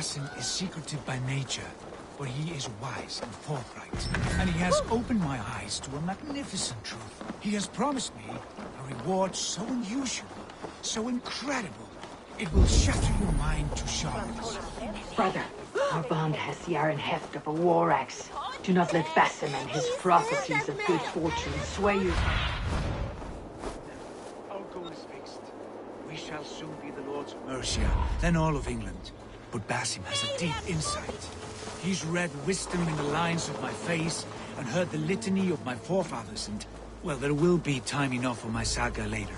Basim is secretive by nature, but he is wise and forthright. And he has opened my eyes to a magnificent truth. He has promised me a reward so unusual, so incredible, it will shatter your mind to shards. Brother, our bond has the iron heft of a war axe. Do not let Basim and his prophecies of good fortune sway you. Our goal is fixed. We shall soon be the Lords of Mercia, then all of England. But Basim has a deep insight. He's read wisdom in the lines of my face and heard the litany of my forefathers, and, well, there will be time enough for my saga later.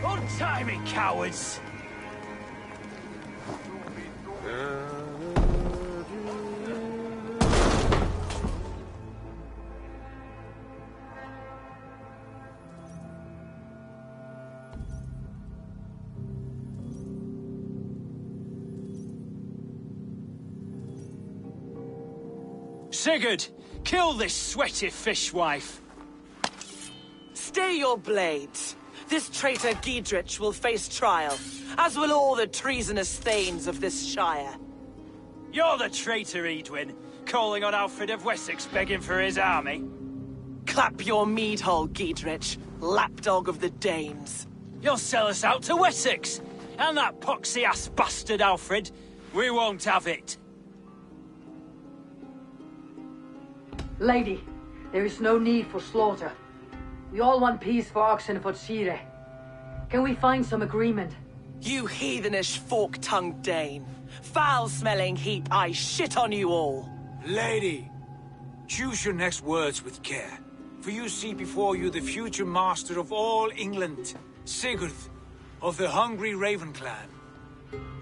Untie me, cowards! Sigurd, kill this sweaty fishwife! Stay your blades. This traitor Giedrich will face trial, as will all the treasonous thanes of this shire. You're the traitor, Edwin, calling on Alfred of Wessex begging for his army. Clap your mead hole, Giedrich, lapdog of the Danes. You'll sell us out to Wessex, and that poxy-ass bastard Alfred. We won't have it. Lady, there is no need for slaughter. We all want peace for Oxenford. Can we find some agreement? You heathenish fork-tongued Dane. Foul-smelling heap, I shit on you all. Lady, choose your next words with care, for you see before you the future master of all England, Sigurd, of the hungry Raven clan.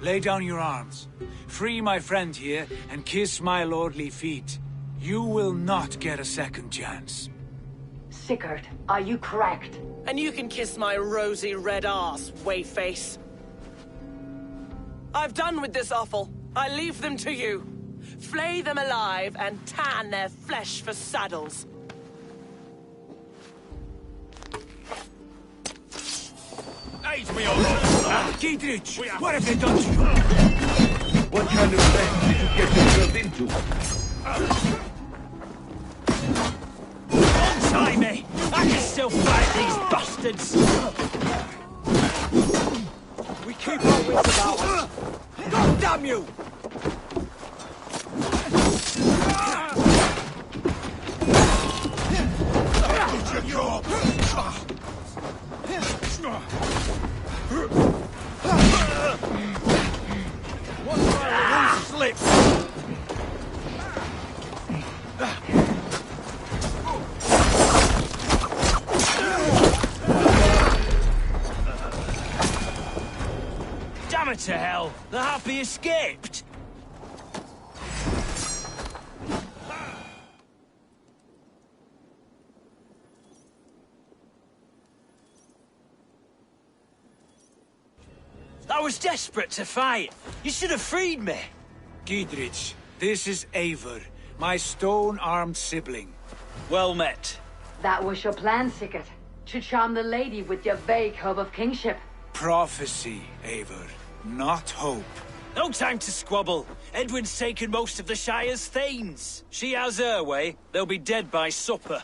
Lay down your arms, free my friend here, and kiss my lordly feet. You will not get a second chance. Sigurd, are you correct? And you can kiss my rosy red arse, wayface. I've done with this offal. I leave them to you. Flay them alive and tan their flesh for saddles. Aid me, all Giedrich, what have they done to you? What kind of mess did you get yourself into? Untie me! I can still fight these bastards! We keep our wits about us. God damn you! Slips! Damn it to hell! The Happy escaped! I was desperate to fight. You should have freed me. Giedrich, this is Eivor, my stone-armed sibling. Well met. That was your plan, Sigurd. To charm the lady with your vague hope of kingship. Prophecy, Eivor, not hope. No time to squabble. Edwin's taken most of the Shire's thanes. She has her way. They'll be dead by supper.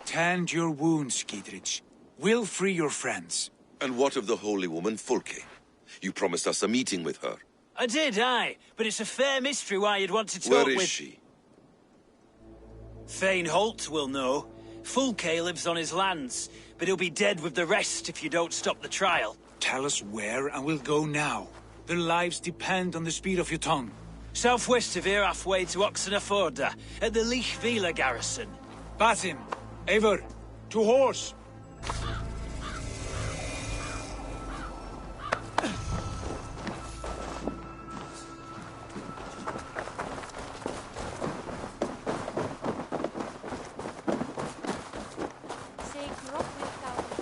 Tend your wounds, Giedrich. We'll free your friends. And what of the holy woman Fulke? You promised us a meeting with her. I did, aye. But it's a fair mystery why you'd want to talk with... Where is she? Thane Holt will know. Fulke lives on his lands, but he'll be dead with the rest if you don't stop the trial. Tell us where, and we'll go now. Their lives depend on the speed of your tongue. Southwest of here, halfway to Oxenaforda, at the Lichvila garrison. Basim, Eivor, to horse!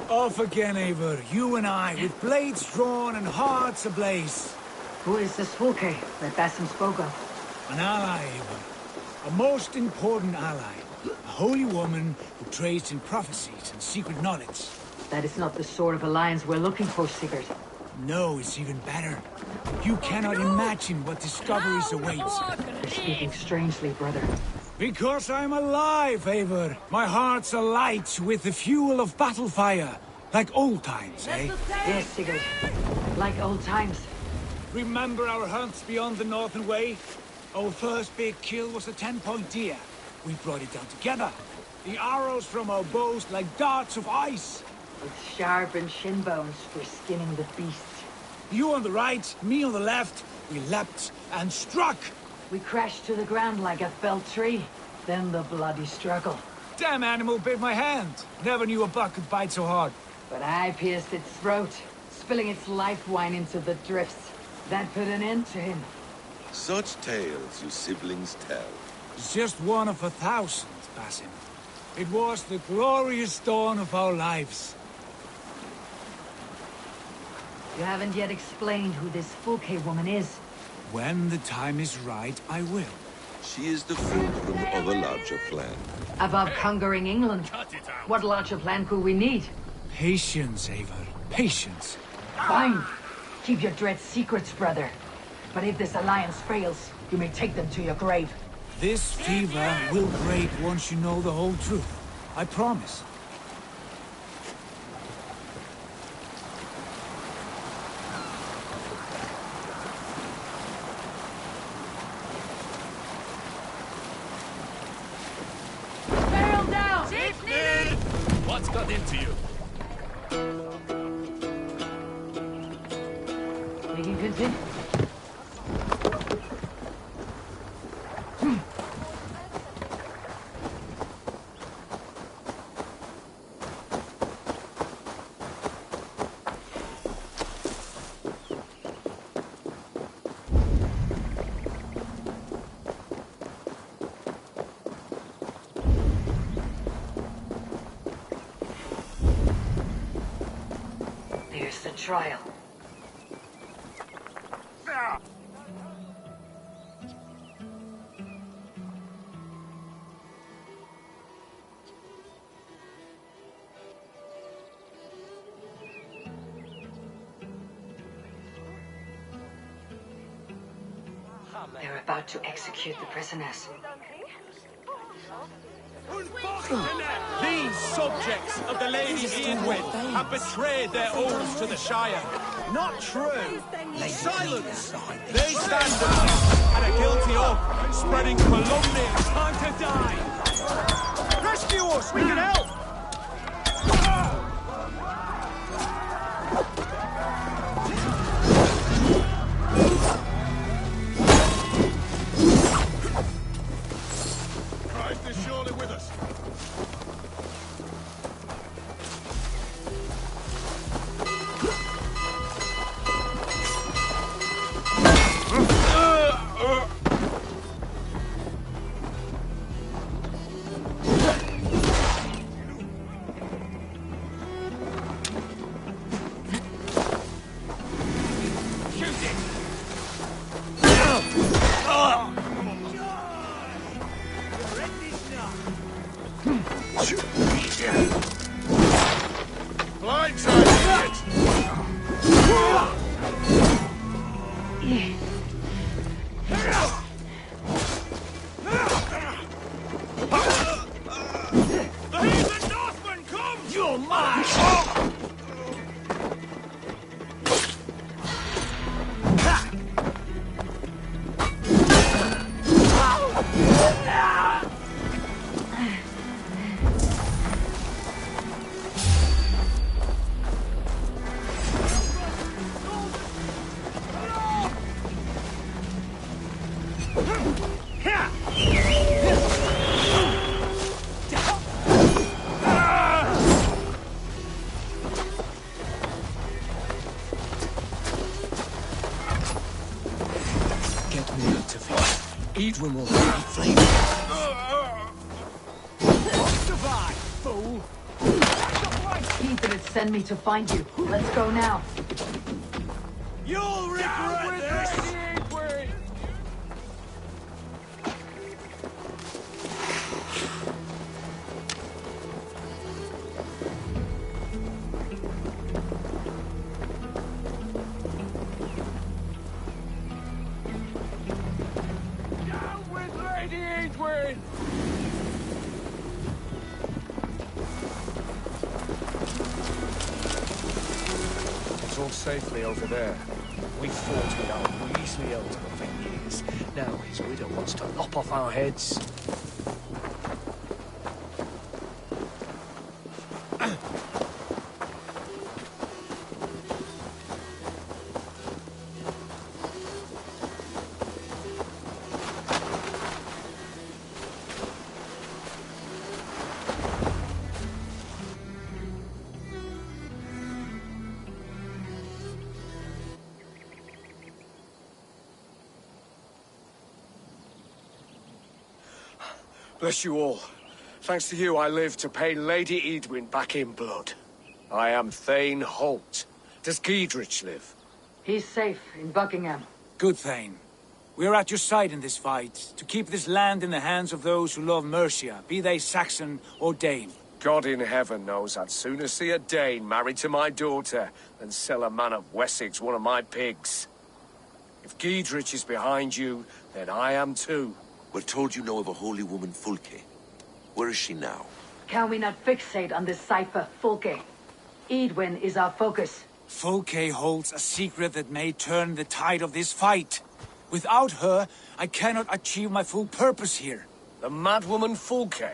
Off again, Eivor. You and I, with blades drawn and hearts ablaze. Who is this Fulke that Basim spoke of? An ally, Eivor. A most important ally. A holy woman who trades in prophecies and secret knowledge. That is not the sort of alliance we're looking for, Sigurd. No, it's even better. You cannot imagine what discoveries await. You're speaking strangely, brother. Because I'm alive, Eivor. My heart's alight with the fuel of battle fire. Like old times, eh? Yes, Sigurd. Like old times. Remember our hunts beyond the Northern Way? Our first big kill was a 10-point deer. We brought it down together. The arrows from our bows like darts of ice. With sharpened shin bones for skinning the beast. You on the right, me on the left. We leapt and struck. We crashed to the ground like a felled tree. Then the bloody struggle. Damn animal bit my hand. Never knew a buck could bite so hard. But I pierced its throat, spilling its life wine into the drifts. That put an end to him. Such tales you siblings tell. It's just one of 1,000, Basim. It was the glorious dawn of our lives. You haven't yet explained who this Fulke woman is. When the time is right, I will. She is the fulcrum of a larger plan. Above conquering England, what larger plan could we need? Patience, Eivor. Patience. Fine. Keep your dread secrets, brother. But if this alliance fails, you may take them to your grave. This fever will break once you know the whole truth. I promise. Barrel down! What's got into you? We can continue. There's the trial. They're about to execute the prisoners. These subjects of the Lady Eadwyn have betrayed their oaths to the Shire. Not true. Silence! They stand up and a guilty oath, spreading calumny. Time to die! Rescue us! We can help! Christ is surely with us. Blindside it! The heathen Northman comes! You're mine! Edwin will be flaming. Survive, fool! Heathen send me to find you. Let's go now. You'll regret this! Down with Lady Edwin! It's all safely over there. We fought with our Weasley elder for years. Now his widow wants to lop off our heads. Bless you all. Thanks to you, I live to pay Lady Edwin back in blood. I am Thane Holt. Does Giedrich live? He's safe in Buckingham. Good, Thane. We are at your side in this fight, to keep this land in the hands of those who love Mercia, be they Saxon or Dane. God in heaven knows I'd sooner see a Dane married to my daughter than sell a man of Wessex one of my pigs. If Giedrich is behind you, then I am too. We're told you know of a holy woman, Fulke. Where is she now? Can we not fixate on this cipher, Fulke? Edwin is our focus. Fulke holds a secret that may turn the tide of this fight. Without her, I cannot achieve my full purpose here. The madwoman Fulke?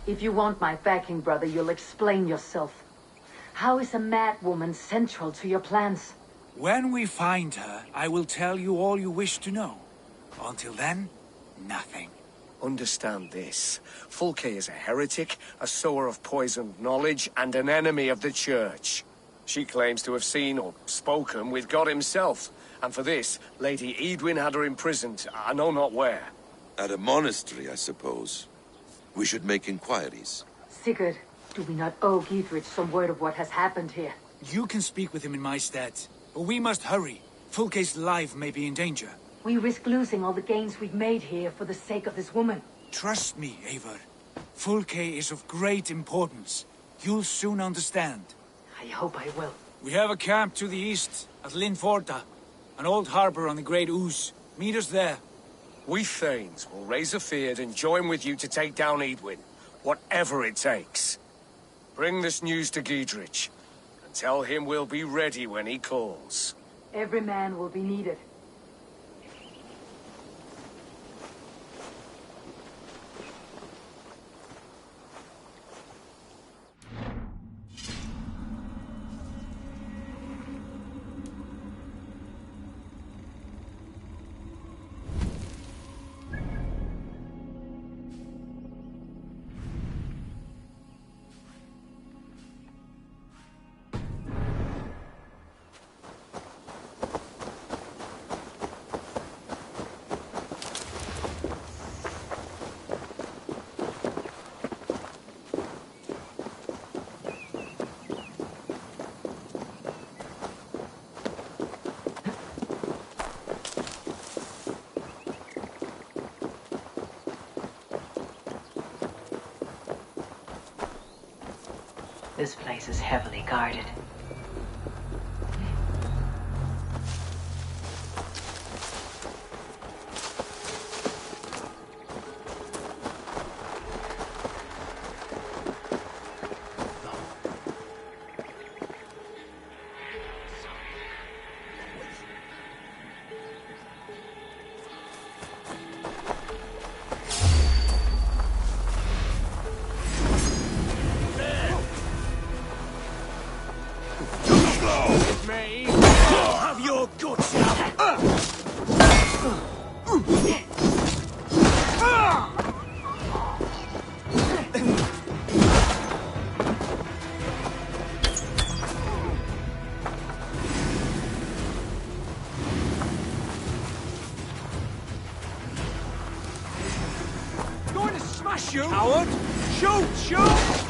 If you want my backing, brother, you'll explain yourself. How is a mad woman central to your plans? When we find her, I will tell you all you wish to know. Until then, nothing. Understand this. Fulke is a heretic, a sower of poisoned knowledge, and an enemy of the Church. She claims to have seen or spoken with God himself, and for this, Lady Edwin had her imprisoned, I know not where. At a monastery, I suppose. We should make inquiries. Sigurd, do we not owe Giedrich some word of what has happened here? You can speak with him in my stead, but we must hurry. Fulke's life may be in danger. We risk losing all the gains we've made here for the sake of this woman. Trust me, Eivor. Fulke is of great importance. You'll soon understand. I hope I will. We have a camp to the east, at Linforta. An old harbor on the Great Ouse. Meet us there. We Thanes will raise a feard and join with you to take down Edwin, whatever it takes. Bring this news to Giedrich, and tell him we'll be ready when he calls. Every man will be needed. This place is heavily guarded. Smash you! Coward! Shoot! Shoot!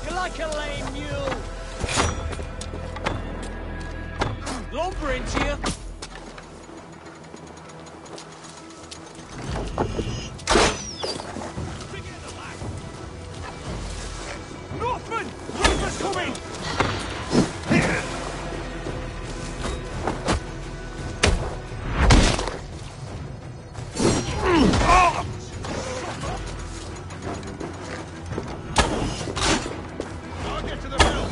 Like a lame mule. Lumbering to you. Northman! Reaper's coming! Target to the middle!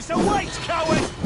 Justice awaits, coward!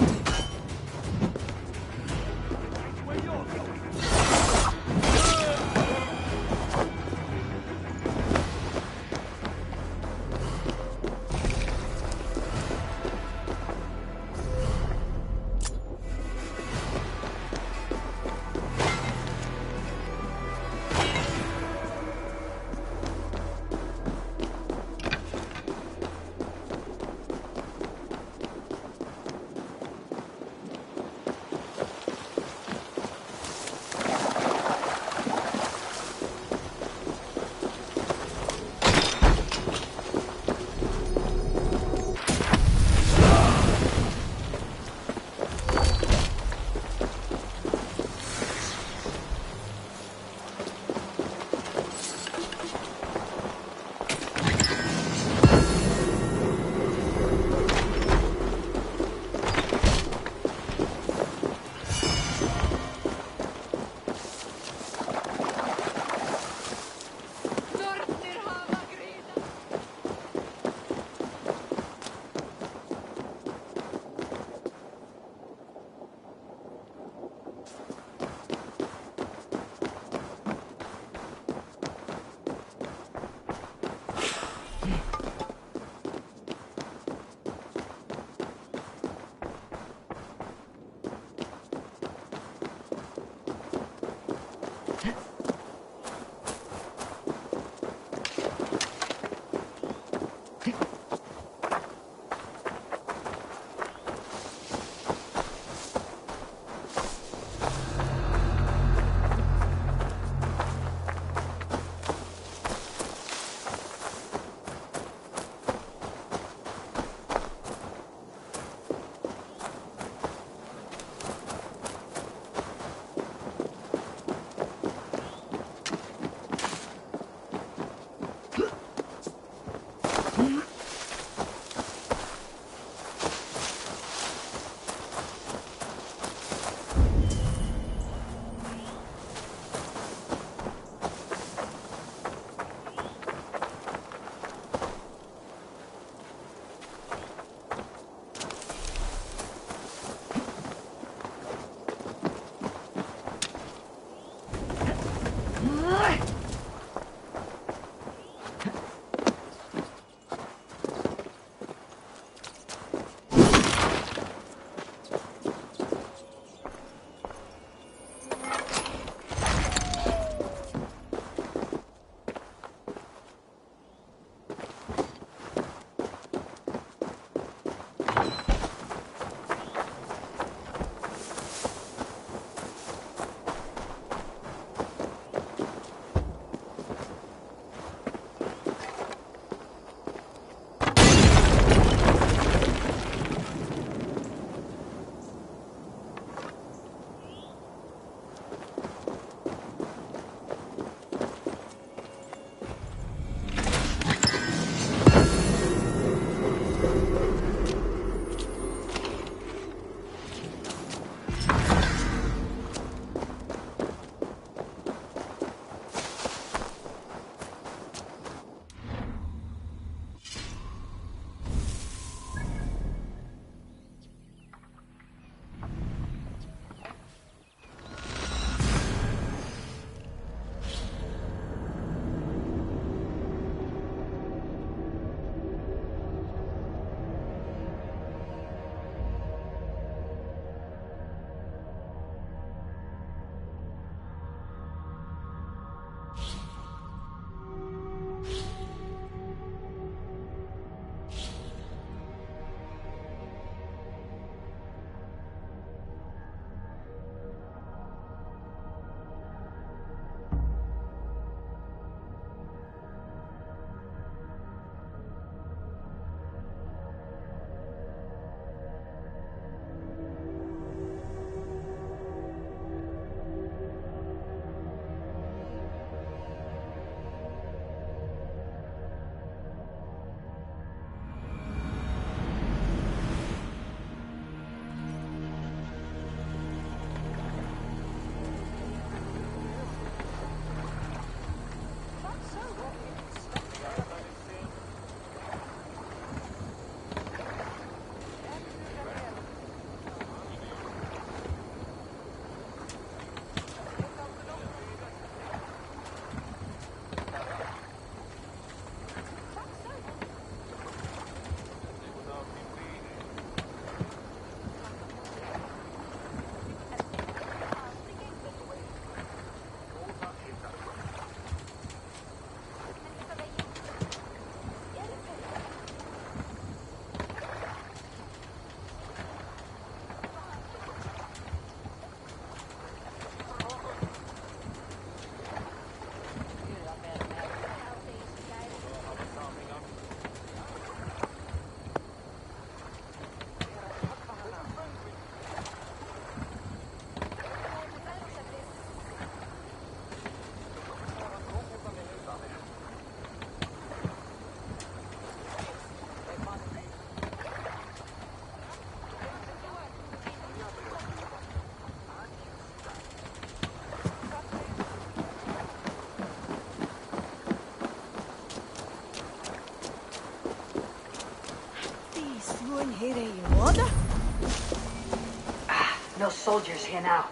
No soldiers here now.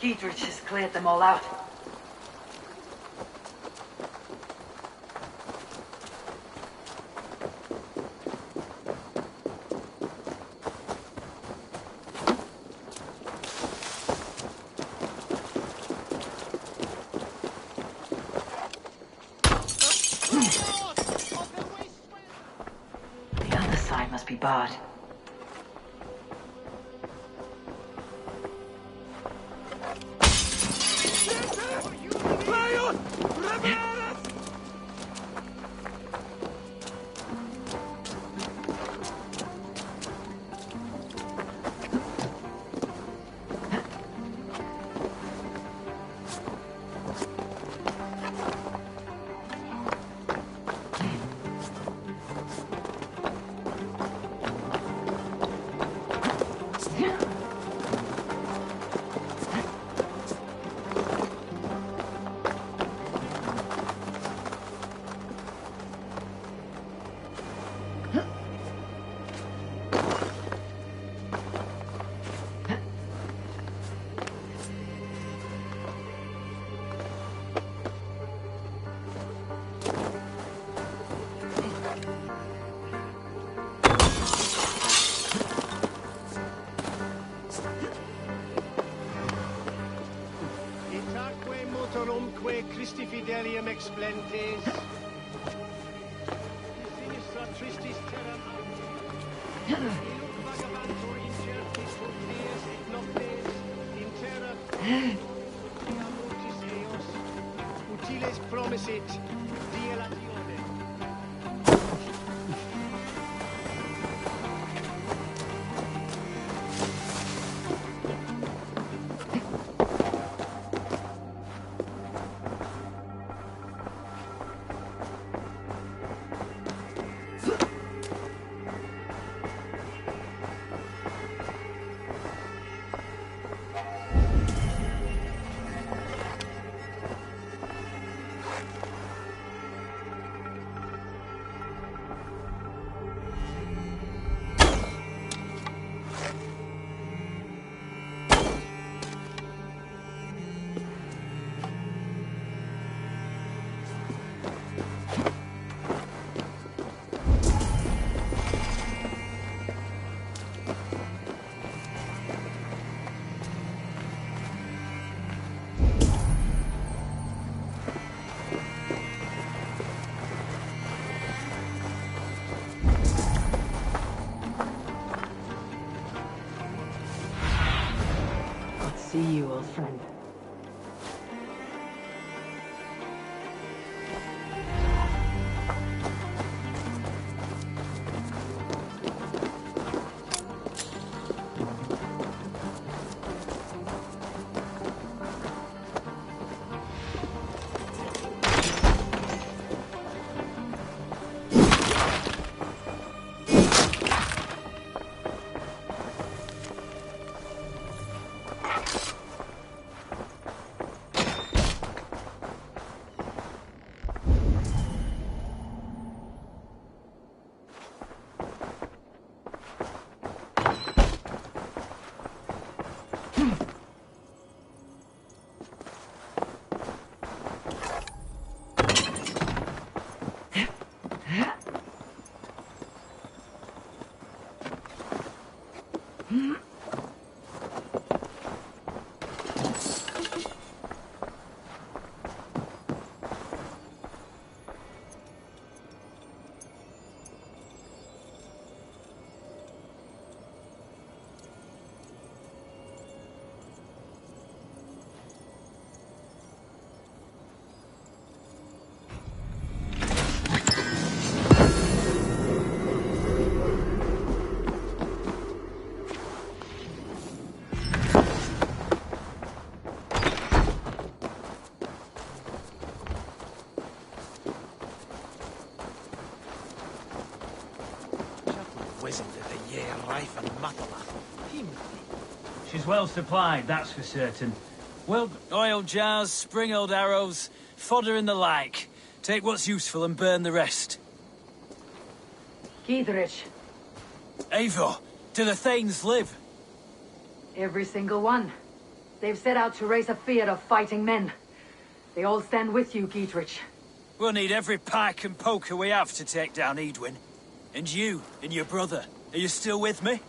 Giedrich has cleared them all out. The other side must be barred. Christi fidelium explentes. Sinistra tristis terram Illuc vagabantur incertis dies et noctes in terra multis eos utiles promisit dielatione. See you, old friend. She's well supplied, that's for certain. Well, oil jars, spring-oiled arrows, fodder and the like. Take what's useful and burn the rest. Giedrich, Eivor, do the Thanes live? Every single one. They've set out to raise a field of fighting men. They all stand with you, Giedrich. We'll need every pike and poker we have to take down Edwin. And you, and your brother, are you still with me?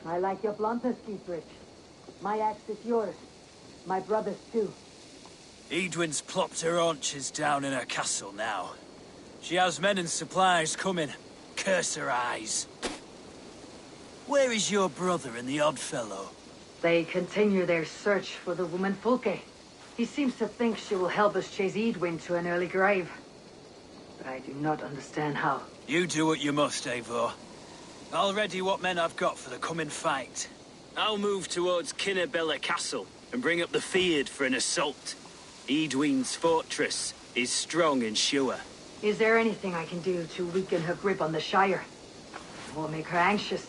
I like your bluntness, Giedrich. My axe is yours. My brother's too. Edwin's plopped her haunches down in her castle now. She has men and supplies coming. Curse her eyes. Where is your brother and the odd fellow? They continue their search for the woman Fulke. He seems to think she will help us chase Edwin to an early grave. But I do not understand how. You do what you must, Eivor. I'll ready what men I've got for the coming fight. I'll move towards Kinnabella Castle and bring up the field for an assault. Edwin's fortress is strong and sure. Is there anything I can do to weaken her grip on the Shire? Or make her anxious?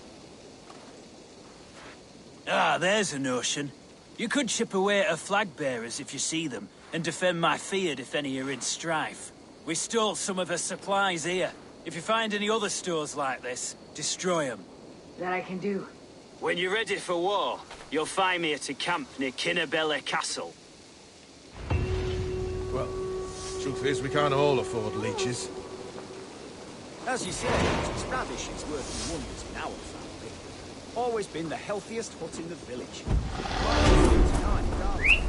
Ah, there's a notion. You could chip away at her flag bearers if you see them, and defend my field if any are in strife. We stole some of her supplies here. If you find any other stores like this, destroy them. That I can do. When you're ready for war, you'll find me at a camp near Kinnabella Castle. Well, truth is, we can't all afford leeches. As you say, Mrs. Radish is working wonders in our family. Always been the healthiest hut in the village. Tonight, darling.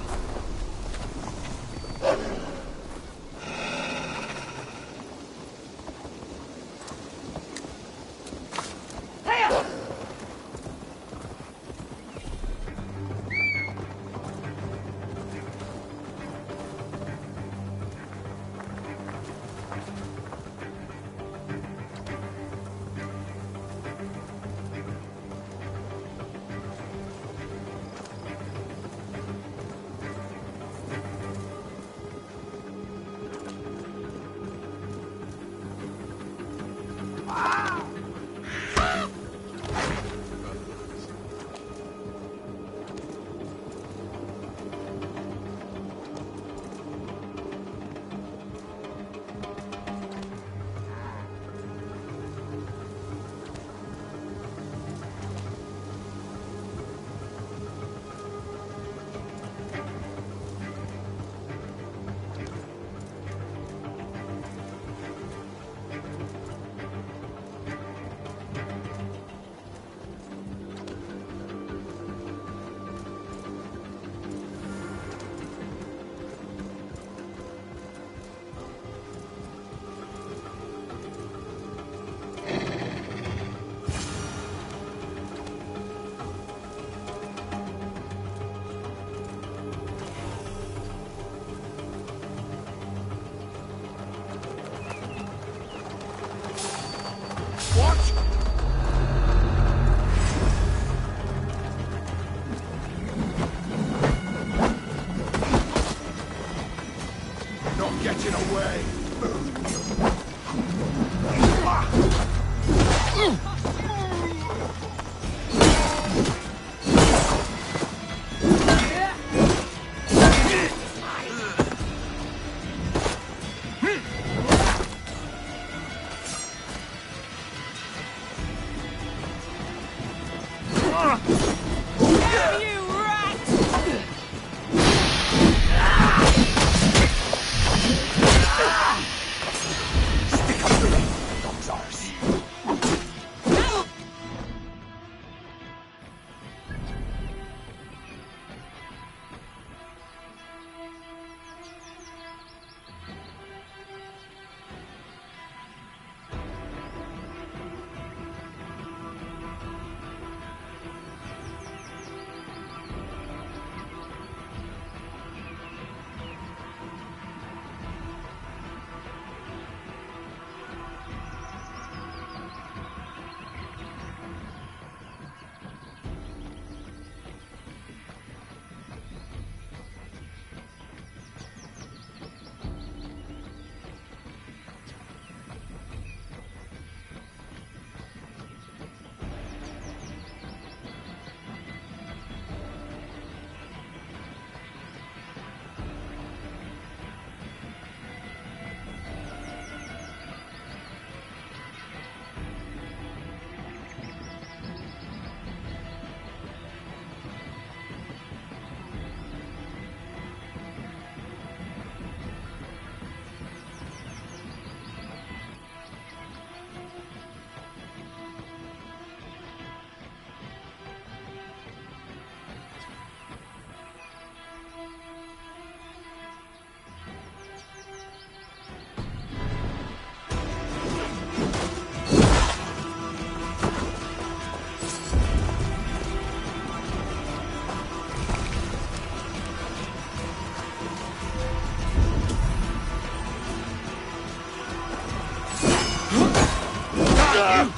You're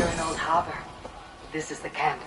an old harbor. This is the camp.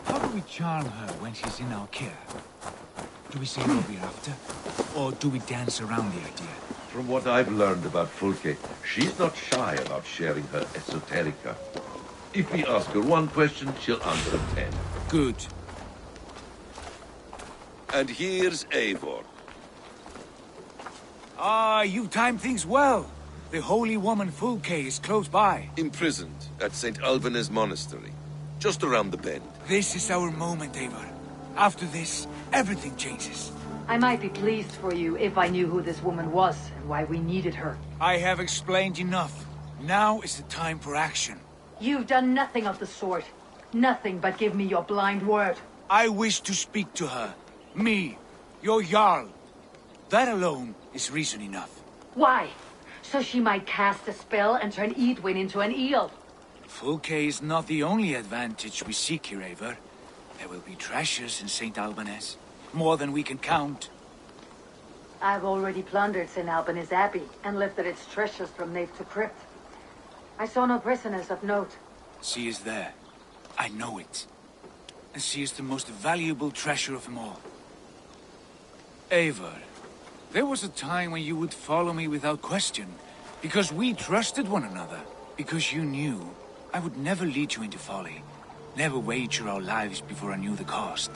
How do we charm her when she's in our care? Do we say what we're after? Or do we dance around the idea? From what I've learned about Fulke, she's not shy about sharing her esoterica. If we ask her one question, she'll answer 10. Good. And here's Eivor. Ah, you timed things well. The holy woman Fulke is close by. Imprisoned at St. Alban's Monastery, just around the bend. This is our moment, Eivor. After this, everything changes. I might be pleased for you if I knew who this woman was and why we needed her. I have explained enough. Now is the time for action. You've done nothing of the sort. Nothing but give me your blind word. I wish to speak to her. Me, your Jarl. That alone is reason enough. Why? So she might cast a spell and turn Edwin into an eel. Fulke is not the only advantage we seek here, Eivor. There will be treasures in St. Alban's. More than we can count. I've already plundered St. Alban's Abbey and lifted its treasures from nave to crypt. I saw no prisoners of note. She is there. I know it. And she is the most valuable treasure of them all. Eivor, there was a time when you would follow me without question, because we trusted one another, because you knew I would never lead you into folly, never wager our lives before I knew the cost.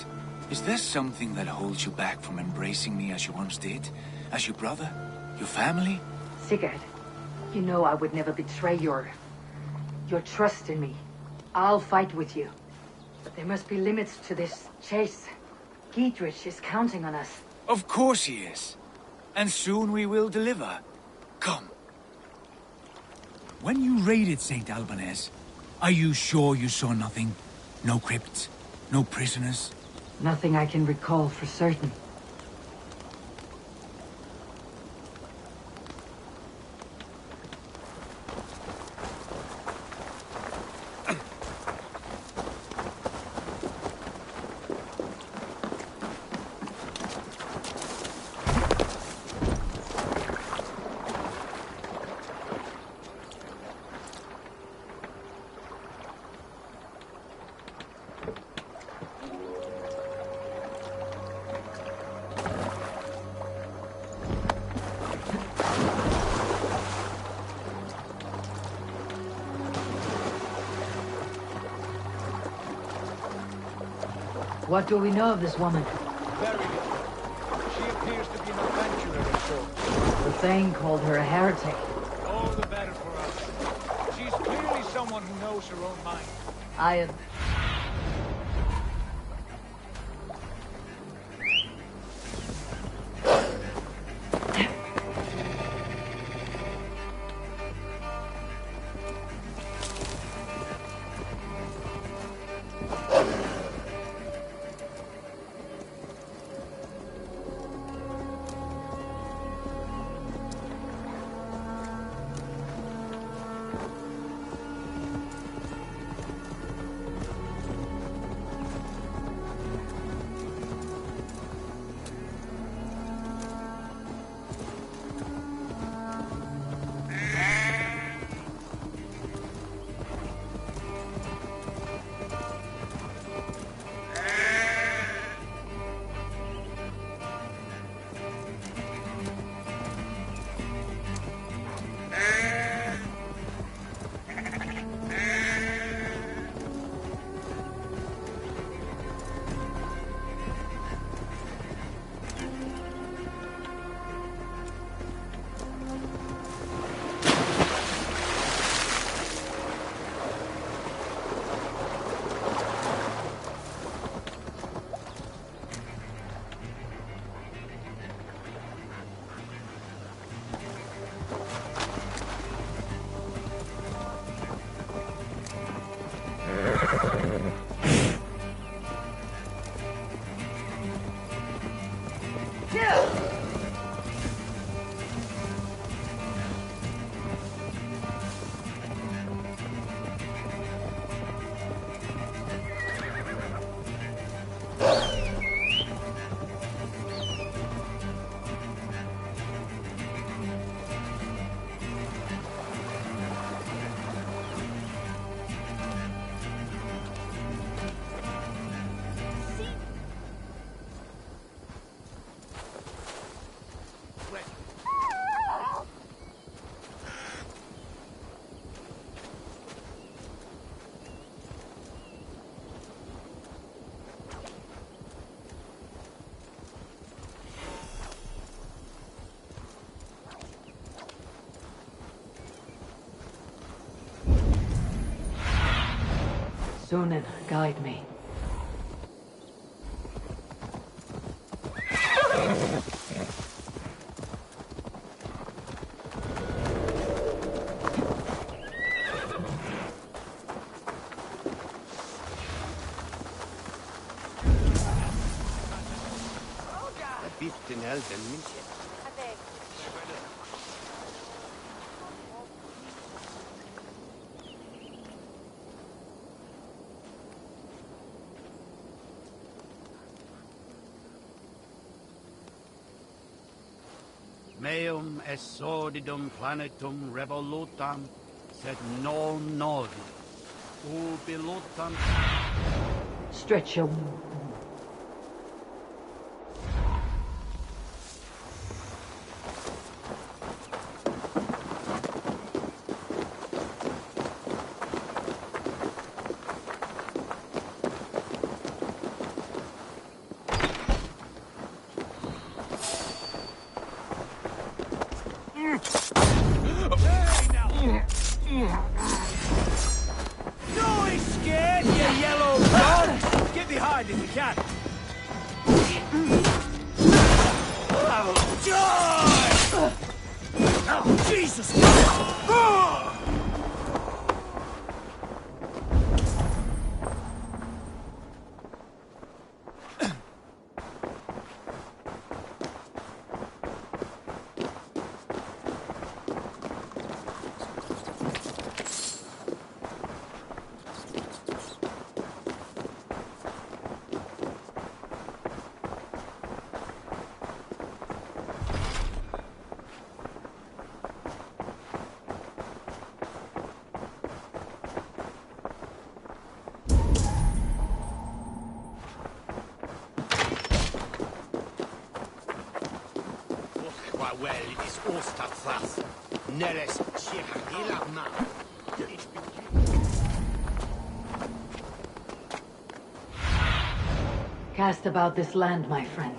Is there something that holds you back from embracing me as you once did? As your brother? Your family? Sigurd, you know I would never betray your trust in me. I'll fight with you. But there must be limits to this chase. Giedrich is counting on us. Of course he is. And soon we will deliver. Come. When you raided St. Alban's, are you sure you saw nothing? No crypts? No prisoners? Nothing I can recall for certain. What do we know of this woman? Very little. She appears to be an adventurer of sorts. The Thane called her a heretic. All the better for us. She's clearly someone who knows her own mind. I... Sunan, guide me. Bitte Elden, München. Meum est sordidum planetum revolutam, sed non novi. Ubilutam. Stretch your... Don't scared, you yellow dog! Get behind if you can. Oh, Jesus! Well, it is Osterfras. Neres Chiragilama. Cast about this land, my friend.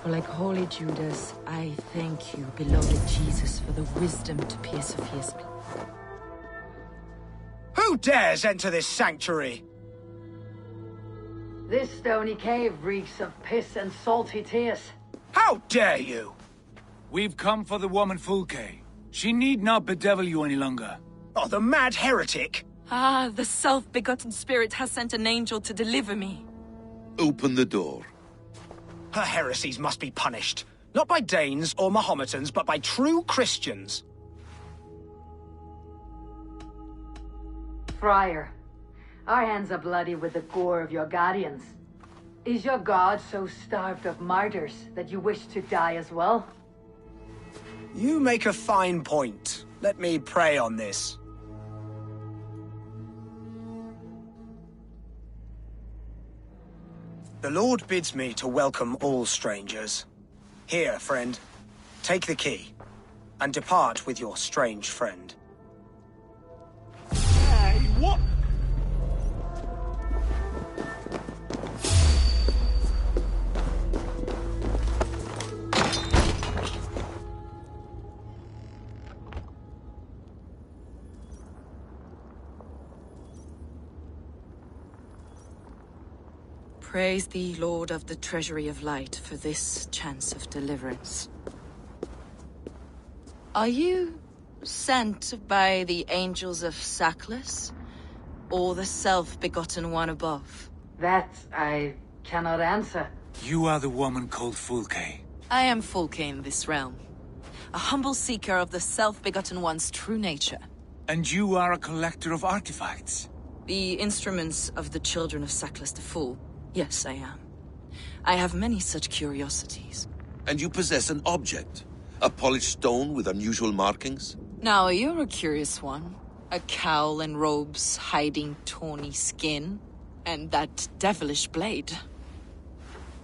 Like holy Judas, I thank you, beloved Jesus, for the wisdom to persevere me. Who dares enter this sanctuary? This stony cave reeks of piss and salty tears. How dare you? We've come for the woman Fulke. She need not bedevil you any longer. Oh, the mad heretic! Ah, the self-begotten spirit has sent an angel to deliver me. Open the door. Her heresies must be punished. Not by Danes or Mahometans, but by true Christians. Friar, our hands are bloody with the gore of your guardians. Is your god so starved of martyrs that you wish to die as well? You make a fine point. Let me pray on this. The Lord bids me to welcome all strangers. Here, friend, take the key, and depart with your strange friend. Hey, what? Praise thee, Lord of the Treasury of Light, for this chance of deliverance. Are you sent by the angels of Saklas, or the self-begotten one above? That I cannot answer. You are the woman called Fulke. I am Fulke in this realm, a humble seeker of the self-begotten one's true nature. And you are a collector of artifacts. The instruments of the children of Saklas the Fool. Yes, I am. I have many such curiosities. And you possess an object? A polished stone with unusual markings? Now, you're a curious one. A cowl and robes hiding tawny skin. And that devilish blade.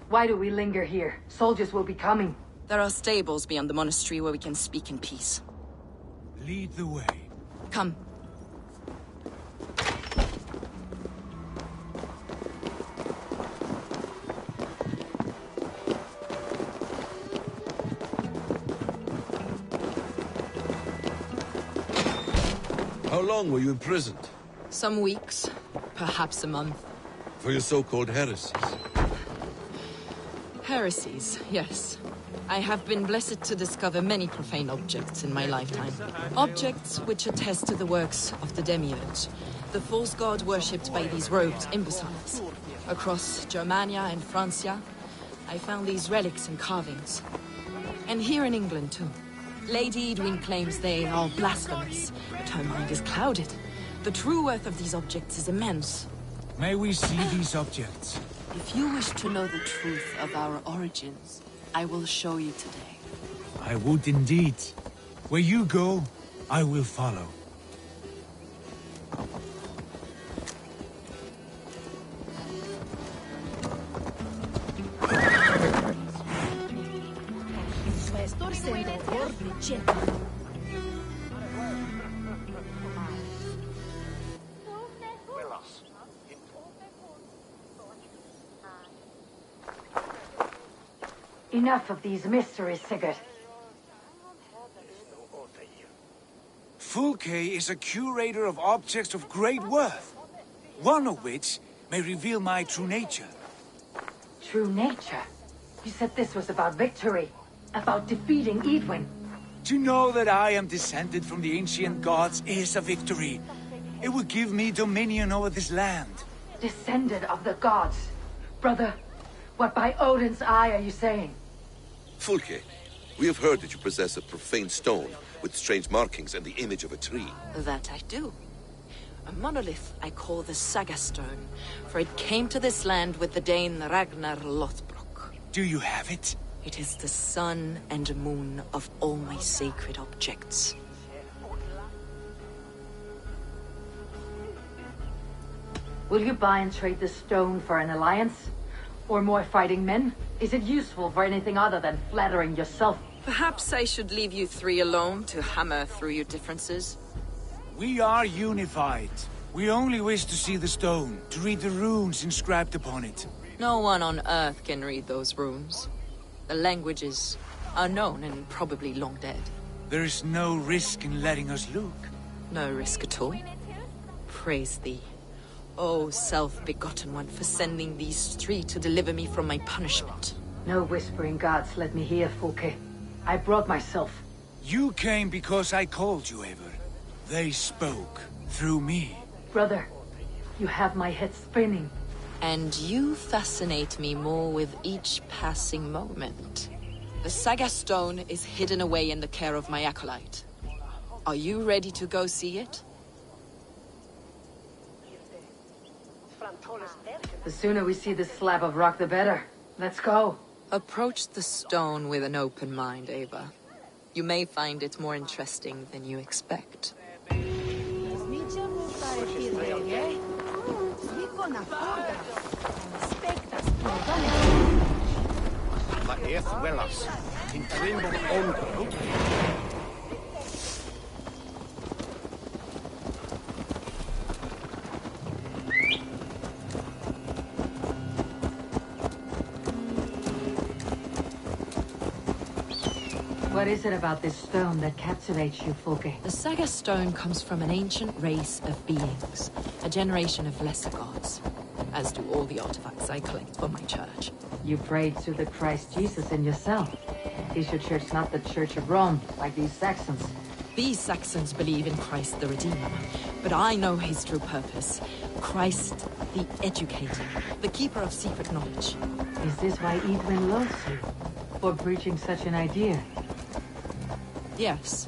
Why do we linger here? Soldiers will be coming. There are stables beyond the monastery where we can speak in peace. Lead the way. Come. How long were you imprisoned? Some weeks, perhaps a month. For your so-called heresies? Heresies, yes. I have been blessed to discover many profane objects in my lifetime. Objects which attest to the works of the Demiurge, the false god worshipped by these robed imbeciles. Across Germania and Francia, I found these relics and carvings. And here in England, too. Lady Edwin claims they are blasphemous, but her mind is clouded. The true worth of these objects is immense. May we see these objects? If you wish to know the truth of our origins, I will show you today. I would indeed. Where you go, I will follow. Enough of these mysteries, Sigurd. Fulke is a curator of objects of great worth, one of which may reveal my true nature. True nature? You said this was about victory, about defeating Edwin. To know that I am descended from the ancient gods is a victory. It will give me dominion over this land. Descended of the gods. Brother, what by Odin's eye are you saying? Fulke, we have heard that you possess a profane stone with strange markings and the image of a tree. That I do. A monolith I call the Saga Stone, for it came to this land with the Dane Ragnar Lothbrok. Do you have it? It is the sun and moon of all my sacred objects. Will you buy and trade the stone for an alliance? Or more fighting men? Is it useful for anything other than flattering yourself? Perhaps I should leave you three alone to hammer through your differences. We are unified. We only wish to see the stone, to read the runes inscribed upon it. No one on Earth can read those runes. The language is unknown and probably long dead. There is no risk in letting us look. No risk at all. Praise thee, O self-begotten one, for sending these three to deliver me from my punishment. No whispering gods let me hear, Fulke. I brought myself. You came because I called you, Eivor. They spoke through me. Brother, you have my head spinning. And you fascinate me more with each passing moment. The Saga Stone is hidden away in the care of my acolyte. Are you ready to go see it? The sooner we see this slab of rock, the better. Let's go. Approach the stone with an open mind, Ava. You may find it more interesting than you expect. What is it about this stone that captivates you, Fulke? The Saga Stone comes from an ancient race of beings, a generation of lesser gods, as do all the artifacts I collect for my church. You prayed to the Christ Jesus in yourself. Is your church not the Church of Rome, like these Saxons? These Saxons believe in Christ the Redeemer, but I know his true purpose. Christ the Educator, the keeper of secret knowledge. Is this why Edwin loves you? For preaching such an idea? Yes.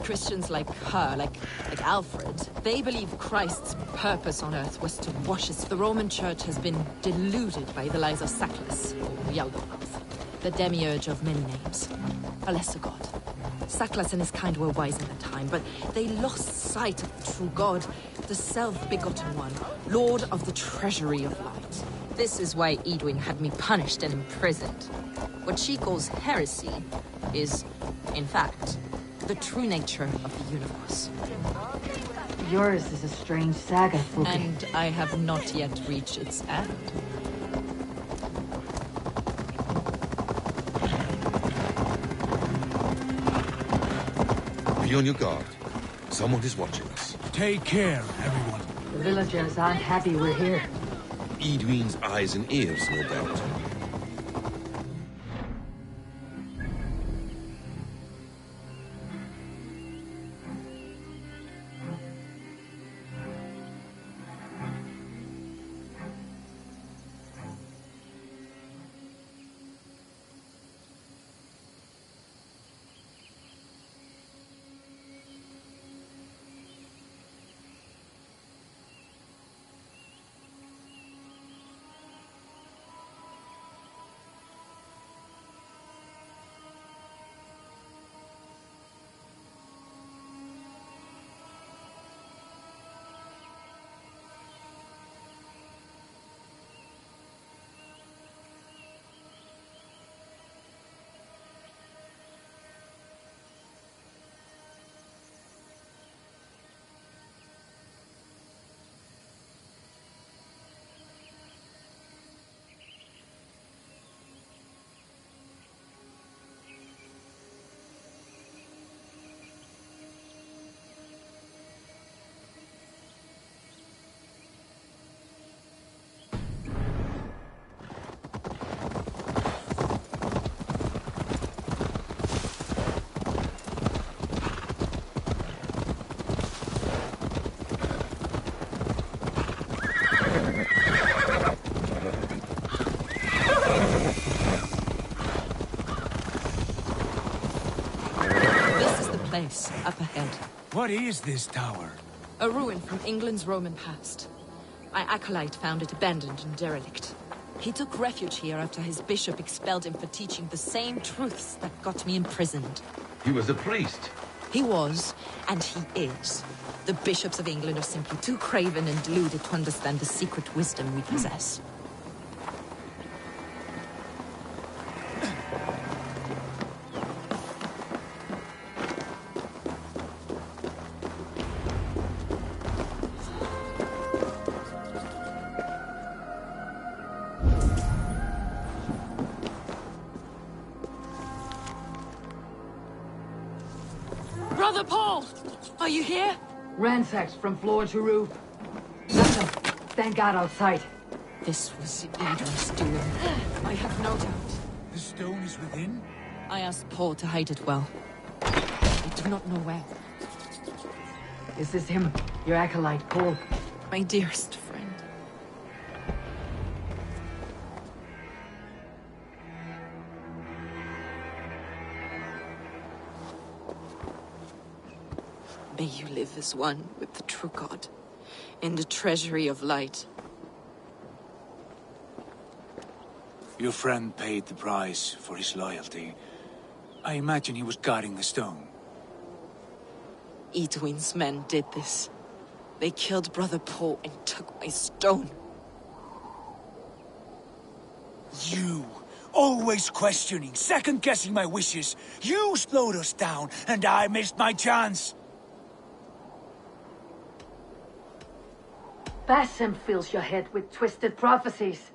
Christians like her, like Alfred, they believe Christ's purpose on Earth was to wash us. The Roman Church has been deluded by the lies of Sackless, or Yaldabaoth, the demiurge of many names. A lesser god. Sackless and his kind were wise in their time, but they lost sight of the true god, the self-begotten one, lord of the treasury of light. This is why Edwin had me punished and imprisoned. What she calls heresy is, in fact, the true nature of the universe. Yours is a strange saga, Fulke. And I have not yet reached its end. Be on your guard. Someone is watching us. Take care, everyone. The villagers aren't happy we're here. Edwin's eyes and ears, no doubt. place, up ahead. What is this tower? A ruin from England's Roman past. My acolyte found it abandoned and derelict. He took refuge here after his bishop expelled him for teaching the same truths that got me imprisoned. He was a priest. He was, and he is. The bishops of England are simply too craven and deluded to understand the secret wisdom we possess. Brother Paul! Are you here? Ransacked from floor to roof. Nothing. Thank God outside. This was Adrian's doing. I have no doubt. The stone is within? I asked Paul to hide it well. I do not know where. Is this him? Your acolyte, Paul? My dearest friend. May you live as one with the true God, in the treasury of light. Your friend paid the price for his loyalty. I imagine he was guarding the stone. Edwin's men did this. They killed Brother Paul and took my stone. You! Always questioning, second-guessing my wishes. You slowed us down, and I missed my chance. Basim fills your head with twisted prophecies.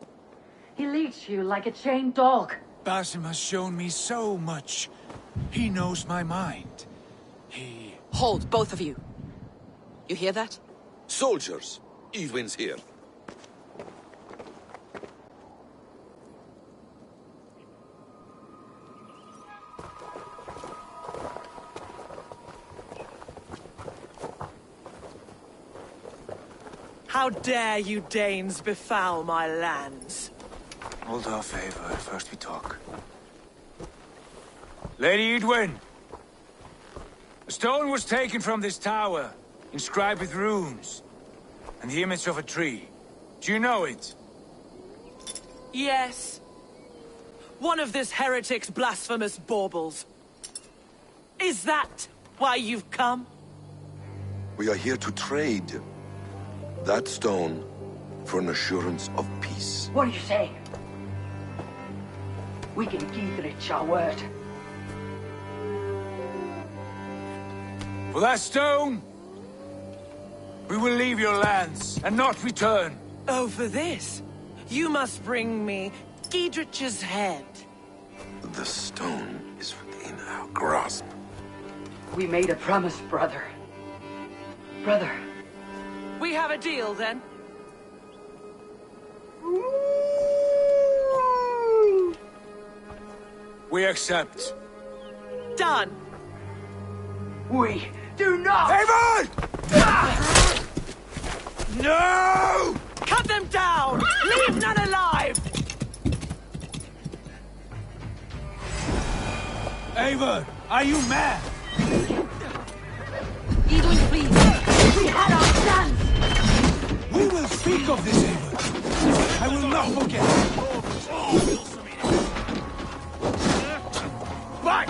He leads you like a chained dog. Basim has shown me so much. He knows my mind. He... Hold, both of you. You hear that? Soldiers, Edwin's here. How dare you Danes befoul my lands? Hold off, Eivor. First we talk. Lady Edwin! A stone was taken from this tower, inscribed with runes, and the image of a tree. Do you know it? Yes. One of this heretic's blasphemous baubles. Is that why you've come? We are here to trade that stone for an assurance of peace. What are you saying? We can Giedrich our word. For that stone, we will leave your lands and not return. Oh, for this, you must bring me Giedrich's head. The stone is within our grasp. We made a promise, brother. Brother. We have a deal, then? We accept. Done. We do not! Eivor! No! Cut them down! Leave none alive! Eivor, are you mad? Edwin, please! We had our chance! We will speak of this, Eivor. I will not forget. Back!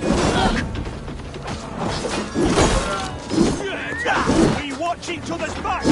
We watch each other's back!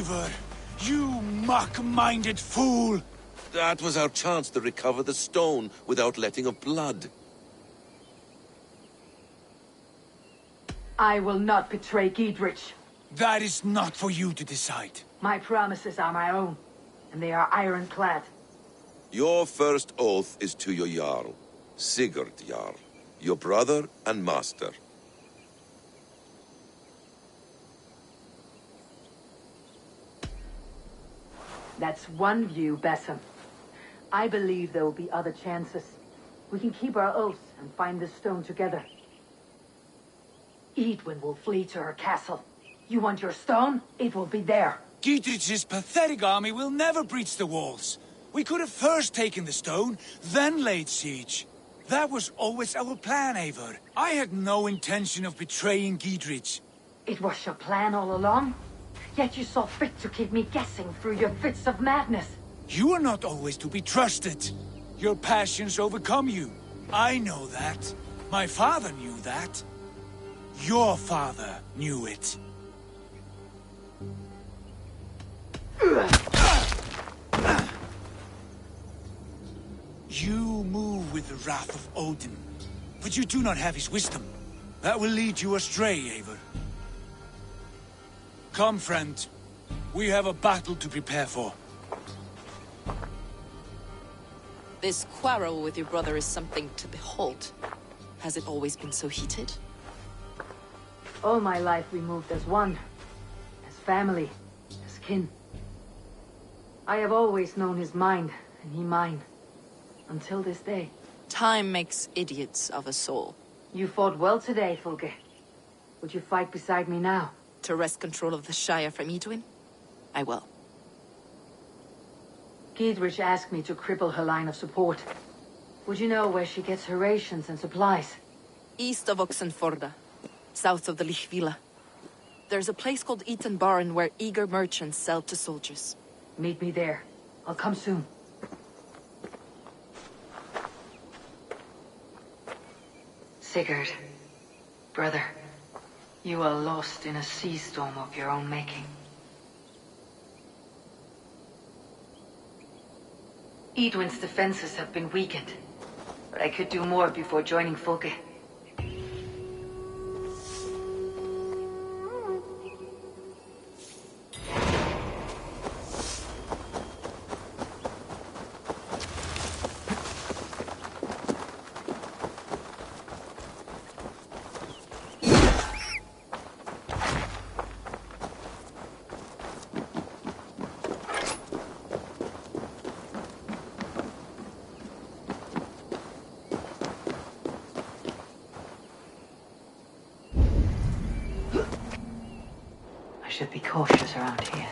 Eivor, you muck-minded fool! That was our chance to recover the stone without letting of blood. I will not betray Giedrich. That is not for you to decide. My promises are my own, and they are ironclad. Your first oath is to your Jarl, Sigurd Jarl, your brother and master. That's one view, Bessem. I believe there will be other chances. We can keep our oaths and find this stone together. Edwin will flee to her castle. You want your stone? It will be there. Giedrich's pathetic army will never breach the walls. We could have first taken the stone, then laid siege. That was always our plan, Eivor. I had no intention of betraying Giedrich. It was your plan all along? Yet you saw fit to keep me guessing through your fits of madness. You are not always to be trusted. Your passions overcome you. I know that. My father knew that. Your father knew it. You move with the wrath of Odin, but you do not have his wisdom. That will lead you astray, Eivor. Come, friend. We have a battle to prepare for. This quarrel with your brother is something to behold. Has it always been so heated? All my life we moved as one. As family. As kin. I have always known his mind, and he mine. Until this day. Time makes idiots of us all. You fought well today, Fulke. Would you fight beside me now? To wrest control of the Shire from Edwin? I will. Giedrich asked me to cripple her line of support. Would you know where she gets her rations and supplies? East of Oxenforda. South of the Lichvila. There's a place called Eaton Barn where eager merchants sell to soldiers. Meet me there. I'll come soon. Sigurd, brother, you are lost in a sea storm of your own making. Edwin's defenses have been weakened, but I could do more before joining Fulke. Should be cautious around here.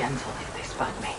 Gentle if they spot me.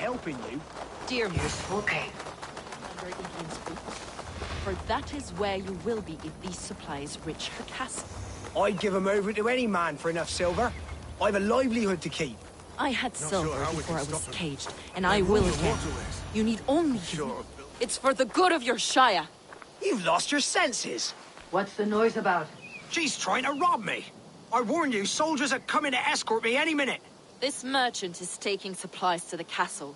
helping you. Dear me, Okay. under England's boots. For that is where you will be if these supplies reach the castle. I'd give 'em over to any man for enough silver. I've a livelihood to keep. I had silver sure how we before can I was stop them. caged, and I will the again. waterways. You need only give me. It's for the good of your shire. You've lost your senses. What's the noise about? She's trying to rob me. I warned you, soldiers are coming to escort me any minute. This merchant is taking supplies to the castle.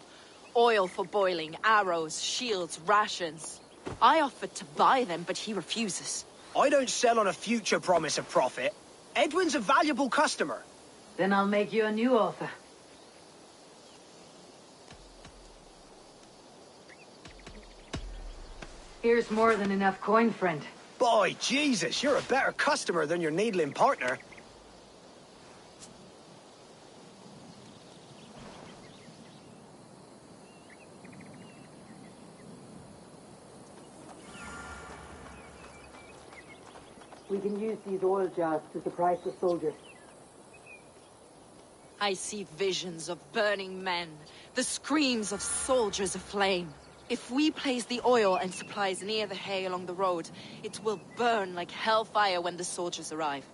Oil for boiling, arrows, shields, rations. I offered to buy them, but he refuses. I don't sell on a future promise of profit. Edwin's a valuable customer. Then I'll make you a new offer. Here's more than enough coin, friend. By Jesus, you're a better customer than your needling partner. We can use these oil jars to surprise the soldiers. I see visions of burning men, the screams of soldiers aflame. If we place the oil and supplies near the hay along the road, it will burn like hellfire when the soldiers arrive.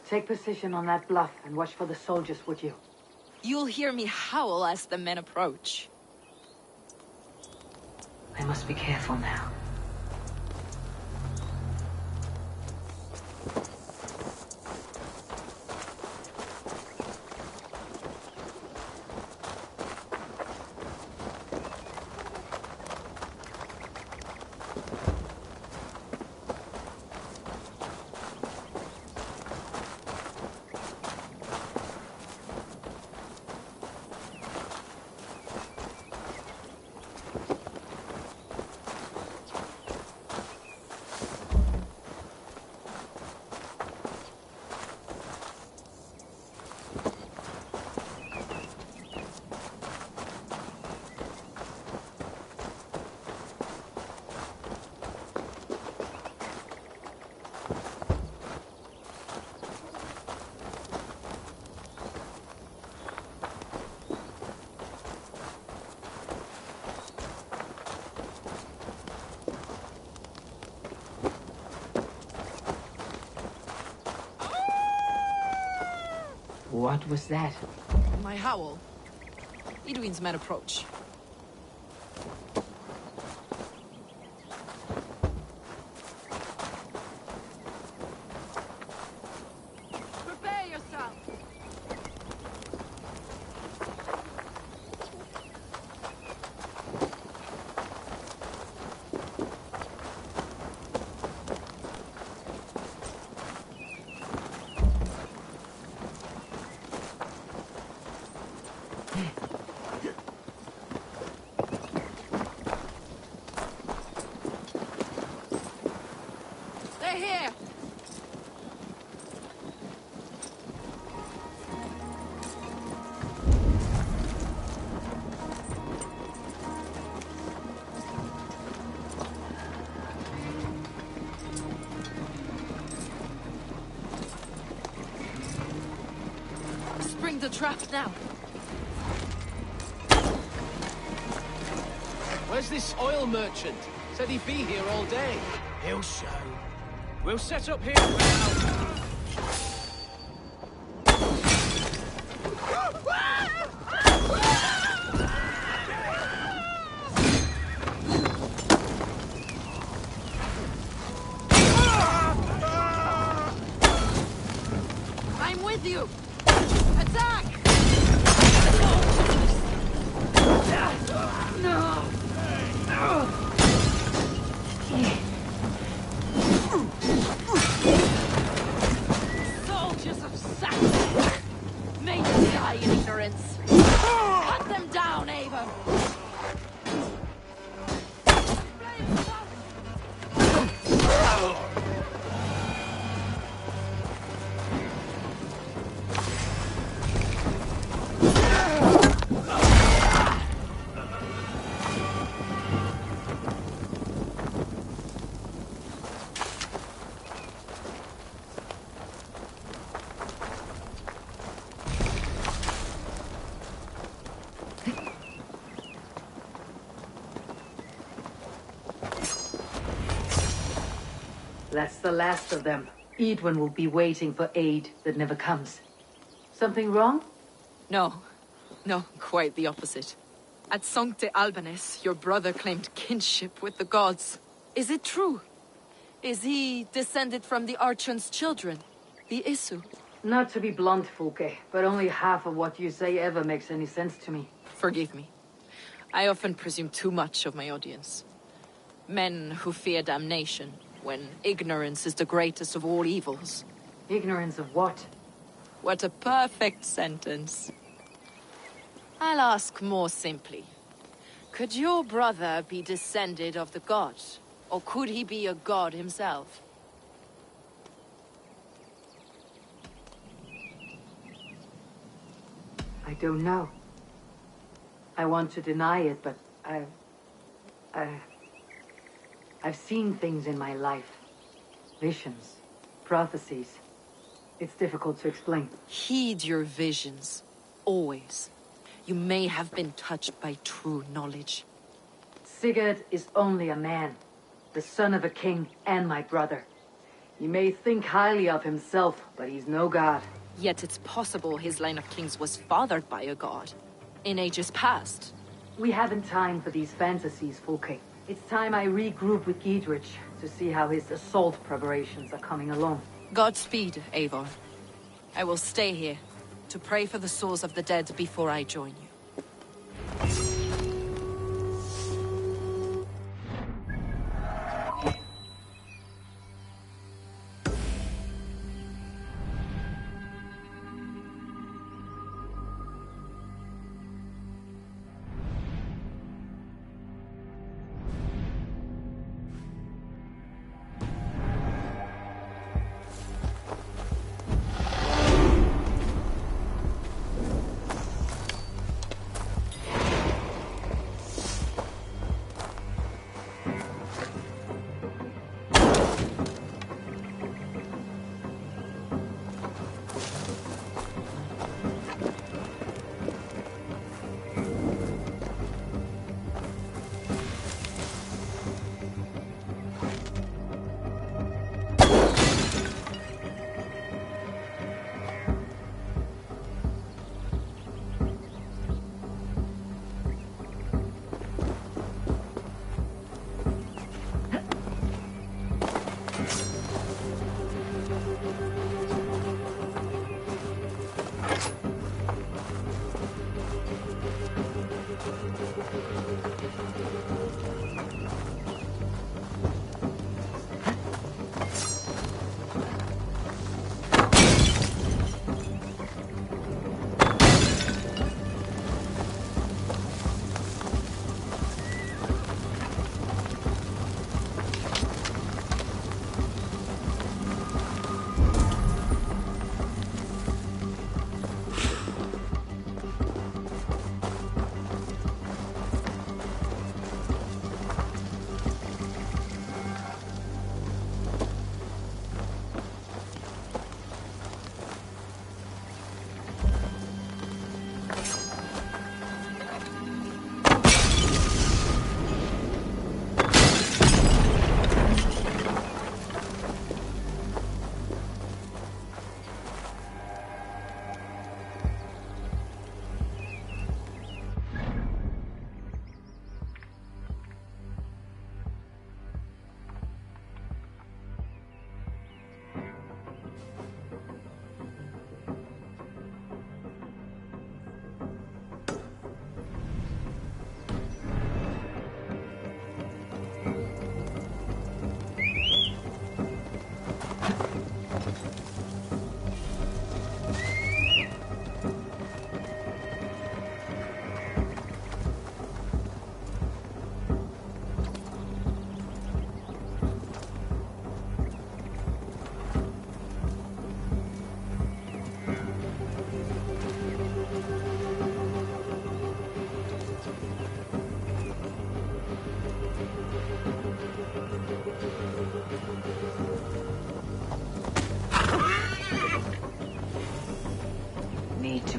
Take position on that bluff and watch for the soldiers, would you? You'll hear me howl as the men approach. I must be careful now. What was that? My howl. Edwin's men approach. Prepare yourself! They're here! Spring the trap now. Where's this oil merchant? Said he'd be here all day. He'll show. We'll set up here for now. I'm with you! Attack! No! Soldiers of Saxon! May you die in ignorance! Cut them down, Eivor! That's the last of them. Edwin will be waiting for aid that never comes. Something wrong? No. No, quite the opposite. At Sancte Albanus, your brother claimed kinship with the gods. Is it true? Is he descended from the Archon's children? The Isu? Not to be blunt, Fulke, but only half of what you say ever makes any sense to me. Forgive me. I often presume too much of my audience. Men who fear damnation, when ignorance is the greatest of all evils. Ignorance of what? What a perfect sentence. I'll ask more simply. Could your brother be descended of the gods? Or could he be a god himself? I don't know. I want to deny it, but I've seen things in my life. Visions, prophecies. It's difficult to explain. Heed your visions. Always. You may have been touched by true knowledge. Sigurd is only a man. The son of a king and my brother. He may think highly of himself, but he's no god. Yet it's possible his line of kings was fathered by a god. In ages past. We haven't time for these fantasies, Fulke. It's time I regroup with Giedrich to see how his assault preparations are coming along. Godspeed, Eivor. I will stay here to pray for the souls of the dead before I join you.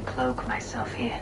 Cloak myself here.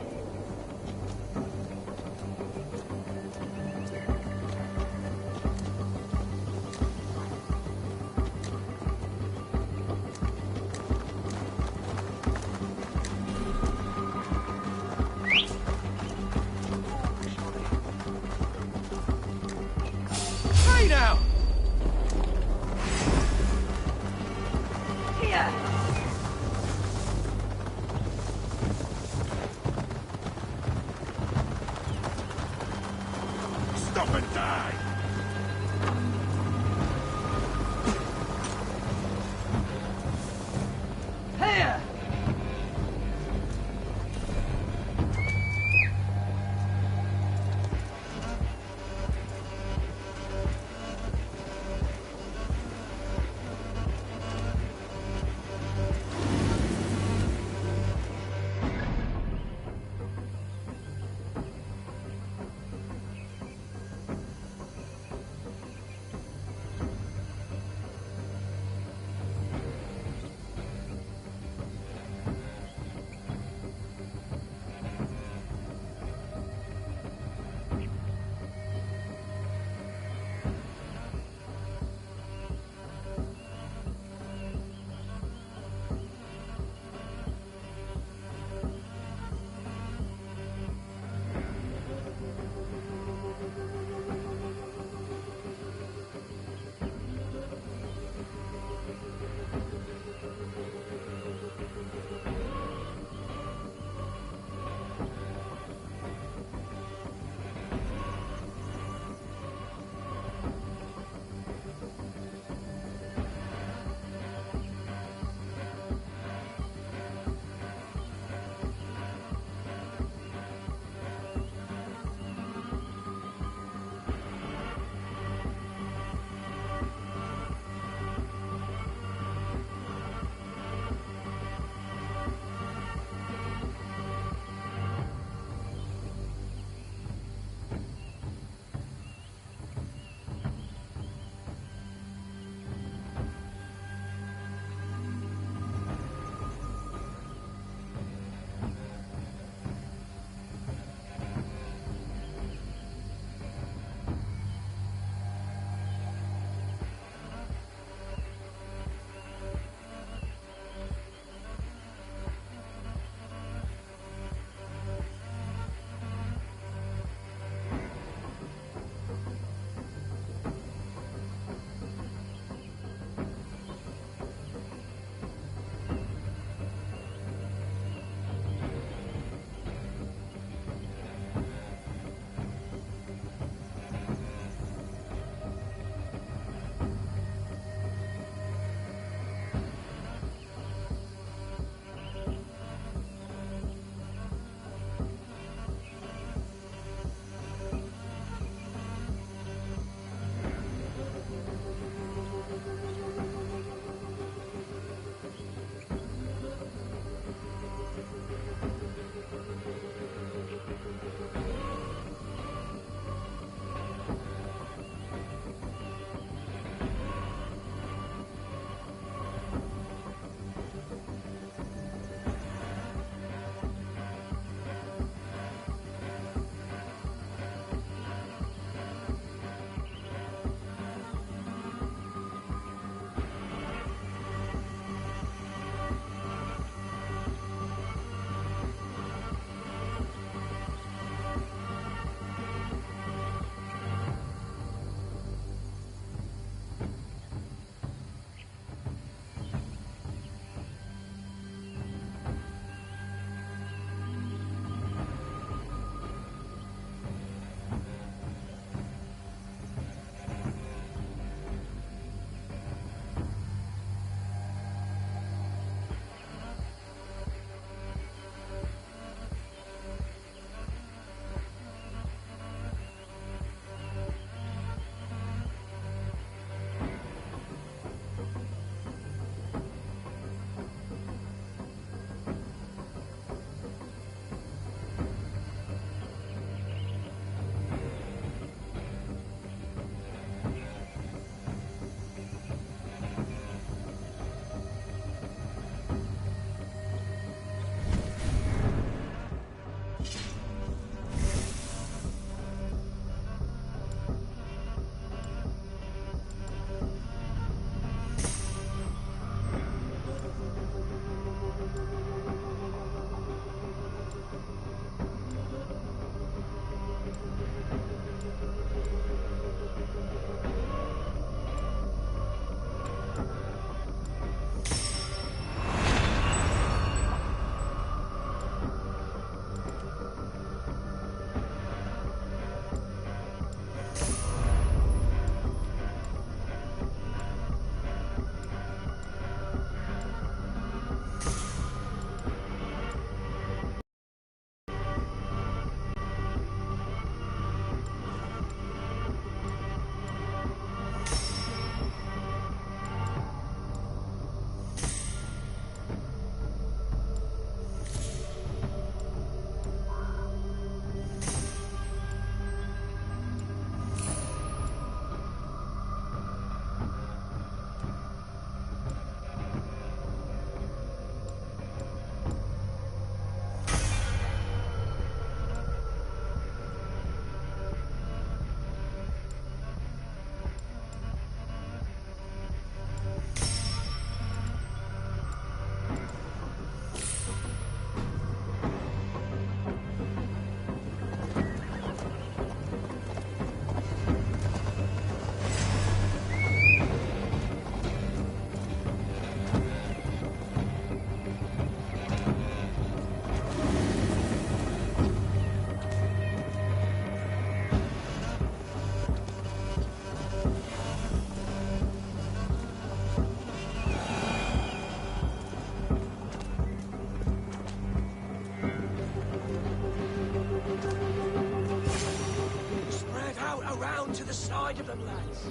them, lads.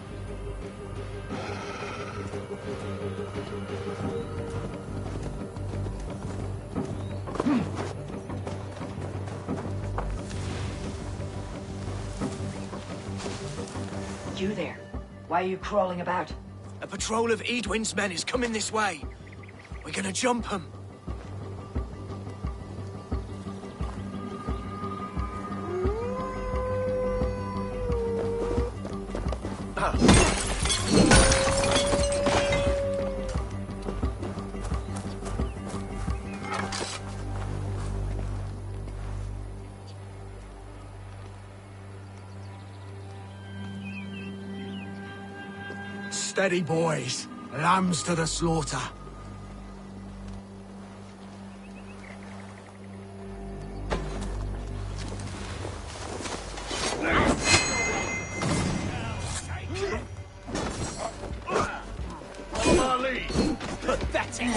You there? Why are you crawling about? A patrol of Edwin's men is coming this way. We're gonna jump them. Steady, boys. Lambs to the slaughter. Pathetic.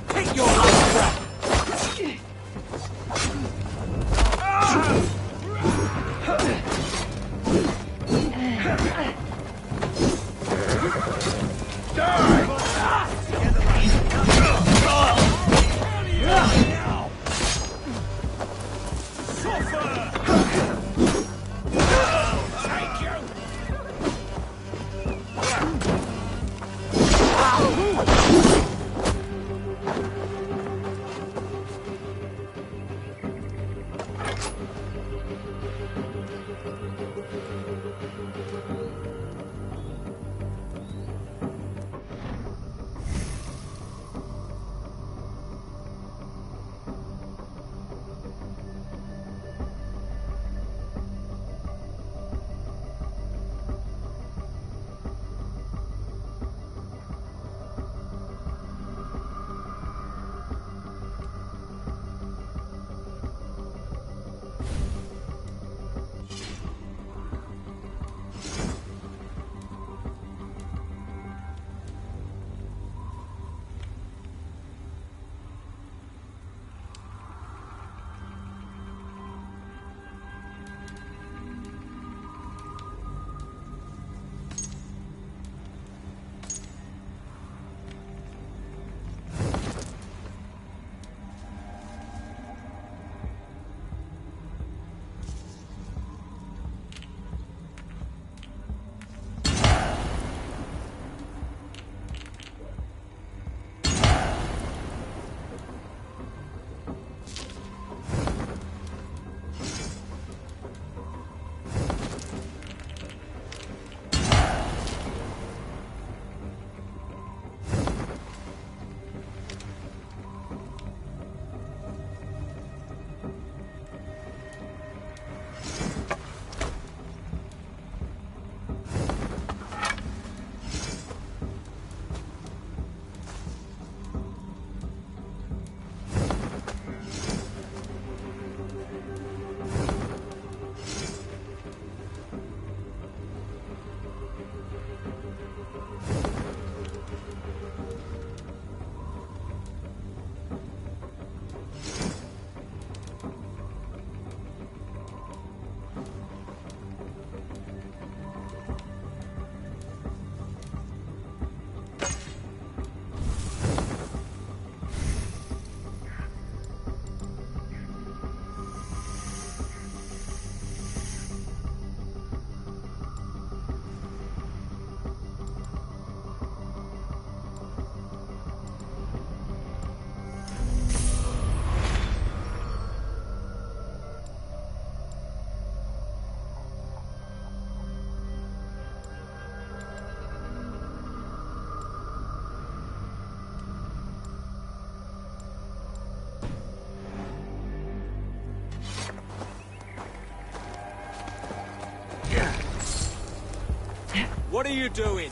Take your last breath. What are you doing?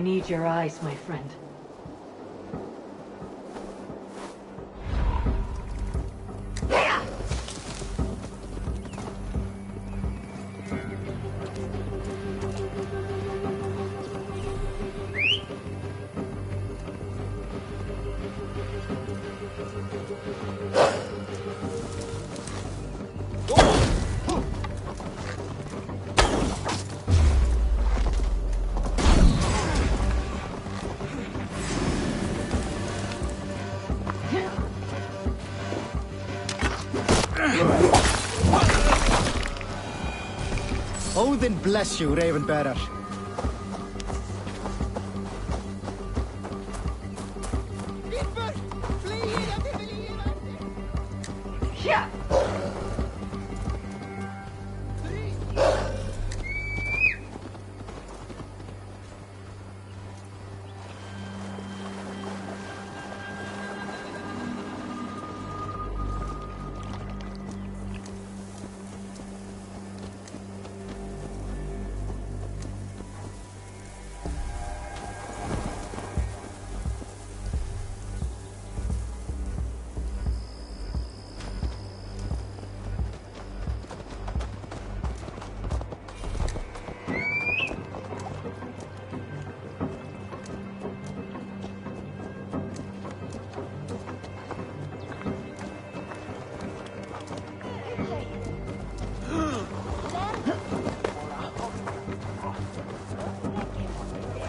need your eyes, my friend. Odin bless you, Raven Bearer. Yeah.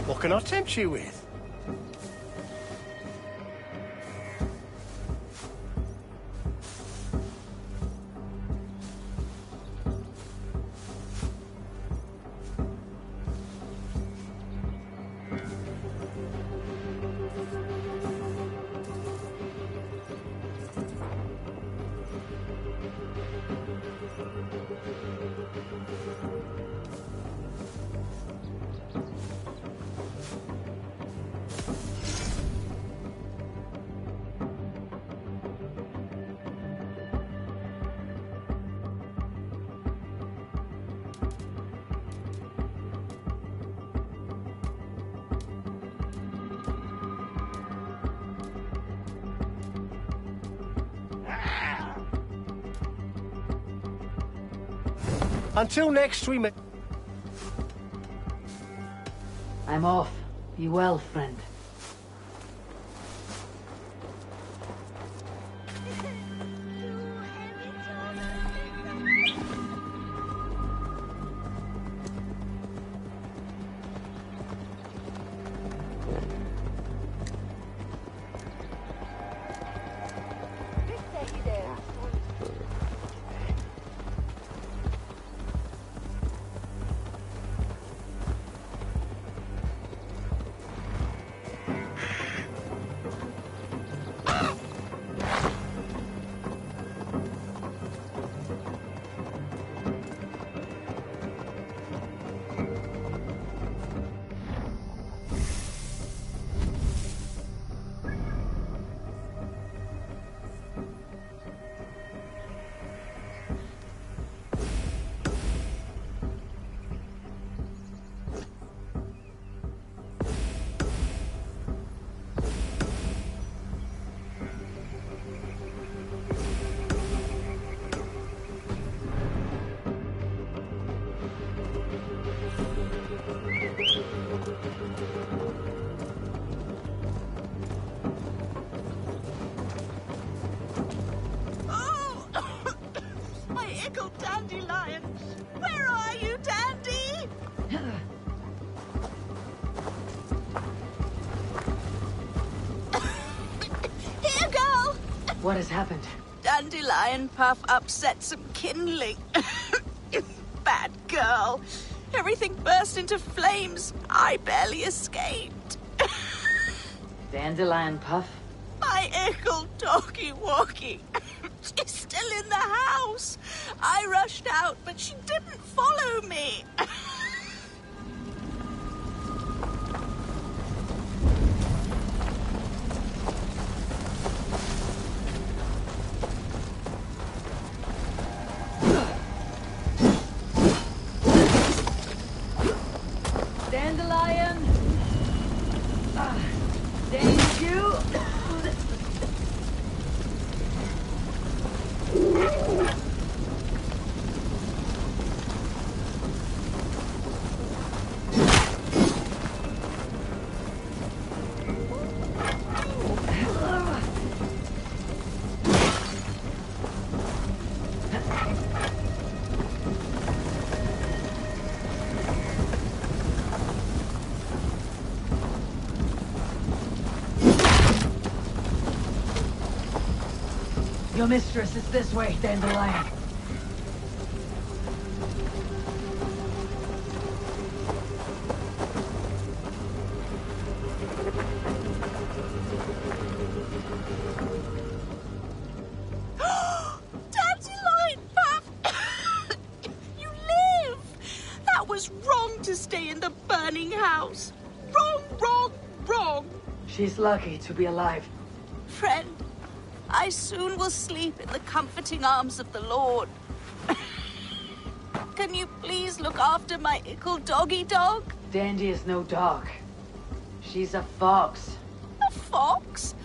What can I tempt you with? Until next we meet. I'm off. Be well, friend. Dandelion! Where are you, Dandy? Here, girl! What has happened? Dandelion Puff upset some kindling. Bad girl. Everything burst into flames. I barely escaped. Dandelion Puff? My ickle talkie-walkie. She's still in the house. I rushed out, but she didn't follow me. Dandelion! Your mistress is this way, Dandelion. Dandelion, Puff! You live! That was wrong to stay in the burning house. Wrong, wrong, wrong. She's lucky to be alive. Friend, I soon will sleep in the comforting arms of the Lord. Can you please look after my ickle doggy dog? Dandy is no dog. She's a fox. A fox?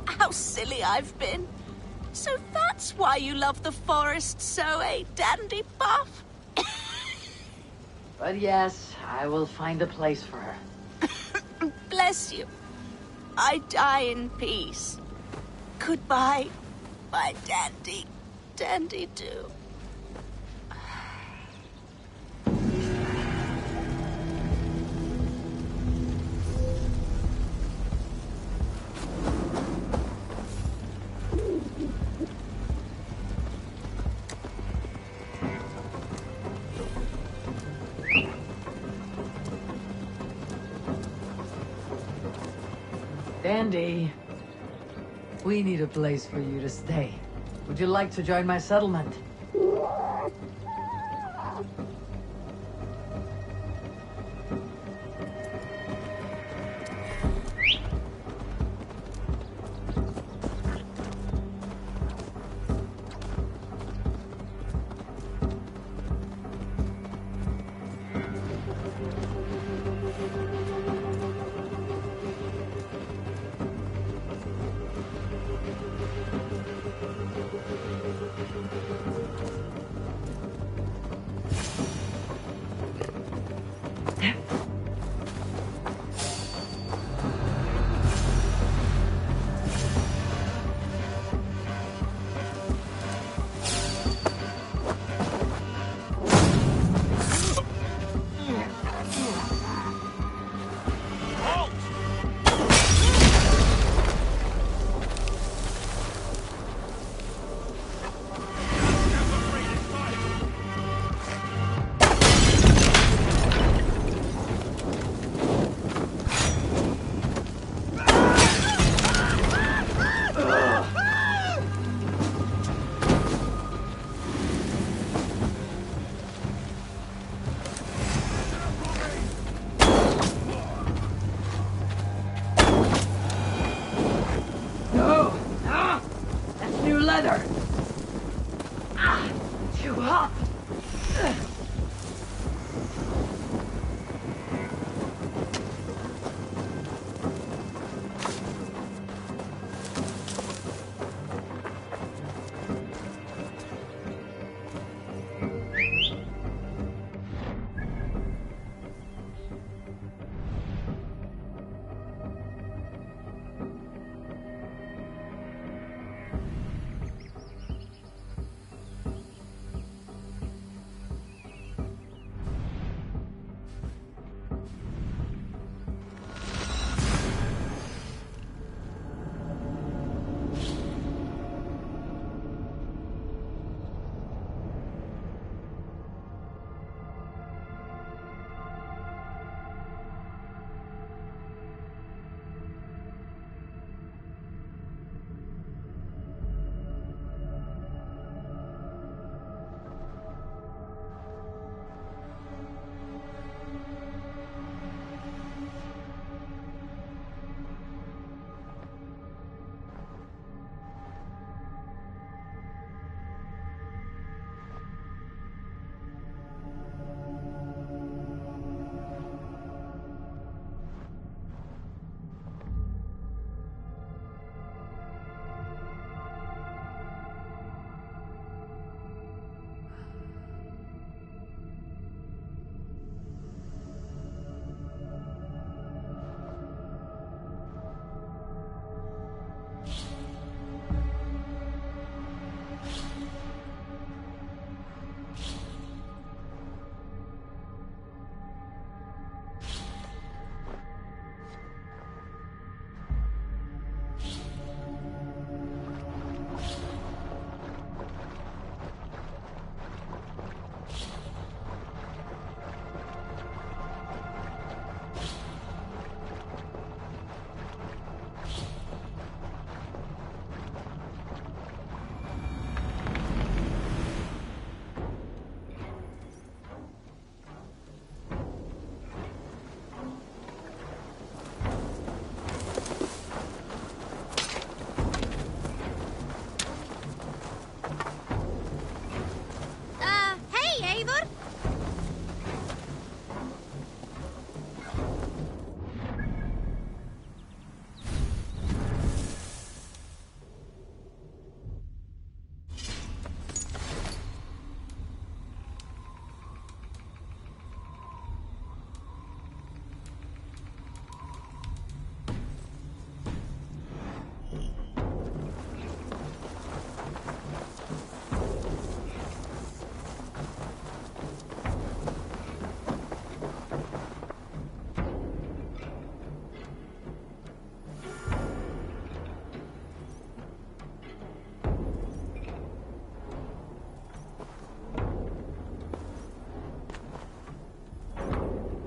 How silly I've been. So that's why you love the forest so, eh, Dandy Buff? But yes, I will find a place for her. Bless you. I die in peace. Goodbye, my Dandy. Dandy do. Dandy, we need a place for you to stay. Would you like to join my settlement?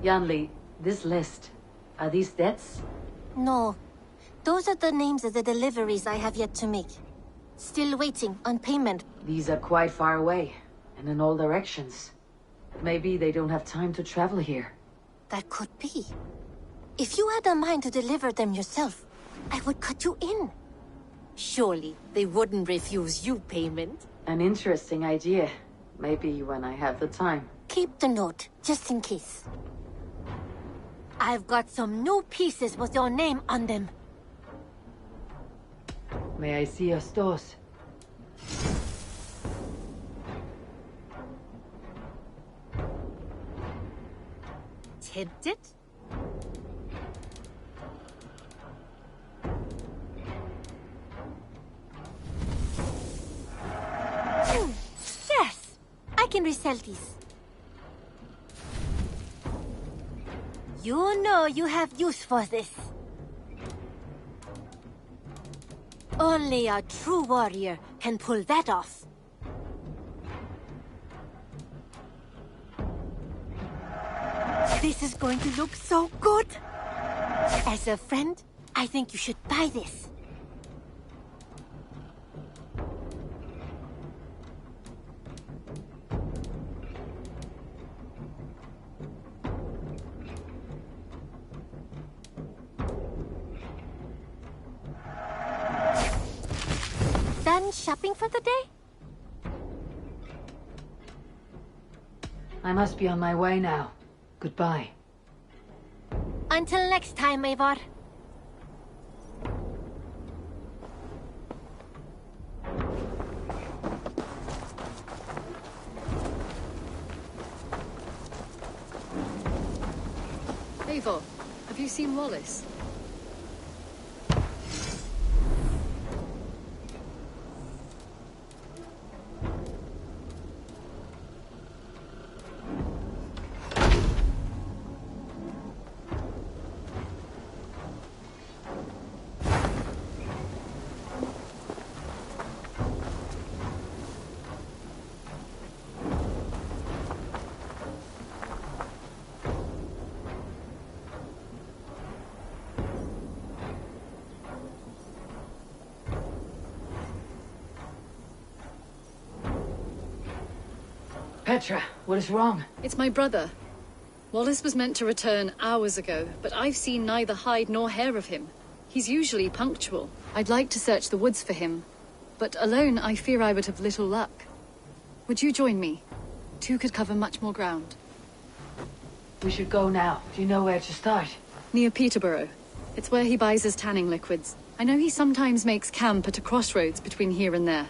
Yanli, this list, are these debts? No. Those are the names of the deliveries I have yet to make. Still waiting on payment. These are quite far away, and in all directions. Maybe they don't have time to travel here. That could be. If you had a mind to deliver them yourself, I would cut you in. Surely they wouldn't refuse you payment. An interesting idea. Maybe when I have the time. Keep the note, just in case. I've got some new pieces with your name on them. May I see your stores? Tempted? Yes! I can resell these. You know you have use for this. Only a true warrior can pull that off. This is going to look so good! As a friend, I think you should buy this. Done shopping for the day? I must be on my way now. Goodbye. Until next time, Eivor. Eivor, have you seen Wallace? Petra, what is wrong? It's my brother. Wallace was meant to return hours ago, but I've seen neither hide nor hair of him. He's usually punctual. I'd like to search the woods for him, but alone I fear I would have little luck. Would you join me? Two could cover much more ground. We should go now. Do you know where to start? Near Peterborough. It's where he buys his tanning liquids. I know he sometimes makes camp at a crossroads between here and there.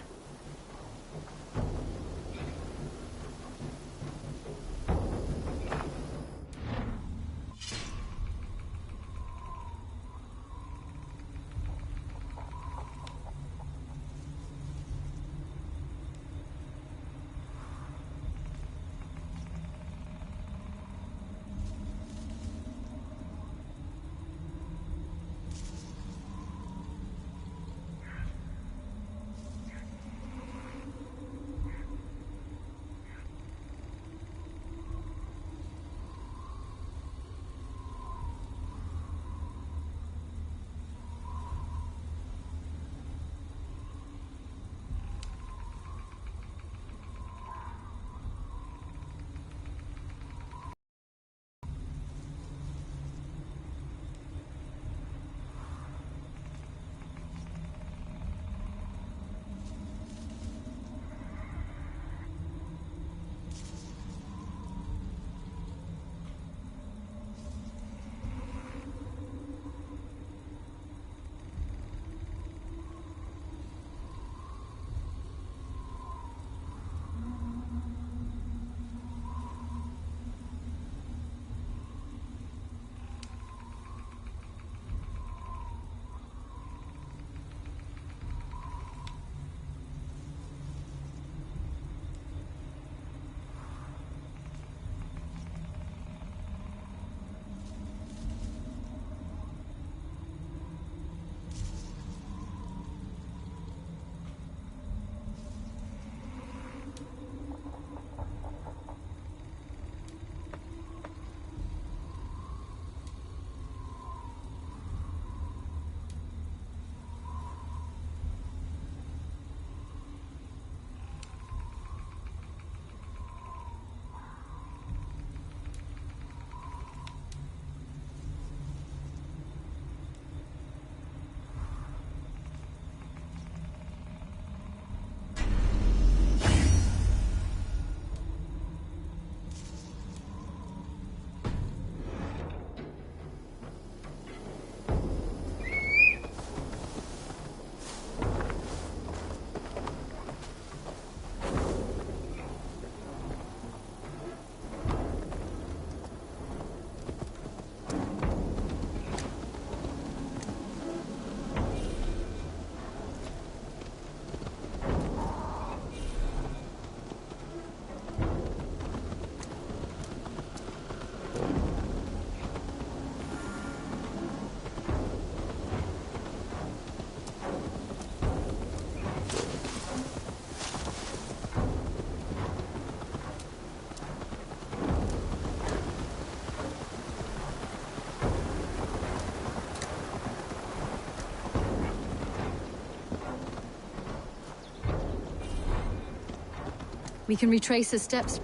We can retrace his steps.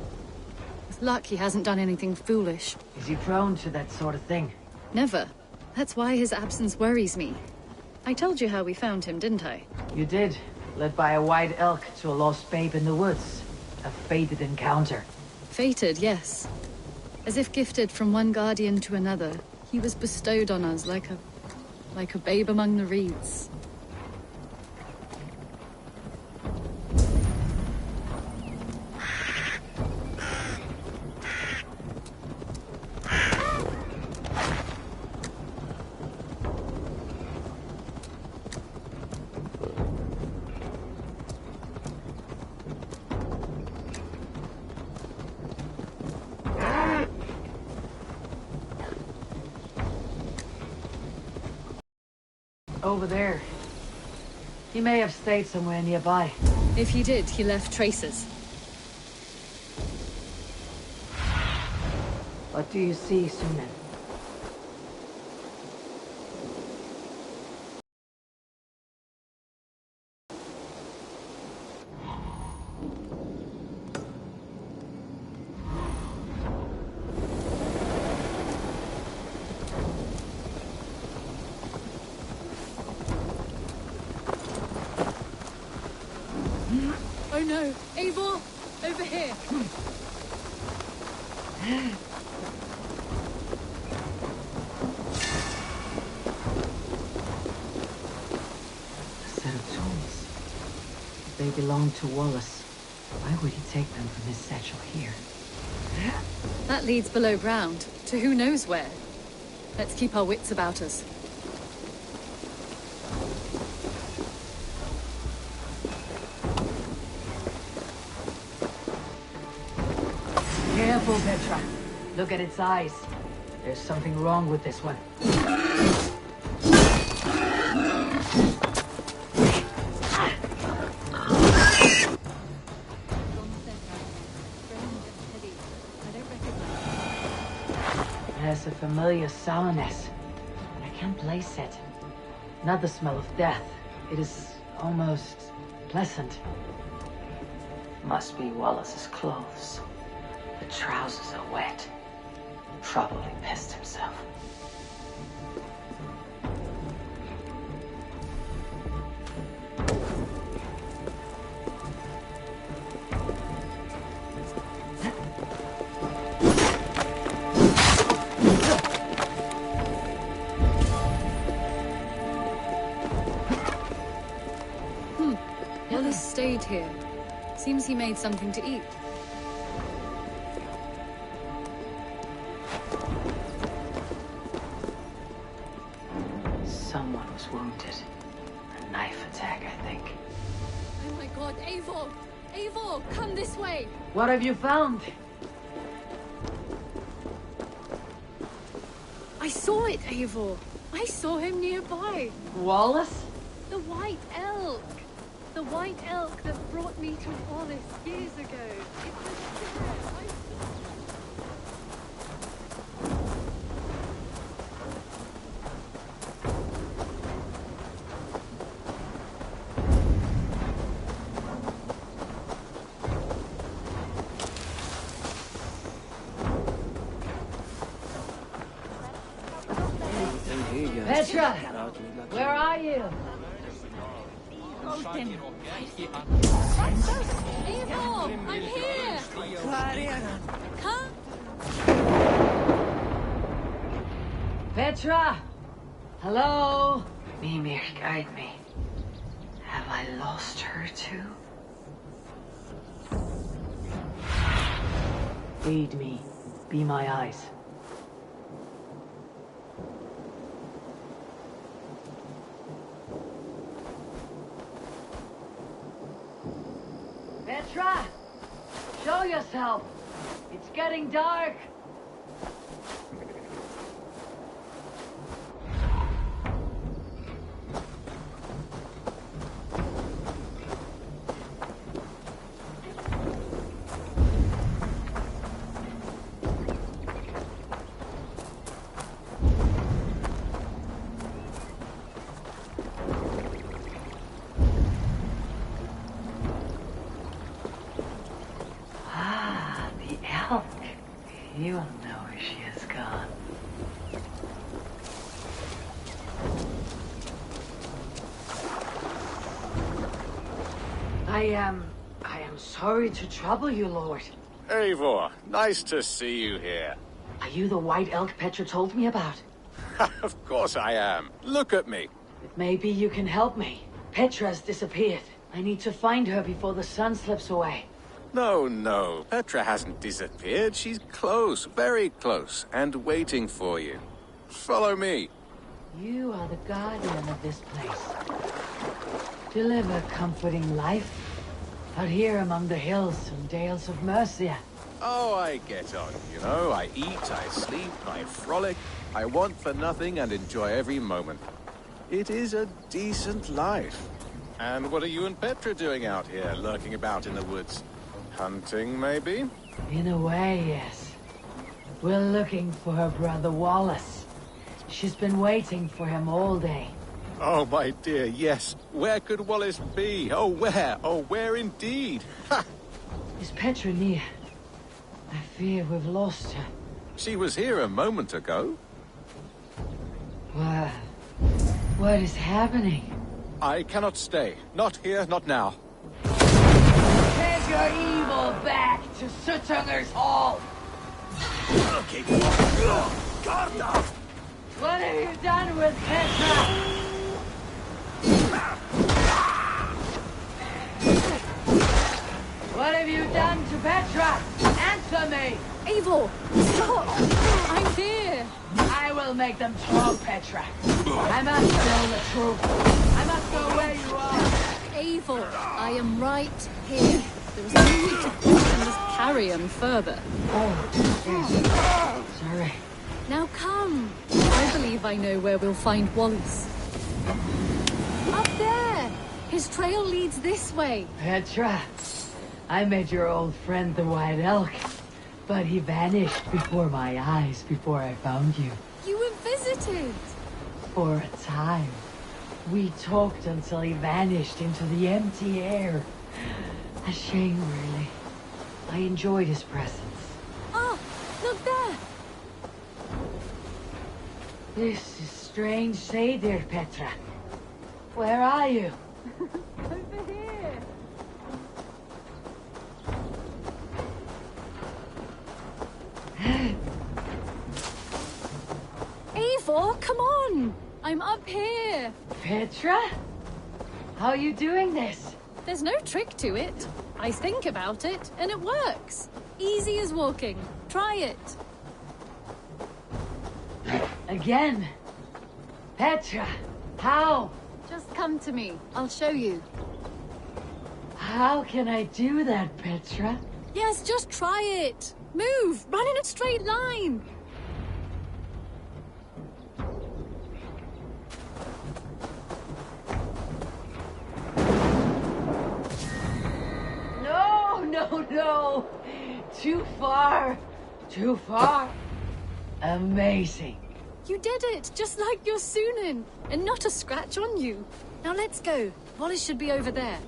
With luck, he hasn't done anything foolish. Is he prone to that sort of thing? Never. That's why his absence worries me. I told you how we found him, didn't I? You did. Led by a white elk to a lost babe in the woods. A fated encounter. Fated, yes. As if gifted from one guardian to another, he was bestowed on us like a babe among the reeds. Over there. He may have stayed somewhere nearby. If he did, he left traces. What do you see, Sunan? Oh no! Eivor! Over here! A set of tools. They belong to Wallace. Why would he take them from his satchel here? That leads below ground, to who knows where. Let's keep our wits about us. Careful, Petra. Look at its eyes. There's something wrong with this one. It has a familiar sourness. I can't place it. Not the smell of death. It is almost pleasant. Must be Wallace's clothes. The trousers are wet. Probably pissed himself. Wallace stayed here. Seems he made something to eat. Someone was wounded. A knife attack, I think. Oh my god, Eivor! Eivor, come this way! What have you found? I saw it, Eivor! I saw him nearby! Wallace? The white elk! The white elk that brought me to Wallace years ago. It was there. Petra! Where are you? Eivor! I'm here! Come! Petra! Hello? Mimir, guide me. Have I lost her too? Feed me. Be my eyes. Petra! Show yourself! It's getting dark! You will know where she has gone. I am sorry to trouble you, Lord. Eivor, nice to see you here. Are you the white elk Petra told me about? Of course I am. Look at me. Maybe you can help me. Petra's disappeared. I need to find her before the sun slips away. No. Petra hasn't disappeared. She's close, very close, and waiting for you. Follow me. You are the guardian of this place. Deliver comforting life out here among the hills and dales of Mercia. Oh, I get on, you know. I eat, I sleep, I frolic. I want for nothing and enjoy every moment. It is a decent life. And what are you and Petra doing out here, lurking about in the woods? Hunting, maybe? In a way, yes. We're looking for her brother Wallace. She's been waiting for him all day. Oh, my dear, yes. Where could Wallace be? Oh, where? Oh, where indeed? Ha! Is Petra near? I fear we've lost her. She was here a moment ago. What is happening? I cannot stay. Not here, not now. Take your evil back to Suttunger's Hall! Okay. What have you done with Petra? What have you done to Petra? Answer me! Eivor, stop! I'm here! I will make them talk, Petra. I must know the truth. I must know where you are. Eivor, I am right here. There is no need to question this carrion further. Oh, yes. Sorry. Now come. I believe I know where we'll find Wallace. Up there! His trail leads this way. Petra, I met your old friend the White Elk, but he vanished before my eyes before I found you. You were visited. For a time. We talked until he vanished into the empty air. A shame, really. I enjoyed his presence. Ah, look there! This is strange, say, dear Petra. Where are you? Over here. Eivor, come on! I'm up here. Petra? How are you doing this? There's no trick to it. I think about it, and it works. Easy as walking. Try it. Again? Petra, how? Just come to me. I'll show you. How can I do that, Petra? Yes, just try it. Move! Run in a straight line! No! Too far! Too far! Amazing! You did it, just like your Sunan, and not a scratch on you. Now let's go. Wallace should be over there.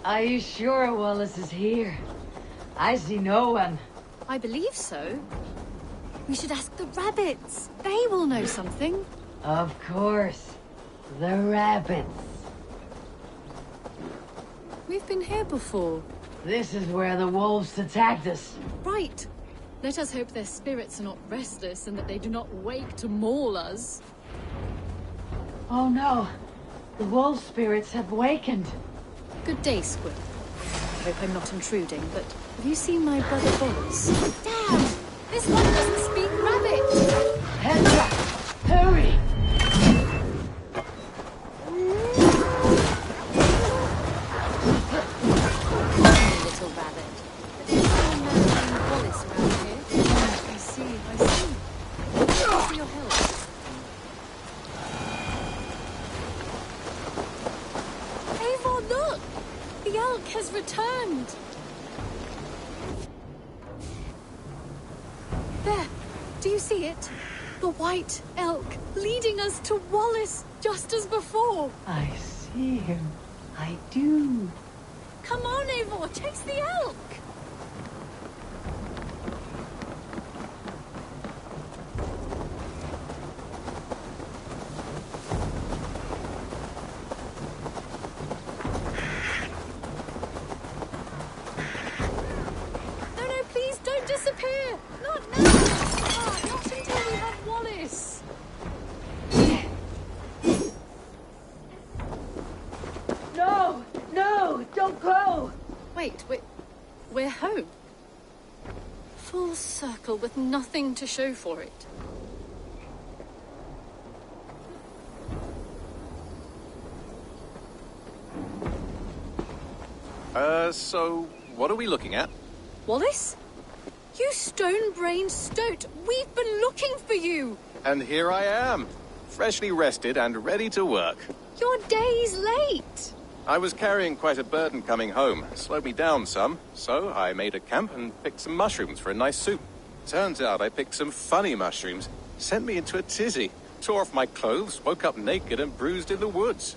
Are you sure Wallace is here? I see no one. I believe so. We should ask the rabbits. They will know something. Of course. The rabbits. We've been here before. This is where the wolves attacked us. Right. Let us hope their spirits are not restless and that they do not wake to maul us. Oh no. The wolf spirits have wakened. Good day, Squib. I hope I'm not intruding, but have you seen my brother Wallace? Damn! This one doesn't speak rabbit! Petra! Hurry! Little rabbit. But there's no man named Wallace around here. I see. Thanks for your help. Eivor, look! The elk has returned! There! Do you see it? The white elk leading us to Wallace, just as before! I see him. I do. Come on, Eivor, chase the elk! Don't go! Wait, we're home. Full circle with nothing to show for it. So what are we looking at? Wallace? You stone-brained stoat! We've been looking for you! And here I am, freshly rested and ready to work. You're days late! I was carrying quite a burden coming home. Slowed me down some, so I made a camp and picked some mushrooms for a nice soup. Turns out I picked some funny mushrooms. Sent me into a tizzy. Tore off my clothes, woke up naked and bruised in the woods.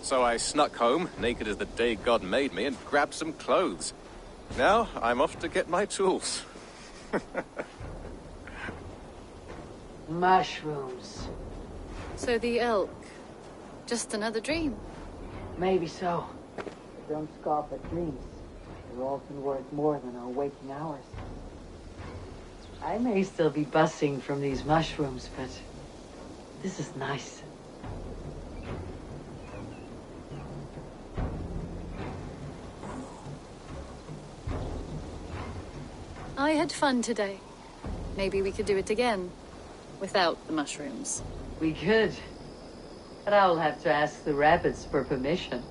So I snuck home, naked as the day God made me, and grabbed some clothes. Now I'm off to get my tools. Mushrooms. So the elk. Just another dream. Maybe so. But don't scoff at dreams. They're often worth more than our waking hours. I may still be buzzing from these mushrooms, but this is nice. I had fun today. Maybe we could do it again. Without the mushrooms. We could. But I'll have to ask the rabbits for permission.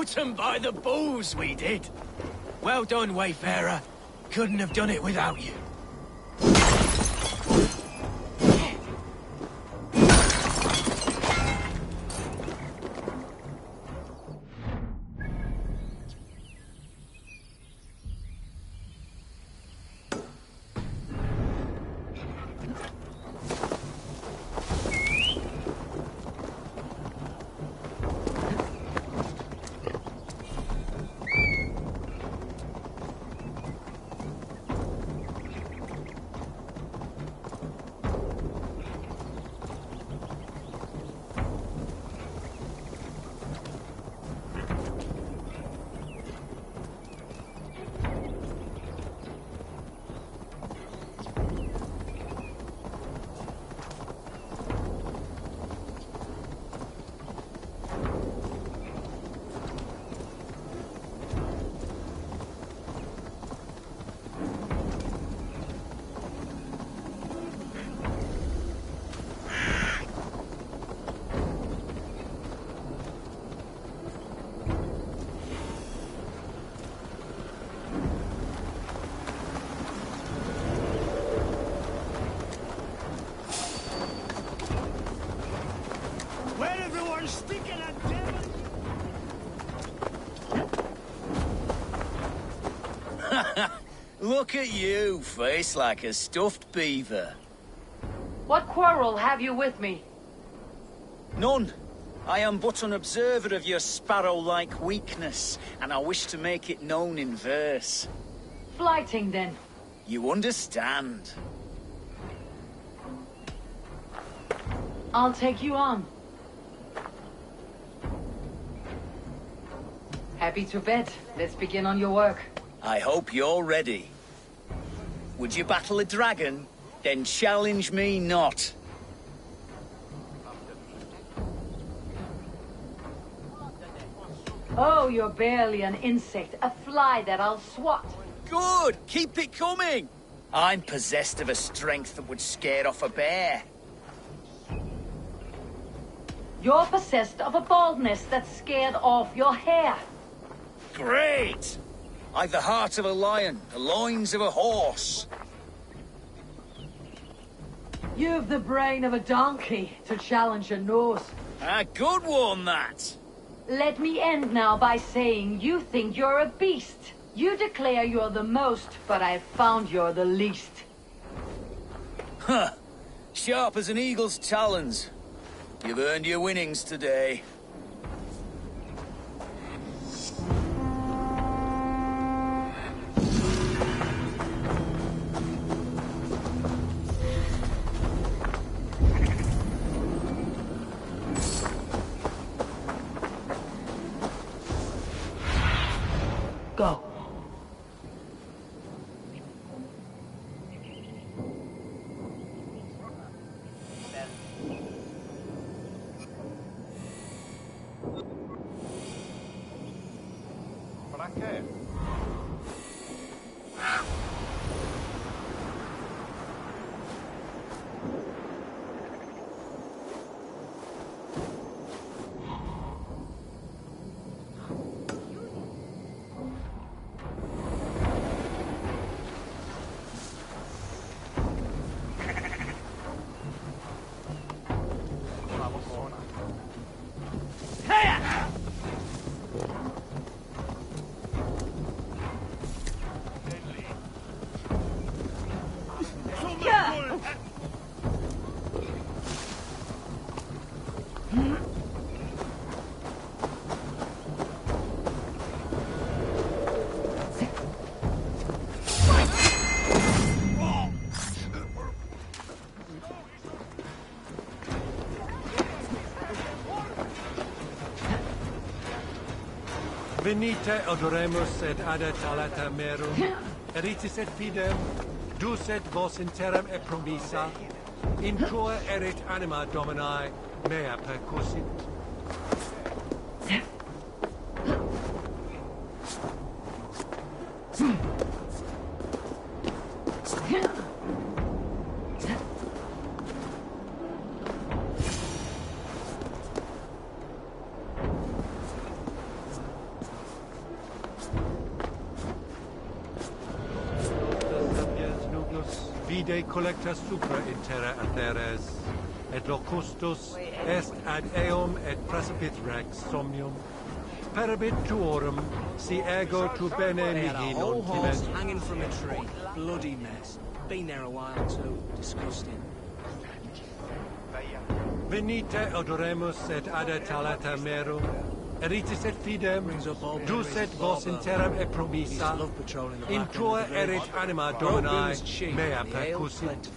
Took 'em by the balls, we did. Well done, Wayfarer. Couldn't have done it without you. Look at you, face like a stuffed beaver. What quarrel have you with me? None. I am but an observer of your sparrow-like weakness, and I wish to make it known in verse. Flighting, then. You understand. I'll take you on. Happy to bet. Let's begin on your work. I hope you're ready. Would you battle a dragon? Then challenge me not. Oh, you're barely an insect, a fly that I'll swat. Good! Keep it coming! I'm possessed of a strength that would scare off a bear. You're possessed of a baldness that scared off your hair. Great! I've the heart of a lion, the loins of a horse. You've the brain of a donkey to challenge a nose. A good one, that! Let me end now by saying you think you're a beast. You declare you're the most, but I've found you're the least. Huh. Sharp as an eagle's talons. You've earned your winnings today. Go. Venite odoremus et adet alata merum, eritis et fidem, dus et vos interim et promissa, in cua erit anima Domini mea percussit. vide collecta supra in terra atheres, et locustus est ad eum et precipit rex somnium, perabit tuorum, si ego tu bene mihi non horse timent. hanging from a tree. Bloody mess. Been there a while too. Disgusting. Venite odoremus et ada talata merum, eritis et fidem, dus et vos in terram e promissa, in tua erit anima domini, mea percussit.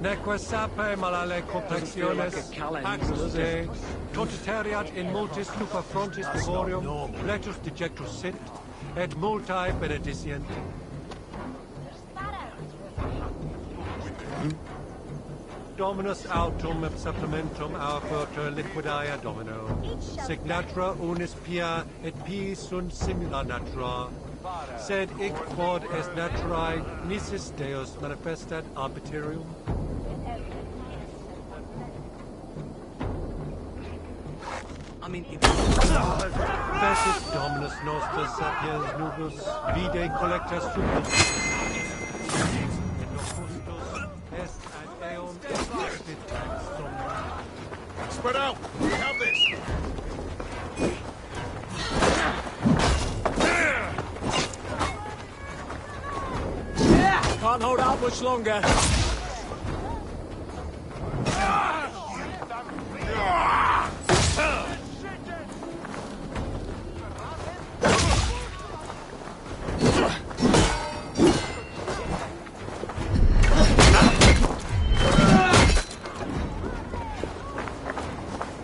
Neque sape malale complexiones, axus te, totiteriat in multis stupa frontis vivorium, letus dejectus sint, et multae benedicient. Dominus autum et supplementum our furter liquidaia domino, sic natura unis pia et pii sunt simila natura, sed ic quod est naturae nisis Deus manifestat arbitrium. I mean, Fessit Dominus nostra sapiens nubus, vide collecta supra. Spread out! We have this! can't hold out much longer.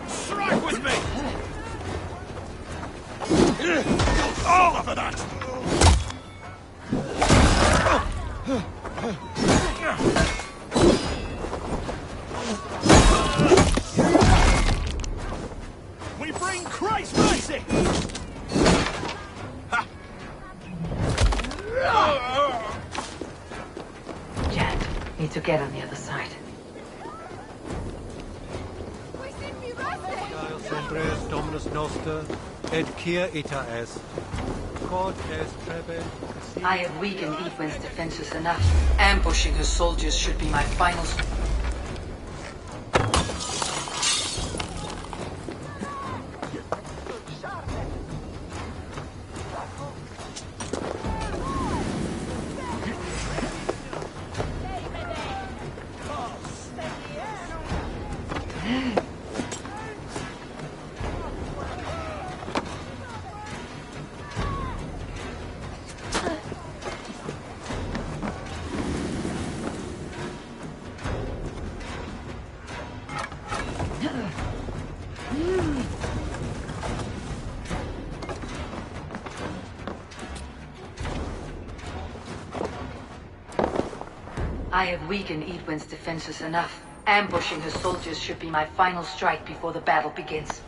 Strike with me! Oh, for that! We bring Christ mercy! Jan, need to get on the other side. Sempre est Dominus noster, et quia ita est. Quod est Trippin. I have weakened Edwin's defenses enough. Ambushing her soldiers should be my final... I have weakened Edwin's defenses enough. Ambushing her soldiers should be my final strike before the battle begins.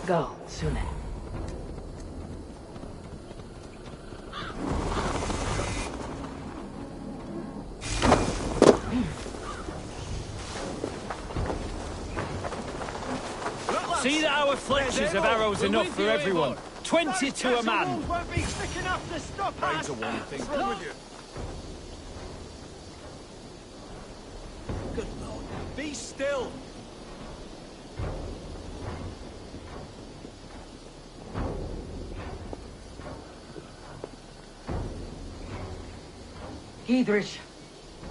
Go, Sune. See that our fletchers have arrows enough for everyone. 20 to a man. Won't be thick enough to stop us. one thing. What's wrong with you? Good lord. Be still. Heidrich.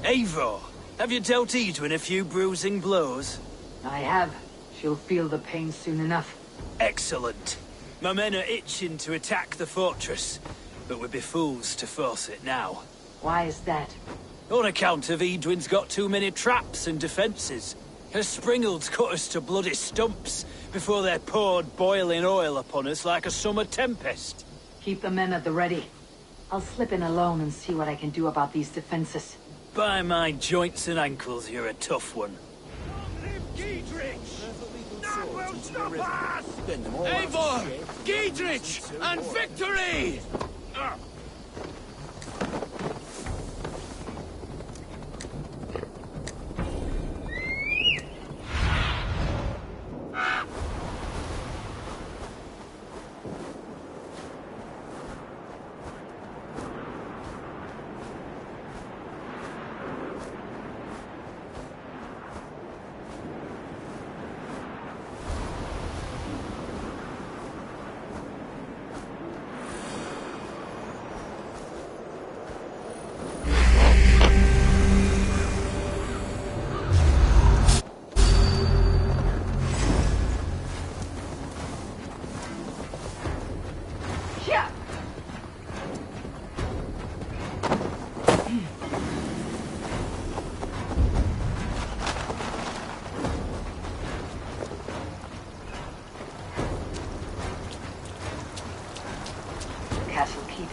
Eivor, have you dealt Edwin a few bruising blows? I have. She'll feel the pain soon enough. Excellent. My men are itching to attack the fortress, but we'd be fools to force it now. Why is that? On account of Edwin's got too many traps and defences. Her springalds cut us to bloody stumps before they poured boiling oil upon us like a summer tempest. Keep the men at the ready. I'll slip in alone and see what I can do about these defenses. By my joints and ankles, you're a tough one. Stop us! Eivor! Giedrich! And victory!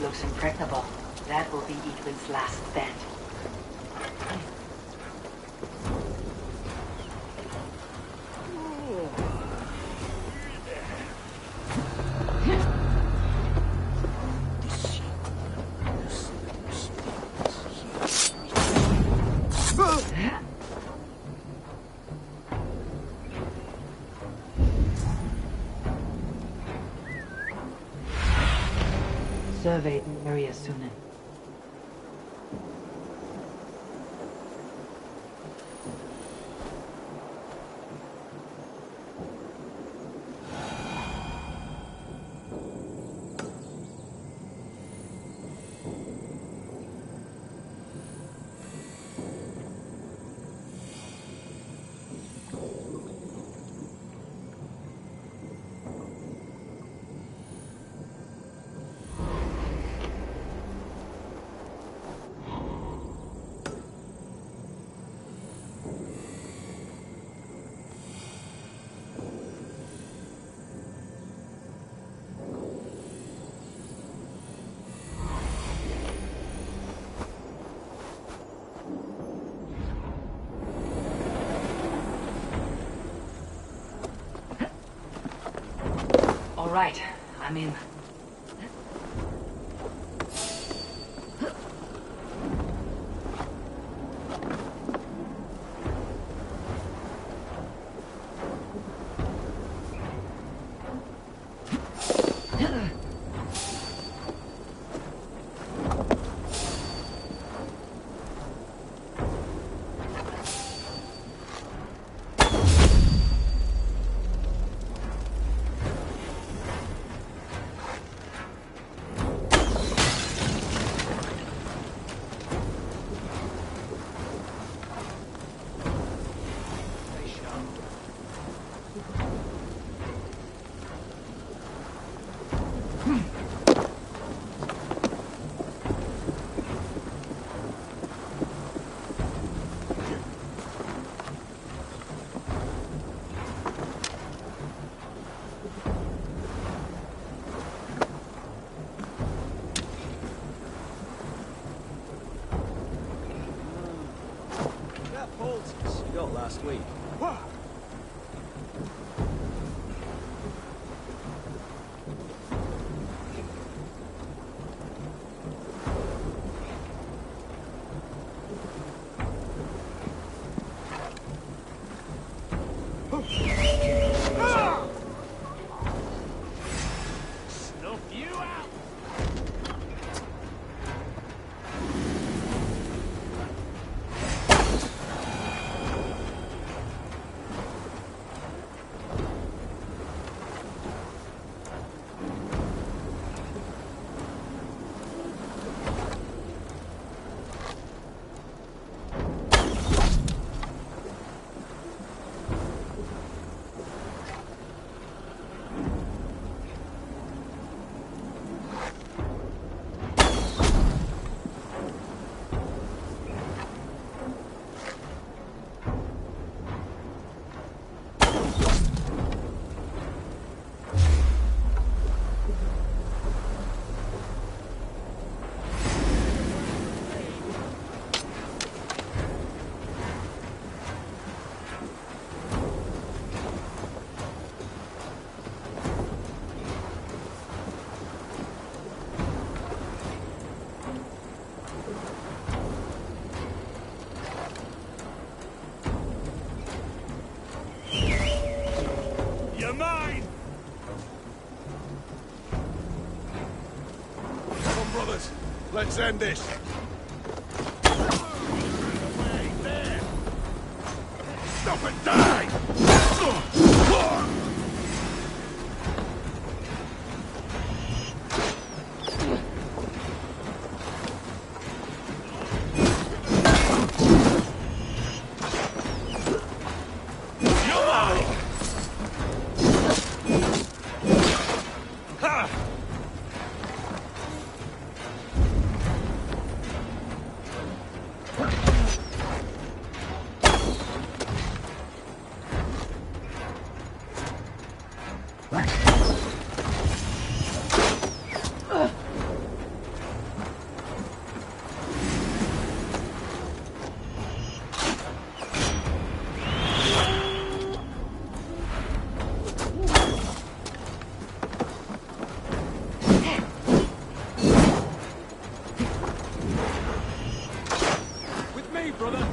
Looks impregnable. That will be Edwin's last stand. Survey the area soon. right, I'm in. You got last week. Snuff you out! You're mine! Come on, brothers. Let's end this. Stop and die! Brother.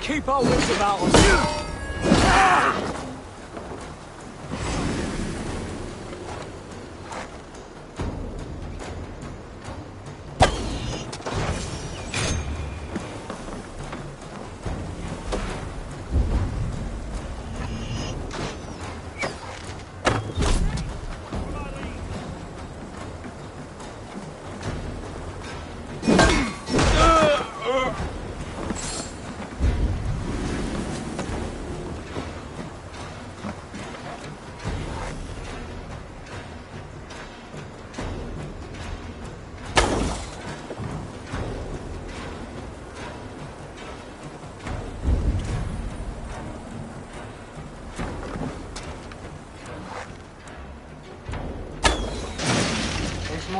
Keep our wits about us.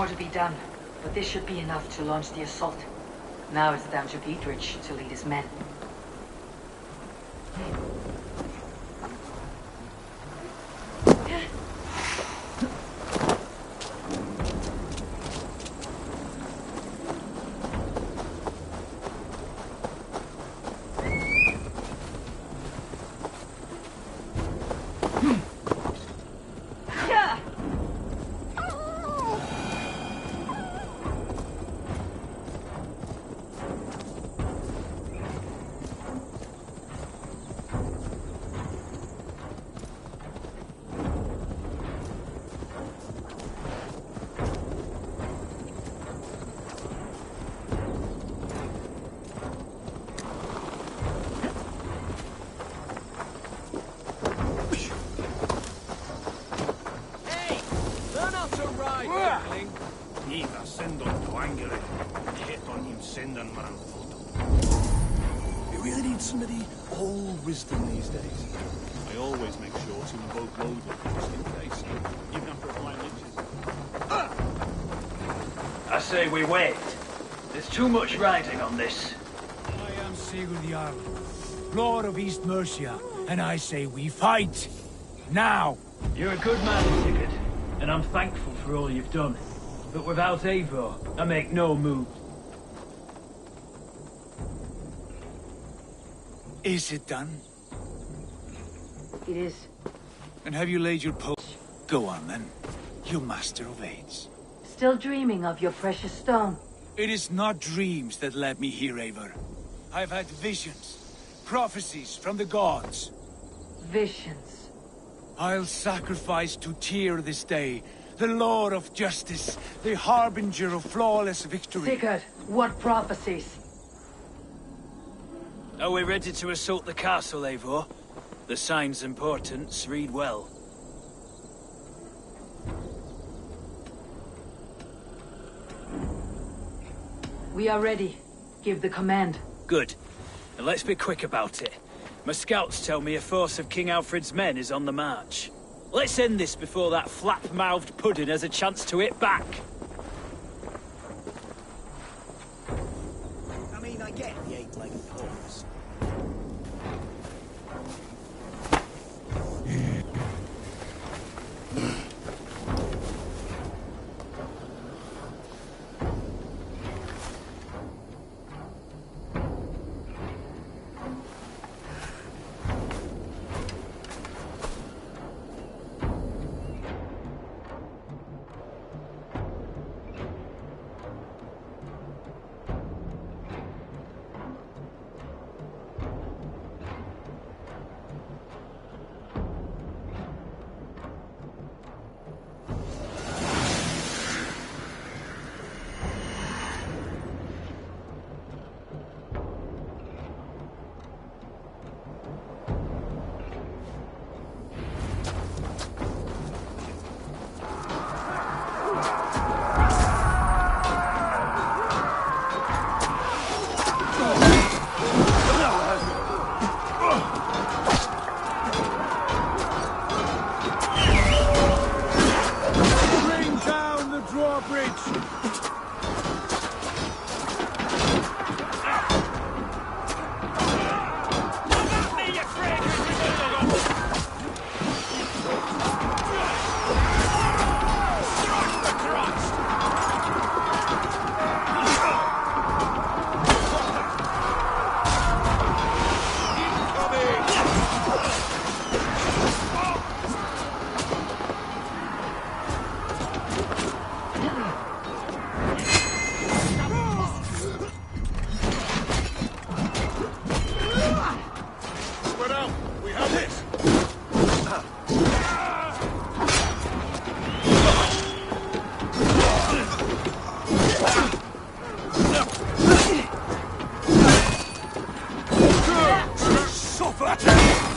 more to be done, but this should be enough to launch the assault. Now it's down to Dietrich to lead his men. You really need somebody all wisdom these days. I always make sure to invoke loads just in case, even after applying leeches. I say we wait. There's too much riding on this. I am Sigurd Jarl, Lord of East Mercia, and I say we fight! Now! You're a good man, Sigurd, and I'm thankful for all you've done. But without Eivor, I make no move. Is it done? It is. And have you laid your post? Go on then, you master of aids. Still dreaming of your precious stone? It is not dreams that led me here, Eivor. I've had visions, prophecies from the gods. Visions. I'll sacrifice to Tyr this day, the Lord of Justice, the harbinger of flawless victory. Sigurd, what prophecies? Are we ready to assault the castle, Eivor? The signs and portents read well. We are ready. Give the command. Good. And let's be quick about it. My scouts tell me a force of King Alfred's men is on the march. Let's end this before that flap-mouthed pudding has a chance to hit back. I mean, I get the eight-legged horse.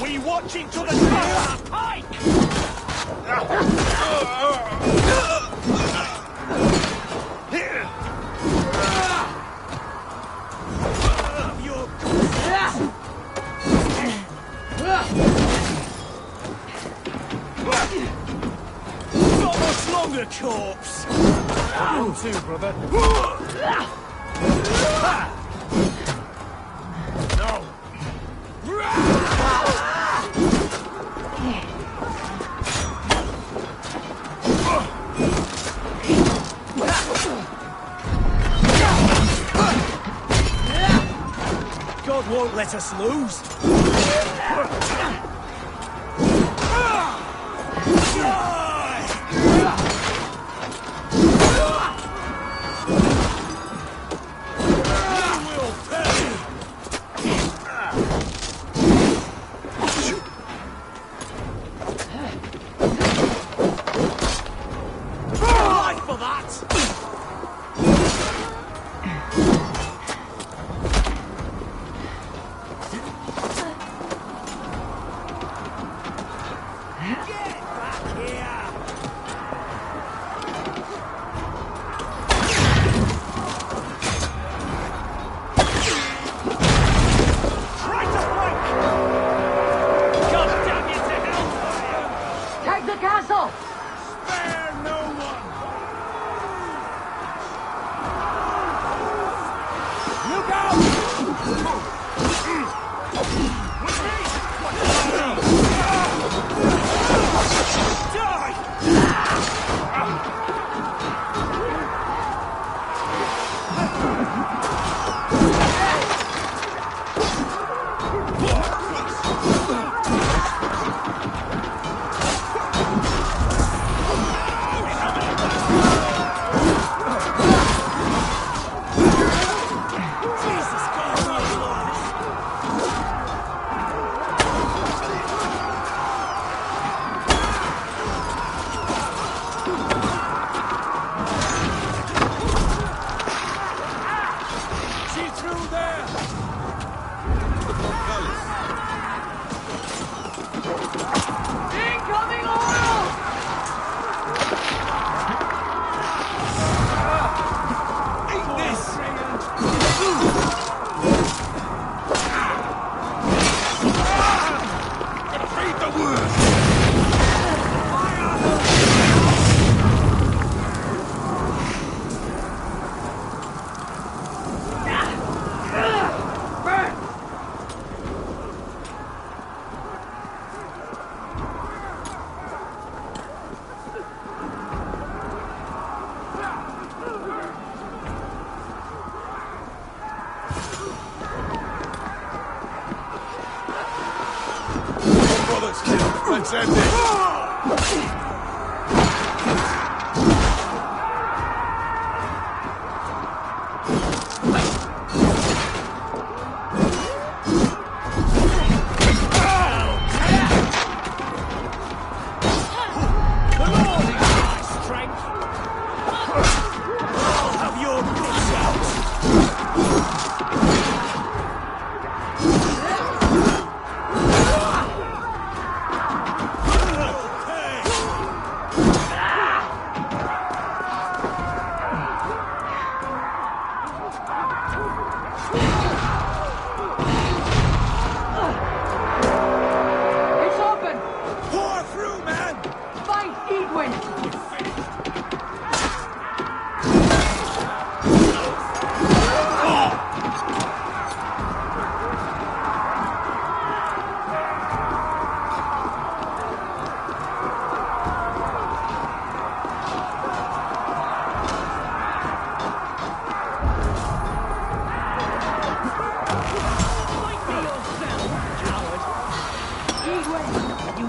We watch each other's pike! Not much longer, corpse! too, brother. No. God won't let us lose. Let's end it.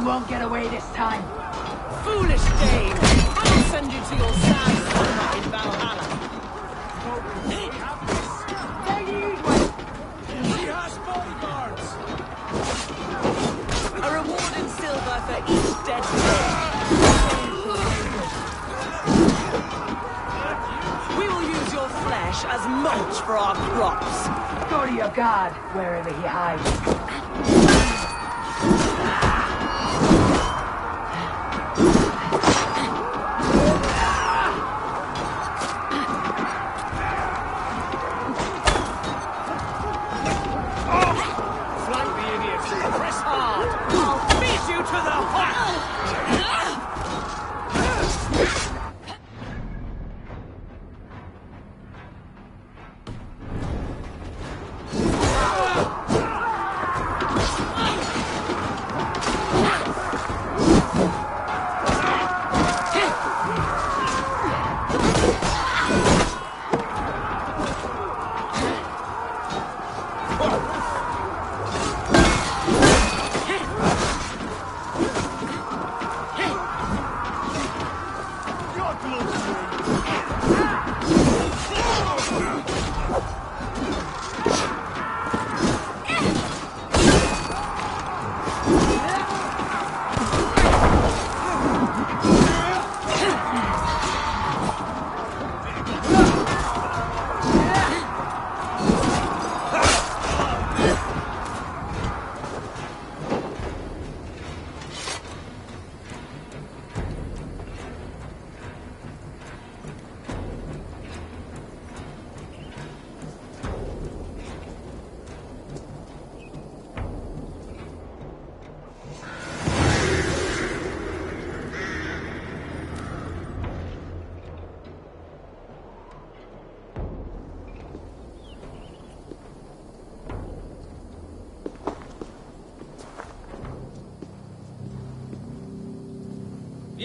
Won't get away this time. Foolish Dane! I'll send you to your sad summer in Valhalla. She has bodyguards! A reward in silver for each dead man. We will use your flesh as mulch for our crops. Go to your god, wherever he hides.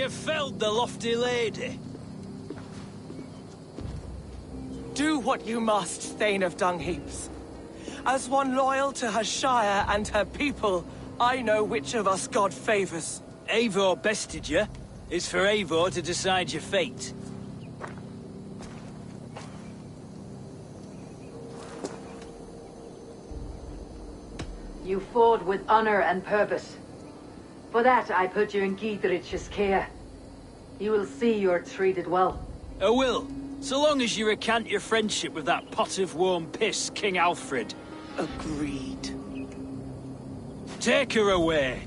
You felled the lofty lady. Do what you must, Thane of Dungheaps. As one loyal to her shire and her people, I know which of us God favors. Eivor bested you. It's for Eivor to decide your fate. You fought with honor and purpose. For that, I put you in Giedrich's care. You will see you're treated well. I will, so long as you recant your friendship with that pot of warm piss, King Alfred. Agreed. Take her away.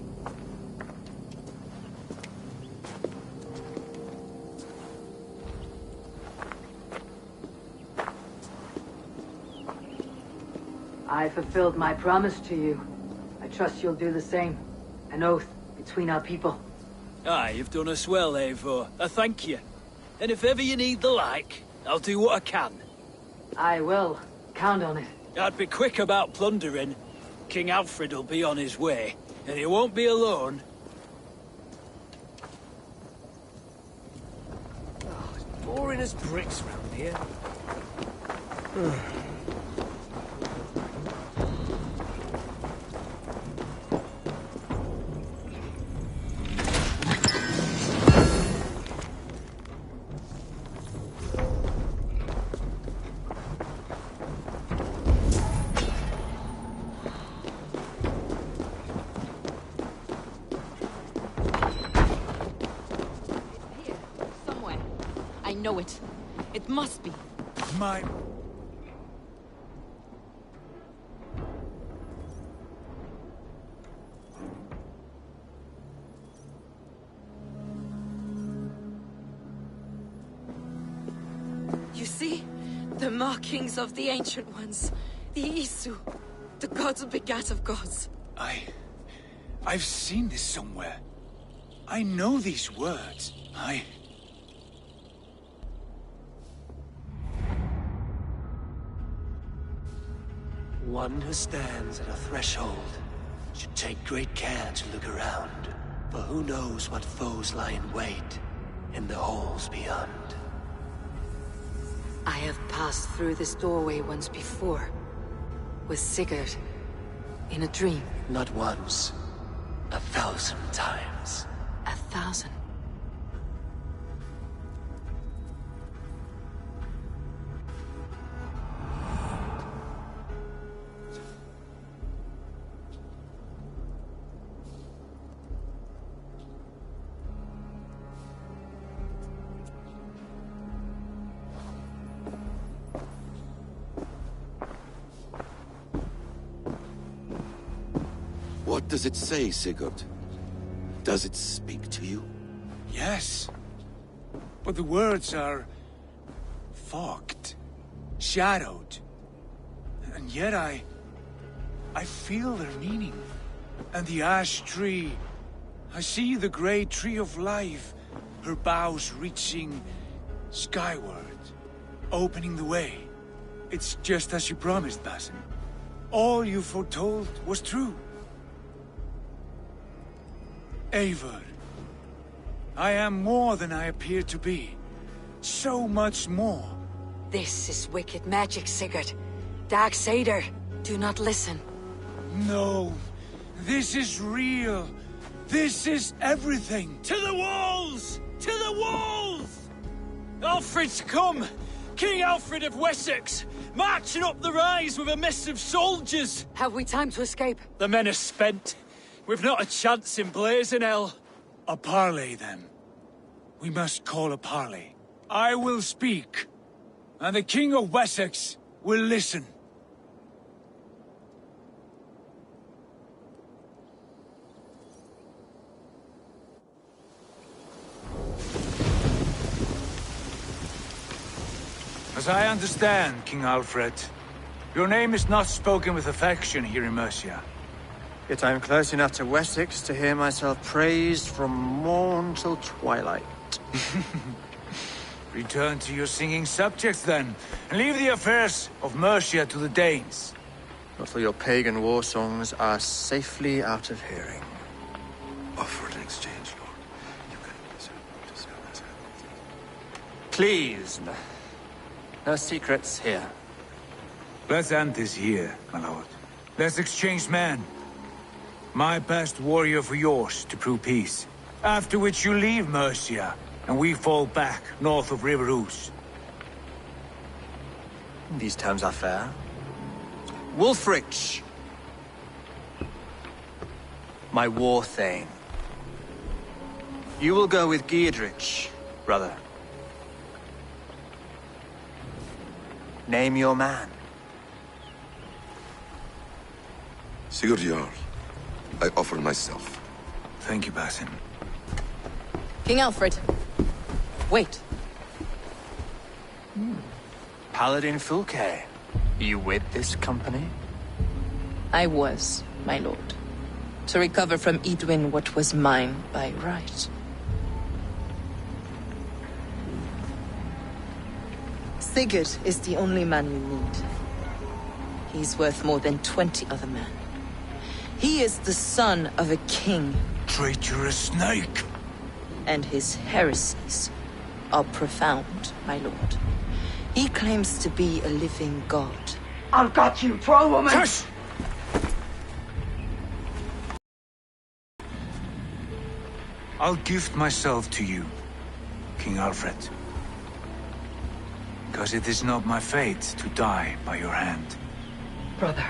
I fulfilled my promise to you. I trust you'll do the same. An oath between our people. Aye, you've done us well, Eivor. I thank you. And if ever you need the like, I'll do what I can. I will. Count on it. I'd be quick about plundering. King Alfred will be on his way, and he won't be alone. Oh, it's boring as bricks round here. I know it. It must be. My... You see? The markings of the Ancient Ones. The Isu. The gods begat of gods. I've seen this somewhere. I know these words. One who stands at a threshold should take great care to look around, for who knows what foes lie in wait in the halls beyond. I have passed through this doorway once before. With Sigurd. In a dream. Not once, 1,000 times. 1,000? What does it say, Sigurd? Does it speak to you? Yes. But the words are... fogged. Shadowed. And yet I feel their meaning. And the ash tree... I see the great tree of life. Her boughs reaching... skyward. Opening the way. It's just as you promised, Basim. All you foretold was true. Eivor, I am more than I appear to be. So much more. This is wicked magic, Sigurd. Darksader, do not listen. No, this is real. This is everything. To the walls! To the walls! Alfred's come! King Alfred of Wessex! Marching up the rise with a mess of soldiers! Have we time to escape? The men are spent. We've not a chance in blazing hell. A parley, then. We must call a parley. I will speak, and the King of Wessex will listen. As I understand, King Alfred, your name is not spoken with affection here in Mercia. Yet I am close enough to Wessex to hear myself praised from morn till twilight. Return to your singing subjects, then, and leave the affairs of Mercia to the Danes. Not till your pagan war songs are safely out of hearing. Offer an exchange, Lord. You can... Please, no secrets here. Let's end this here, my lord. Let's exchange men. My best warrior for yours to prove peace. After which you leave Mercia, and we fall back north of River Ouse. These terms are fair. Wulfrich! My war thane. You will go with Giedrich, brother. Name your man. Sigurd Jarl, I offer myself. Thank you, Basin. King Alfred. Wait. Paladin Fulke. You with this company? I was, my lord. To recover from Edwin what was mine by right. Sigurd is the only man you need. He's worth more than 20 other men. He is the son of a king. Traitorous snake! And his heresies are profound, my lord. He claims to be a living god. I've got you, troll woman! Hush! I'll gift myself to you, King Alfred. Because it is not my fate to die by your hand. Brother.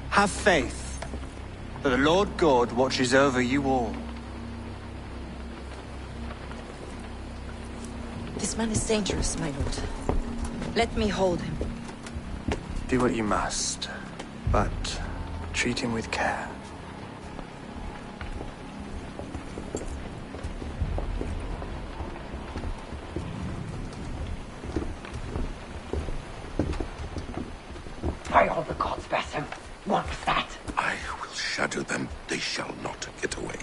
Have faith that the Lord God watches over you all. This man is dangerous, my lord. Let me hold him. Do what you must, but treat him with care. By all the gods, Basim. What was that? I will shatter them. They shall not get away.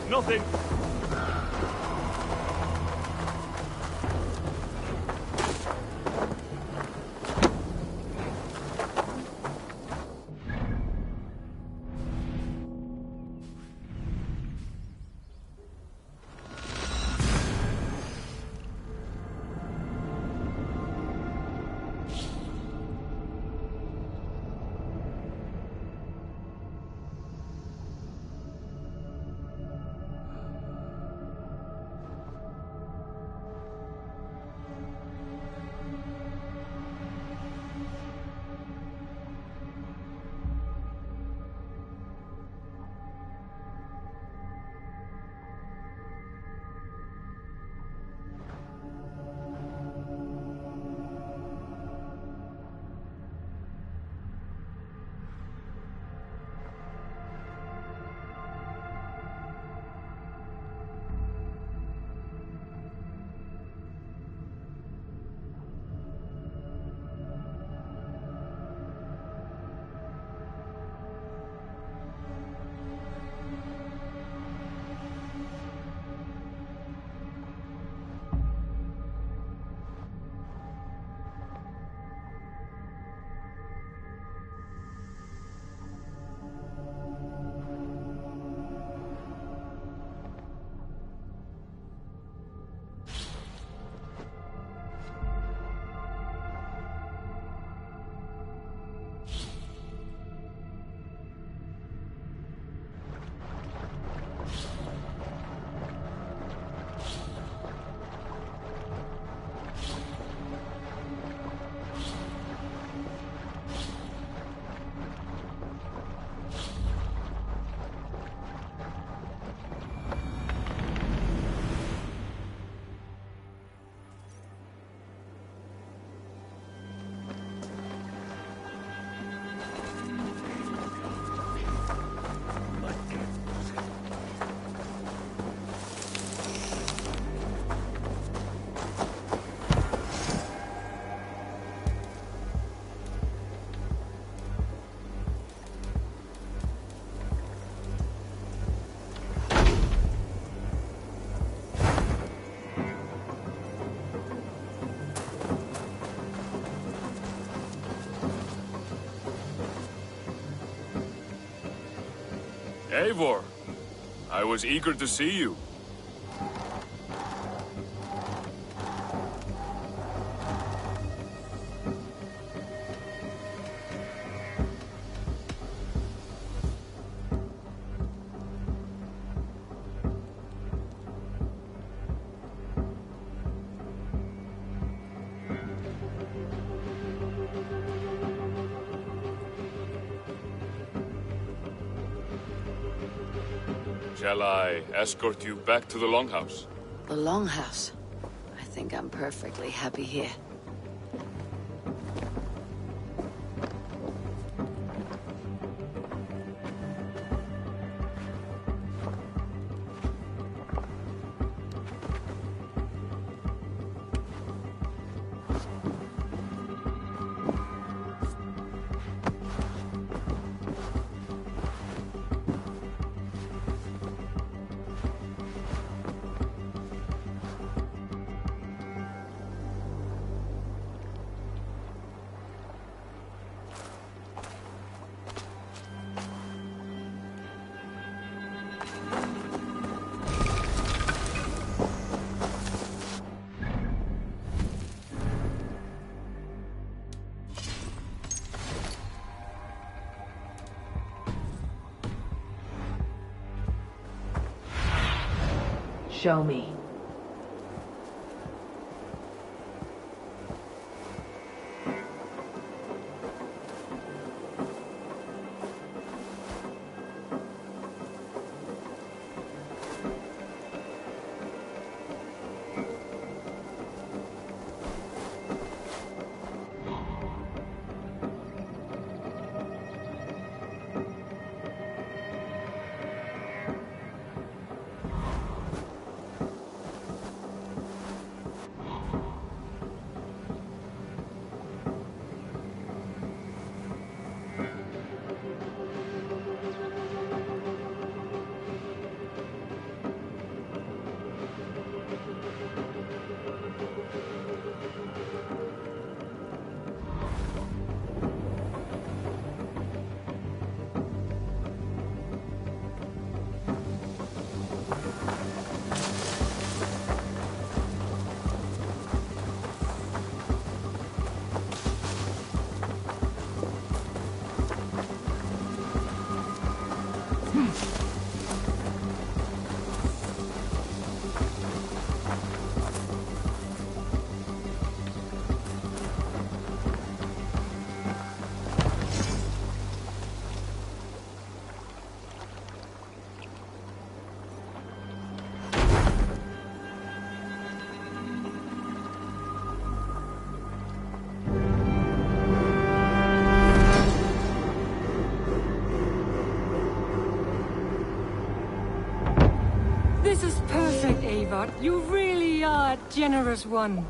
Nothing. Eivor, I was eager to see you. Shall I escort you back to the Longhouse? The Longhouse? I think I'm perfectly happy here. Show me. This is perfect, Eivor. You really are a generous one.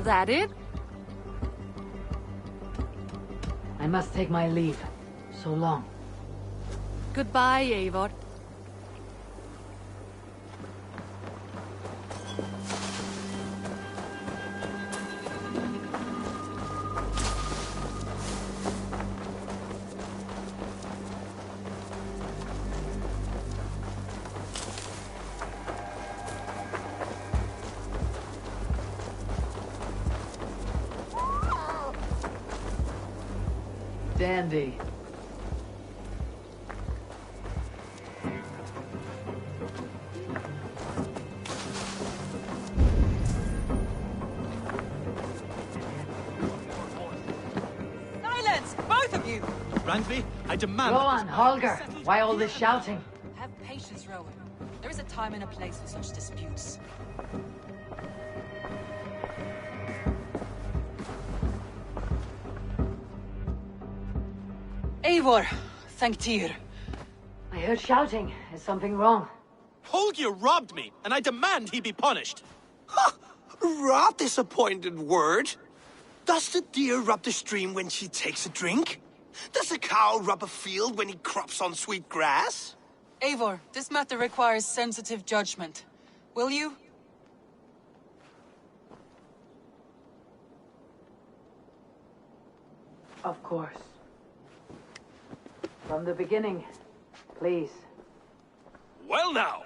That it? I must take my leave. So long. Goodbye, Eivor. Dandy. Silence! Both of you! Randvi, I demand... Go on, Holger. Why all this shouting? Have patience, Rowan. There is a time and a place for such disputes. Eivor, thank Tyr. I heard shouting. Is something wrong? Holger robbed me, and I demand he be punished. Rot disappointed word. Does the deer rub the stream when she takes a drink? Does a cow rub a field when he crops on sweet grass? Eivor, this matter requires sensitive judgment. Will you? Of course. From the beginning, please. Well now!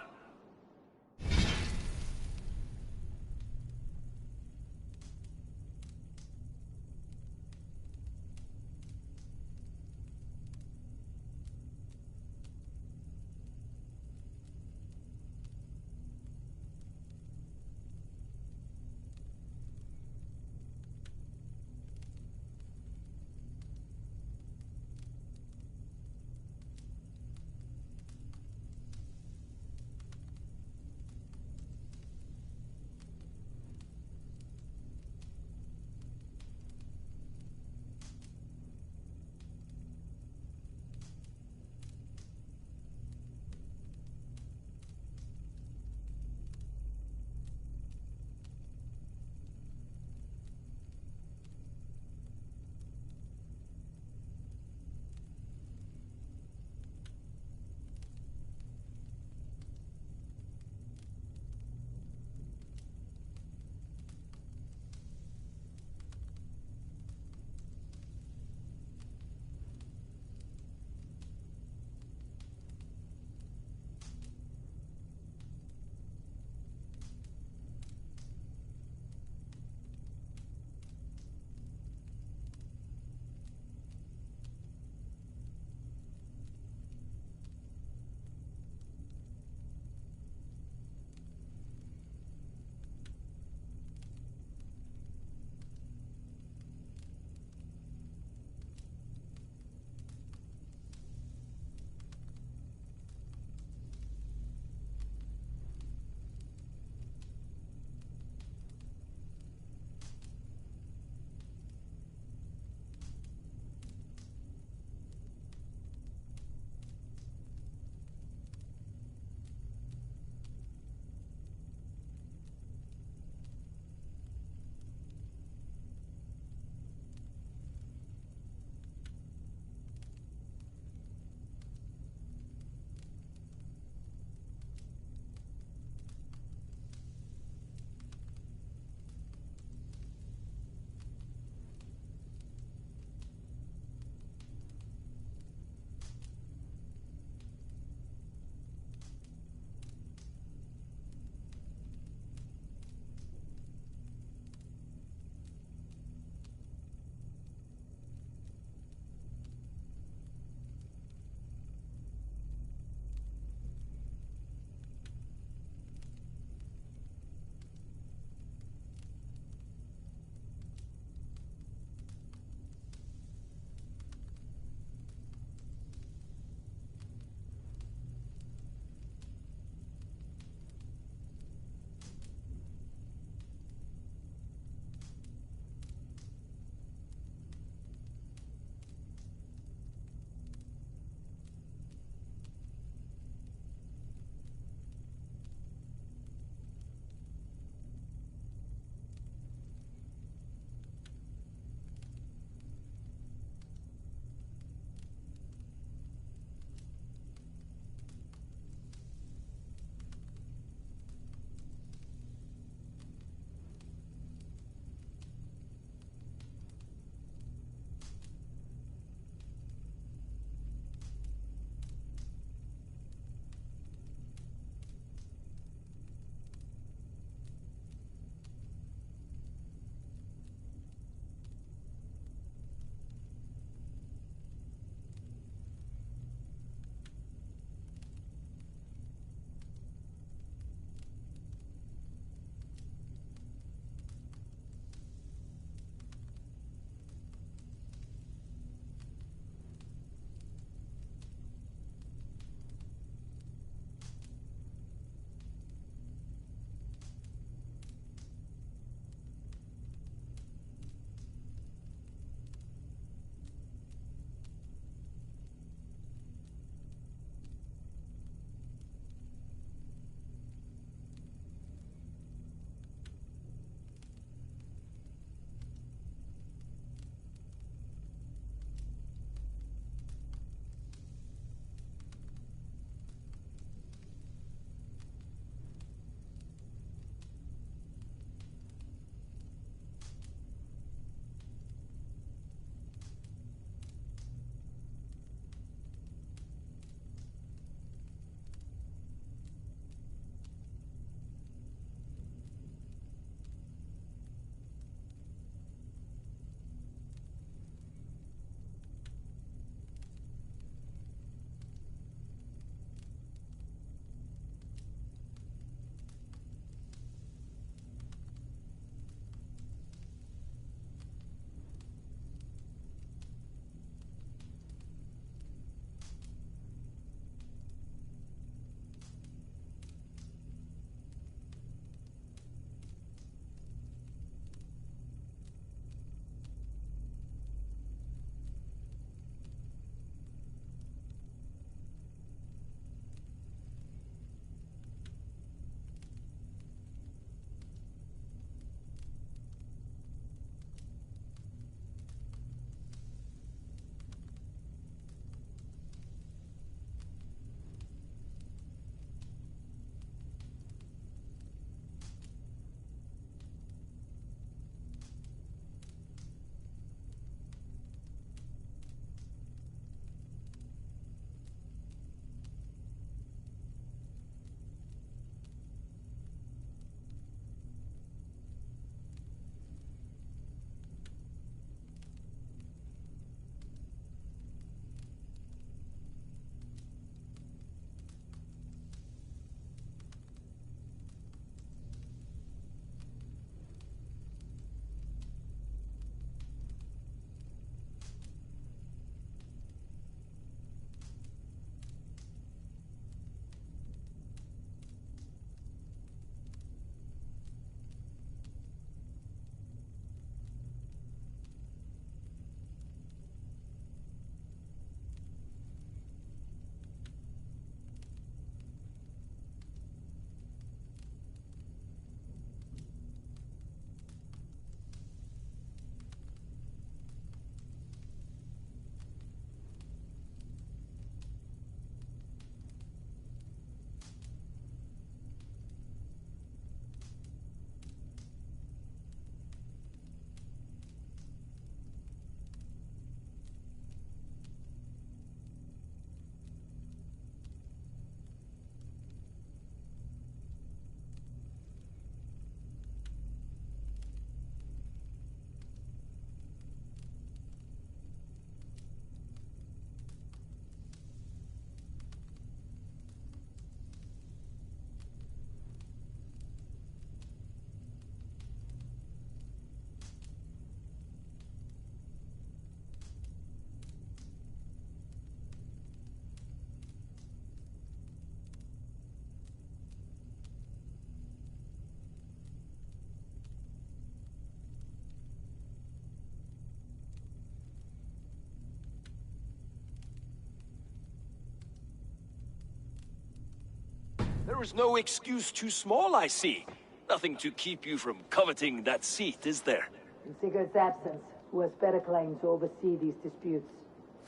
There is no excuse too small, I see. Nothing to keep you from coveting that seat, is there? In Sigurd's absence, who has better claim to oversee these disputes?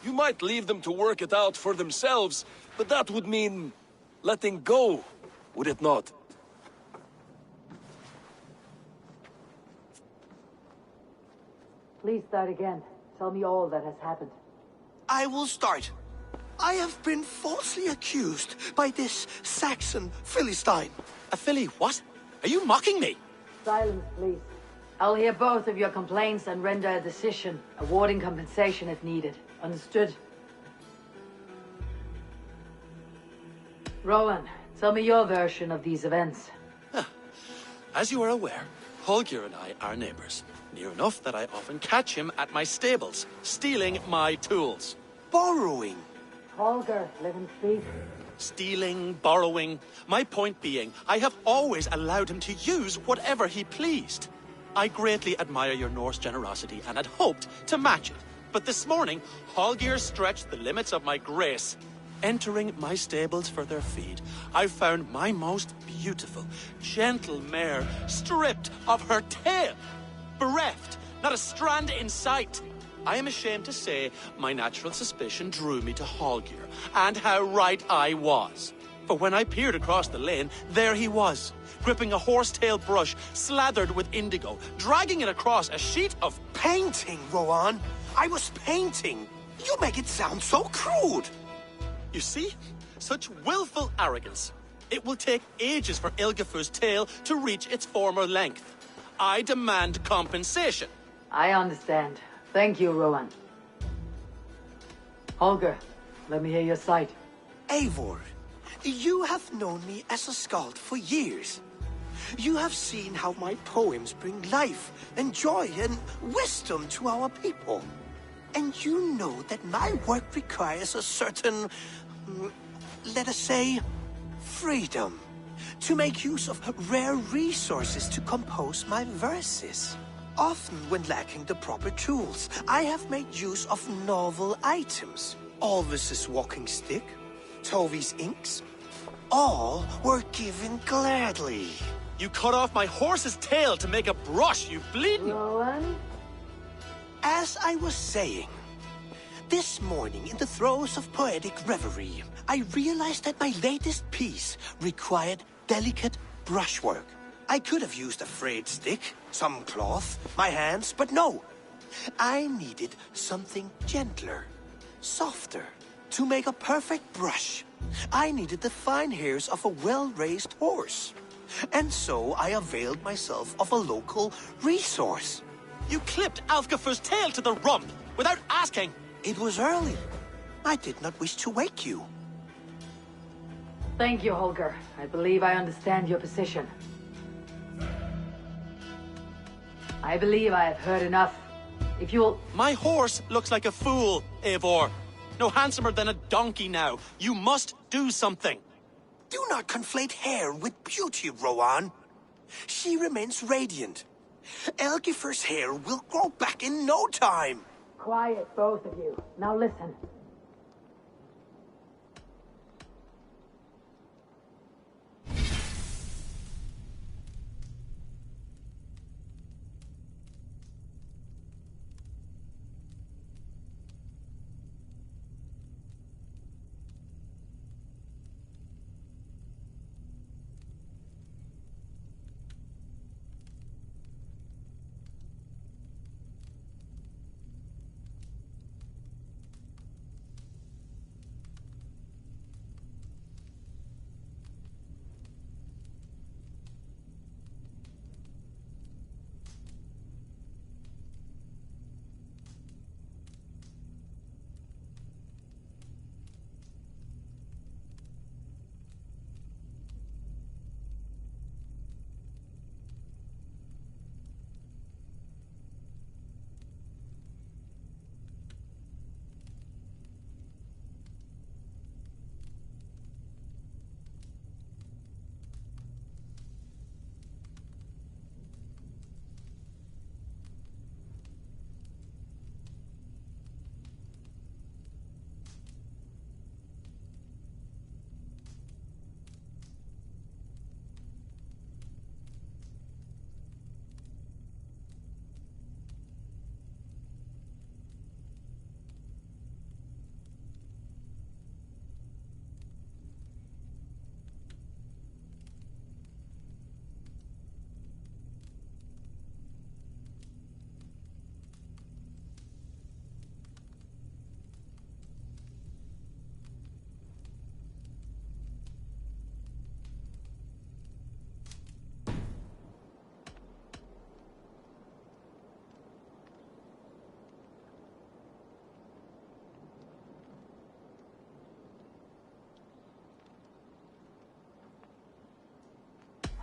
You might leave them to work it out for themselves, but that would mean letting go, would it not? Please start again. Tell me all that has happened. I will start. I have been falsely accused by this Saxon Philistine. A Philly what? Are you mocking me? Silence, please. I'll hear both of your complaints and render a decision, awarding compensation if needed. Understood? Rowan, tell me your version of these events. As you are aware, Holger and I are neighbors. Near enough that I often catch him at my stables, stealing my tools. Borrowing. Holger, let him speak. Stealing, borrowing. My point being, I have always allowed him to use whatever he pleased. I greatly admire your Norse generosity and had hoped to match it. But this morning, Holger stretched the limits of my grace. Entering my stables for their feed, I found my most beautiful, gentle mare stripped of her tail. Bereft, not a strand in sight. I am ashamed to say my natural suspicion drew me to Holger, and how right I was. For when I peered across the lane, there he was, gripping a horsetail brush slathered with indigo, dragging it across a sheet of painting, Rowan. I was painting. You make it sound so crude. You see? Such willful arrogance. It will take ages for Ilgafur's tail to reach its former length. I demand compensation. I understand. Thank you, Rowan. Holger, let me hear your side. Eivor, you have known me as a skald for years. You have seen how my poems bring life and joy and wisdom to our people. And you know that my work requires a certain, let us say, freedom. To make use of rare resources to compose my verses. Often when lacking the proper tools, I have made use of novel items. Alvis's walking stick, Tovi's inks. All were given gladly. You cut off my horse's tail to make a brush, you bleeding... Rowan? As I was saying, this morning in the throes of poetic reverie, I realized that my latest piece required delicate brushwork. I could have used a frayed stick, some cloth, my hands, but no. I needed something gentler, softer. To make a perfect brush, I needed the fine hairs of a well-raised horse. And so I availed myself of a local resource. You clipped Alfgafur's tail to the rump without asking. It was early. I did not wish to wake you. Thank you, Holger. I believe I understand your position. I believe I have heard enough. If you'll... My horse looks like a fool, Eivor. No handsomer than a donkey now. You must do something. Do not conflate hair with beauty, Rowan. She remains radiant. Elgifur's hair will grow back in no time. Quiet, both of you. Now listen.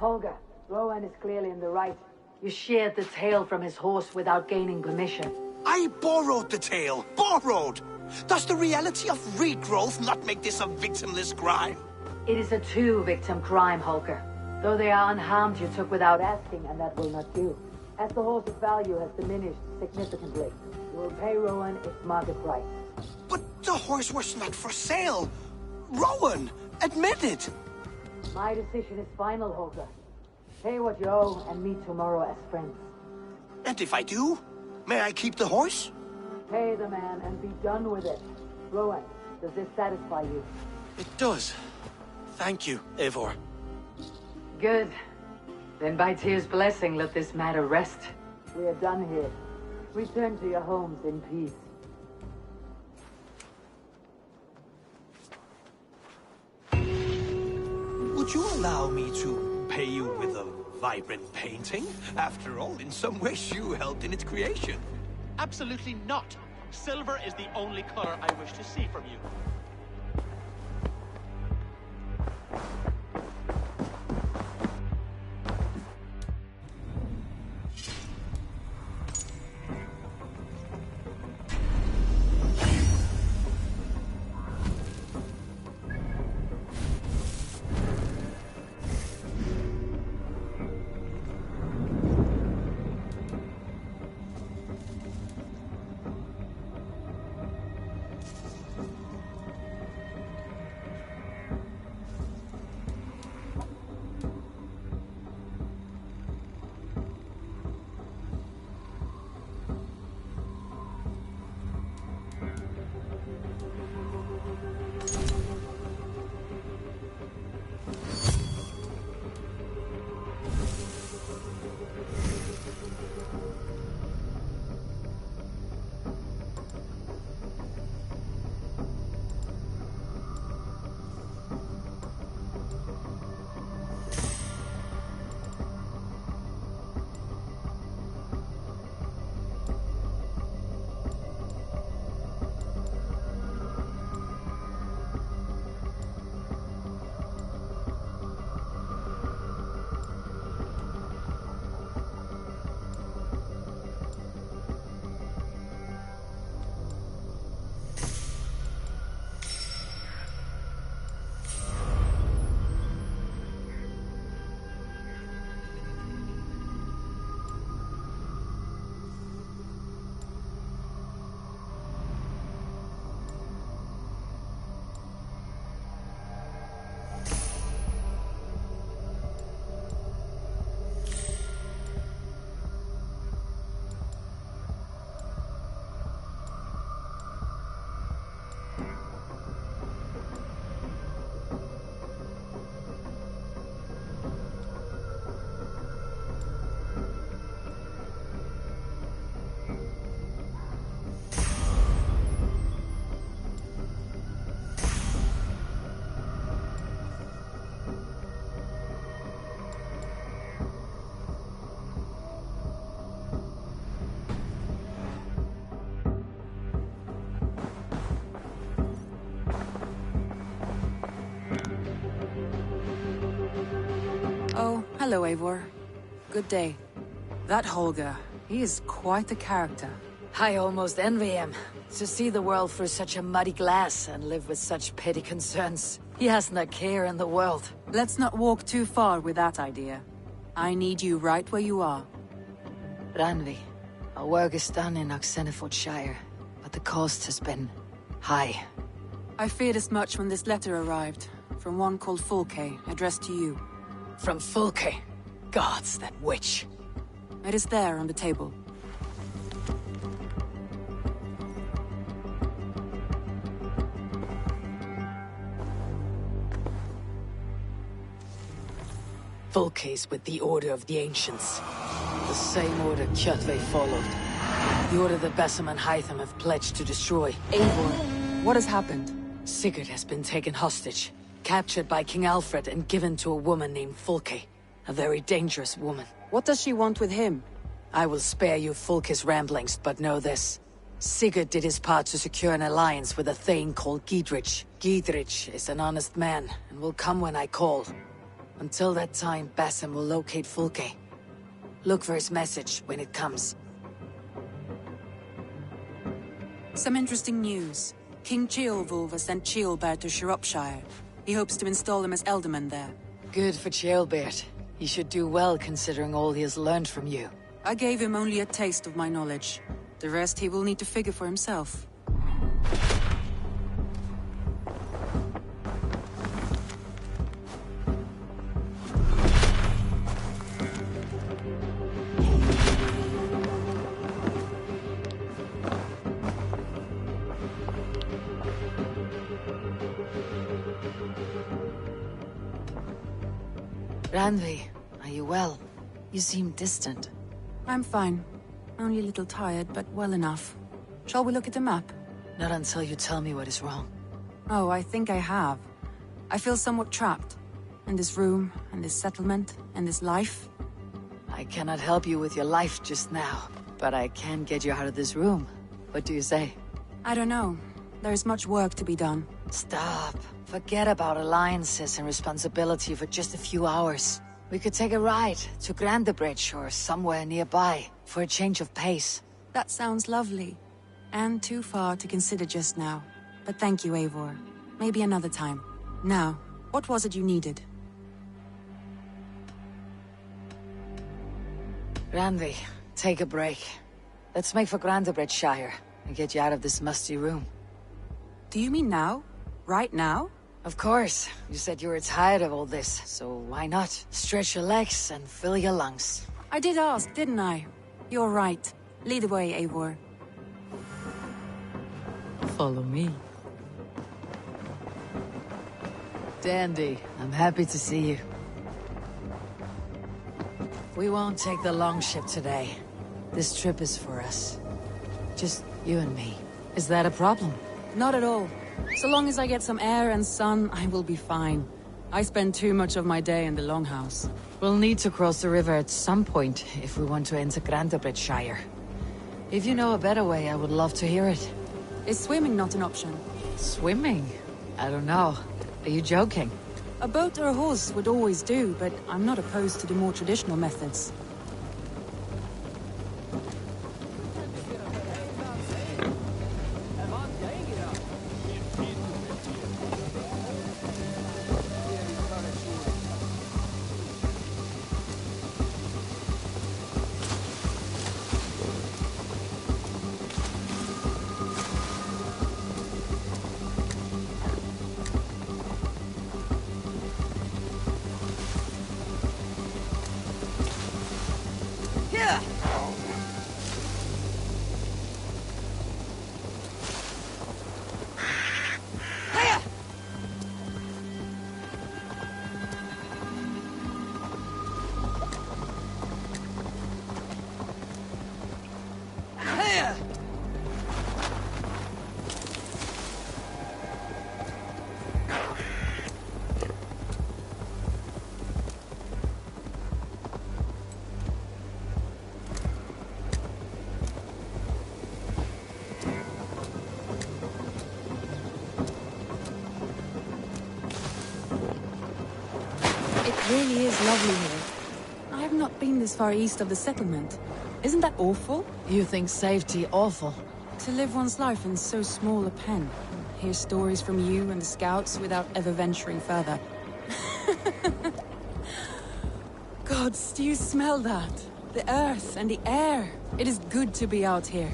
Holger, Rowan is clearly in the right. You sheared the tail from his horse without gaining permission. I borrowed the tail. Borrowed! Does the reality of regrowth not make this a victimless crime? It is a two-victim crime, Holger. Though they are unharmed, you took without asking, and that will not do. As the horse's value has diminished significantly, you will pay Rowan its market price. But the horse was not for sale. Rowan, admit it. My decision is final, Holger. Pay what you owe and meet tomorrow as friends. And if I do, may I keep the horse? Pay the man and be done with it. Rowan, does this satisfy you? It does. Thank you, Eivor. Good. Then by Tyr's blessing, let this matter rest. We are done here. Return to your homes in peace. Would you allow me to pay you with a vibrant painting? After all, in some ways you helped in its creation. Absolutely not. Silver is the only color I wish to see from you. Oh, hello, Eivor. Good day. That Holger, he is quite the character. I almost envy him. To see the world through such a muddy glass and live with such petty concerns. He hasn't a care in the world. Let's not walk too far with that idea. I need you right where you are. Randvi, our work is done in Oxenfordshire, but the cost has been high. I feared as much when this letter arrived, from one called Fulke, addressed to you. From Fulke? Gods, that witch. It is there on the table. Fulke's with the Order of the Ancients. The same order Kjotve followed. The order that Basim and Hytham have pledged to destroy. Eivor, what has happened? Sigurd has been taken hostage, captured by King Alfred and given to a woman named Fulke. A very dangerous woman. What does she want with him? I will spare you Fulke's ramblings, but know this. Sigurd did his part to secure an alliance with a thane called Gidrich. Gidrich is an honest man, and will come when I call. Until that time, Basim will locate Fulke. Look for his message when it comes. Some interesting news. King Ceolwulf has sent Ceolbert to Shropshire. He hopes to install him as Elderman there. Good for Ceolbert. He should do well considering all he has learned from you. I gave him only a taste of my knowledge. The rest he will need to figure for himself. Randvi, are you well? You seem distant. I'm fine. Only a little tired, but well enough. Shall we look at the map? Not until you tell me what is wrong. Oh, I think I have. I feel somewhat trapped. In this room, and this settlement, and this life. I cannot help you with your life just now, but I can get you out of this room. What do you say? I don't know. There is much work to be done. Stop. Forget about alliances and responsibility for just a few hours. We could take a ride to Grandebridge or somewhere nearby for a change of pace. That sounds lovely. And too far to consider just now. But thank you, Eivor. Maybe another time. Now, what was it you needed? Randvi, take a break. Let's make for Grandebridgeshire and get you out of this musty room. Do you mean now? Right now? Of course. You said you were tired of all this, so why not? Stretch your legs and fill your lungs. I did ask, didn't I? You're right. Lead the way, Eivor. Follow me. Dandy, I'm happy to see you. We won't take the long ship today. This trip is for us. Just you and me. Is that a problem? Not at all. So long as I get some air and sun, I will be fine. I spend too much of my day in the Longhouse. We'll need to cross the river at some point if we want to enter Grandebridgeshire. If you know a better way, I would love to hear it. Is swimming not an option? Swimming? I don't know. Are you joking? A boat or a horse would always do, but I'm not opposed to the more traditional methods. It really is lovely here. I have not been this far east of the settlement. Isn't that awful? You think safety awful? To live one's life in so small a pen. Hear stories from you and the scouts without ever venturing further. Gods, do you smell that? The earth and the air. It is good to be out here.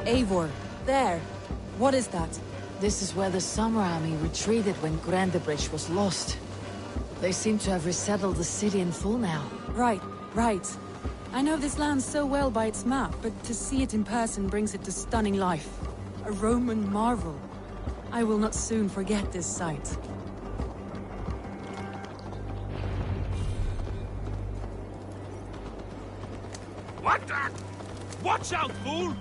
Eivor, there. What is that? This is where the Summer Army retreated when Grandebridge was lost. They seem to have resettled the city in full now. Right. I know this land so well by its map, but to see it in person brings it to stunning life. A Roman marvel. I will not soon forget this sight. What the? Watch out, fool!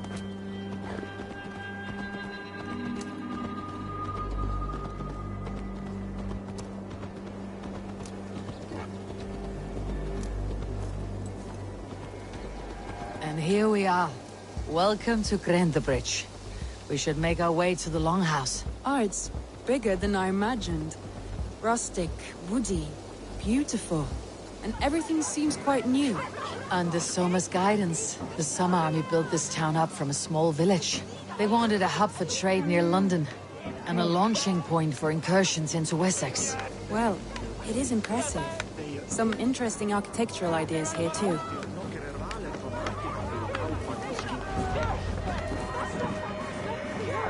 And here we are. Welcome to Grandebridge. We should make our way to the Longhouse. Oh, it's bigger than I imagined. Rustic, woody, beautiful. And everything seems quite new. Under Soma's guidance, the Summer Army built this town up from a small village. They wanted a hub for trade near London, and a launching point for incursions into Wessex. Well, it is impressive. Some interesting architectural ideas here too.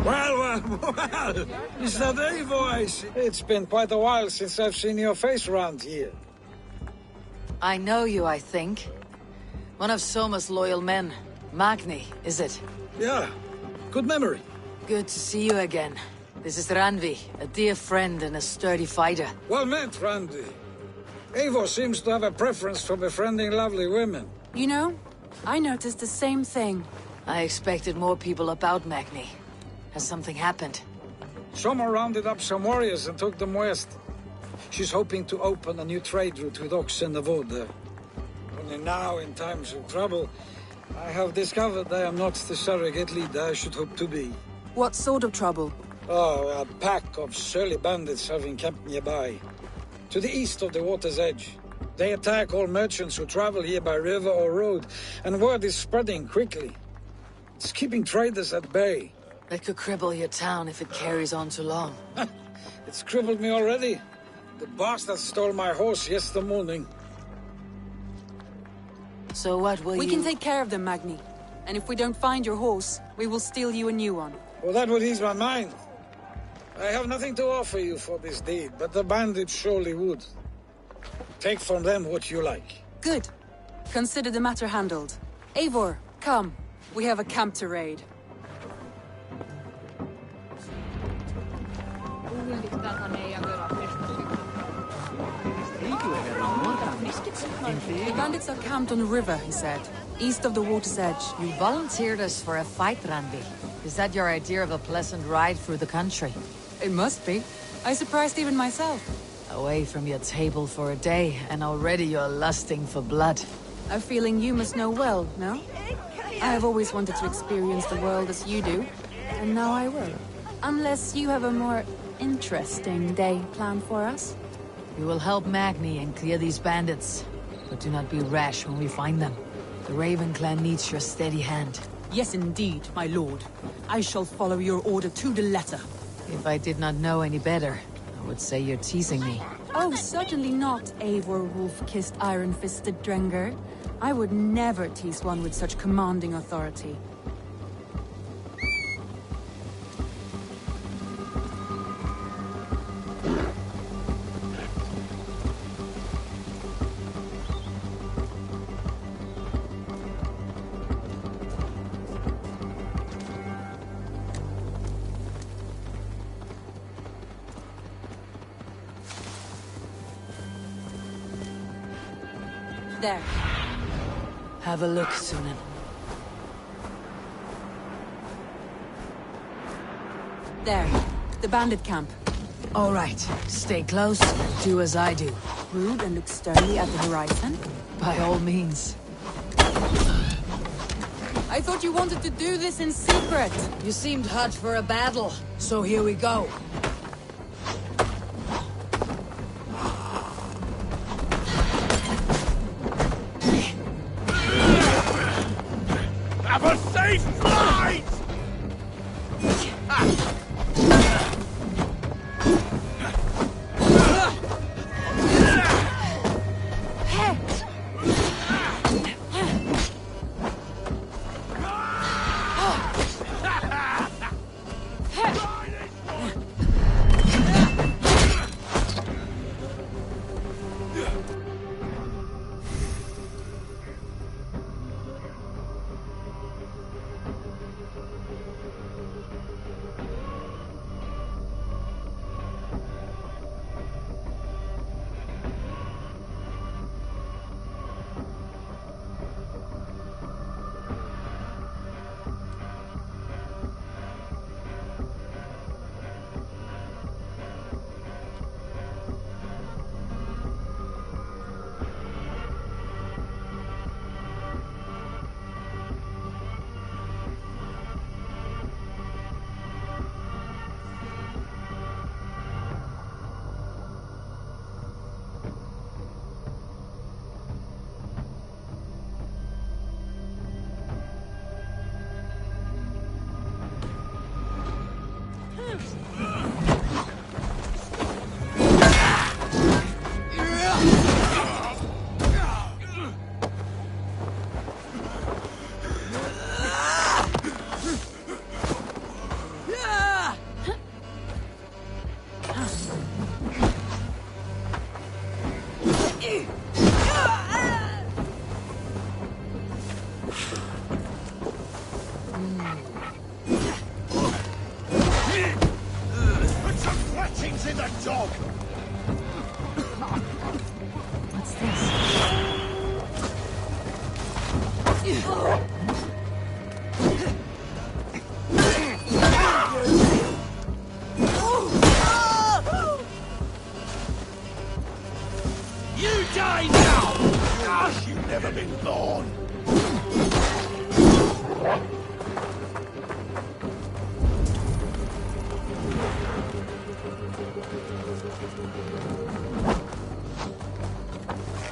Well, is that Eivor? It's been quite a while since I've seen your face around here. I know you, I think. One of Soma's loyal men. Magni, is it? Yeah, good memory. Good to see you again. This is Randvi, a dear friend and a sturdy fighter. Well met, Randvi. Eivor seems to have a preference for befriending lovely women. You know, I noticed the same thing. I expected more people about Magni. Has something happened? Soma rounded up some warriors and took them west. She's hoping to open a new trade route with Ox and the Wood. Only now, in times of trouble, I have discovered I am not the surrogate leader I should hope to be. What sort of trouble? Oh, a pack of surly bandits have encamped nearby. To the east of the water's edge. They attack all merchants who travel here by river or road, and word is spreading quickly. It's keeping traders at bay. That could cripple your town if it carries on too long. It's crippled me already. The bastard stole my horse yesterday morning. So what will We can take care of them, Magni. And if we don't find your horse, we will steal you a new one. Well, that would ease my mind. I have nothing to offer you for this deed, but the bandits surely would. Take from them what you like. Good. Consider the matter handled. Eivor, come. We have a camp to raid. The bandits are camped on the river, he said. East of the water's edge. You volunteered us for a fight, Randvi. Is that your idea of a pleasant ride through the country? It must be. I surprised even myself. Away from your table for a day, and already you're lusting for blood. A feeling you must know well, no? I have always wanted to experience the world as you do, and now I will. Unless you have a more interesting day planned for us. We will help Magni and clear these bandits, but do not be rash when we find them. The Raven clan needs your steady hand. Yes, indeed, my lord. I shall follow your order to the letter. If I did not know any better, I would say you're teasing me. Oh, certainly not, Eivor wolf-kissed iron-fisted Drenger. I would never tease one with such commanding authority. There. Have a look, Sunan. There. The bandit camp. All right. Stay close. Do as I do. Rude and look sternly at the horizon? By all means. I thought you wanted to do this in secret. You seemed hot for a battle, so here we go. Have a safe flight! Fancy the dog! What's this? You die now! Gosh, you've never been born!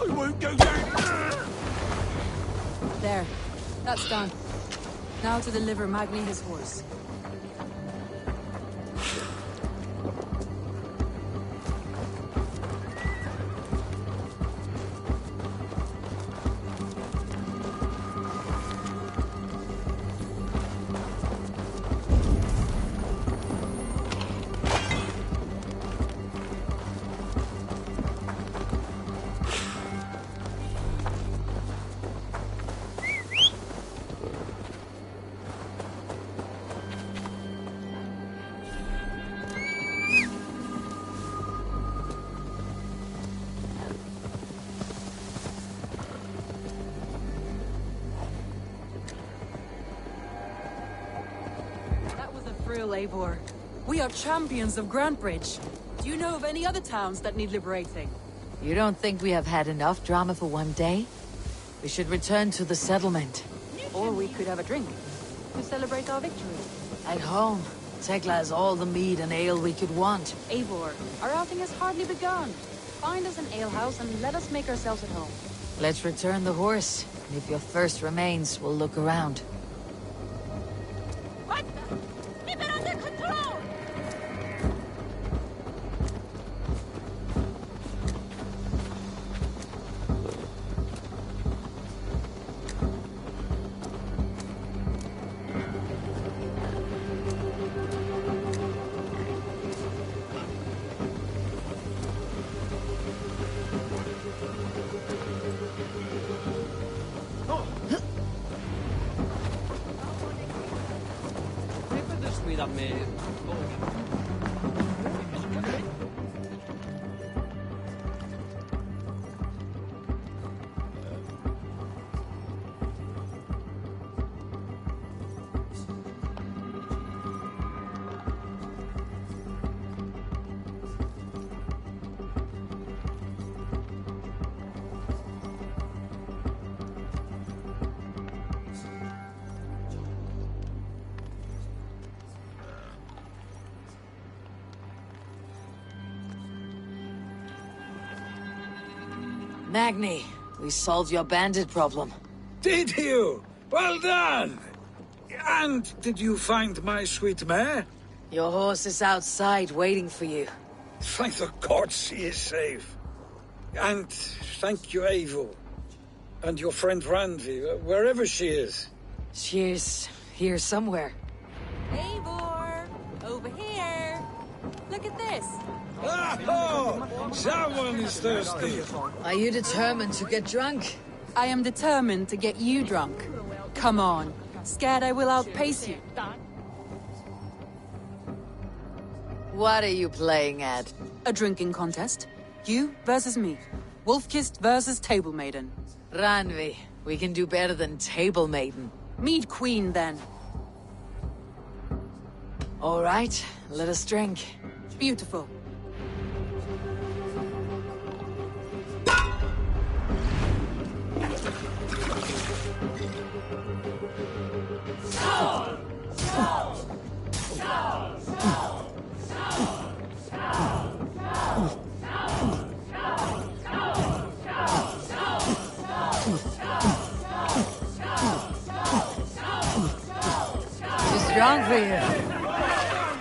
I won't go down! There. That's done. Now to deliver Magni his horse. Eivor. We are champions of Grantebridge. Do you know of any other towns that need liberating? You don't think we have had enough drama for one day? We should return to the settlement. Or we could have a drink to celebrate our victory. At home, Tekla has all the mead and ale we could want. Eivor, our outing has hardly begun. Find us an alehouse and let us make ourselves at home. Let's return the horse. And if your thirst remains, we'll look around. Keep it under control! Magni, we solved your bandit problem. Did you? Well done! And did you find my sweet mare? Your horse is outside waiting for you. Thank the gods she is safe. And thank you, Eivor. And your friend Randvi, wherever she is. She is here somewhere. Eivor! Over here! Look at this! Oh, someone is thirsty. Are you determined to get drunk? I am determined to get you drunk. Come on. Scared I will outpace you. What are you playing at? A drinking contest. You versus me. Wolf-kissed versus Table Maiden. Randvi, we can do better than Table Maiden. Mead Queen, then. All right, let us drink. Beautiful. Too strong for you.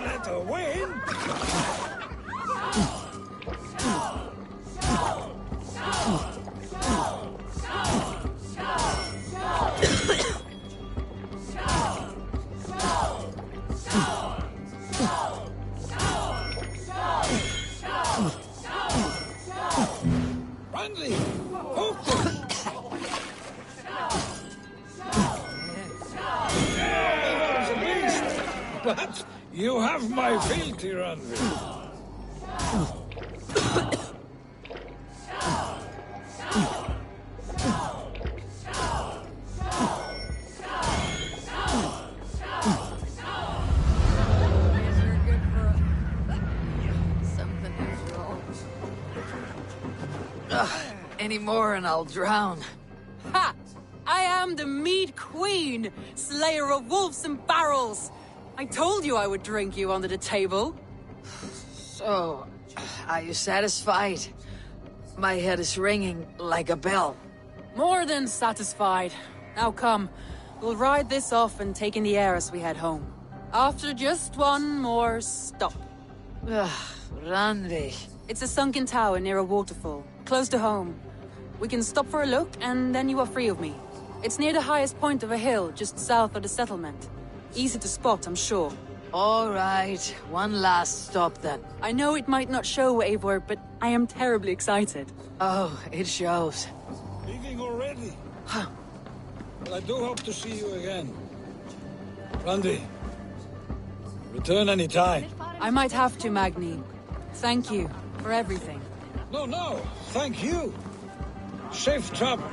Let her win. Randvi, focus. But you have my fealty, Randvi. Any more and I'll drown. Ha! I am the Mead Queen, slayer of wolves and barrels. I told you I would drink you under the table. So, are you satisfied? My head is ringing like a bell. More than satisfied. Now come, we'll ride this off and take in the air as we head home. After just one more stop. Randvi. It's a sunken tower near a waterfall, close to home. We can stop for a look, and then you are free of me. It's near the highest point of a hill, just south of the settlement. Easy to spot, I'm sure. All right, one last stop then. I know it might not show, Eivor, but I am terribly excited. Oh, it shows. Leaving already? Well, I do hope to see you again. Randvi, return any time. I might have to, Magni. Thank you for everything. No, thank you. Safe travels.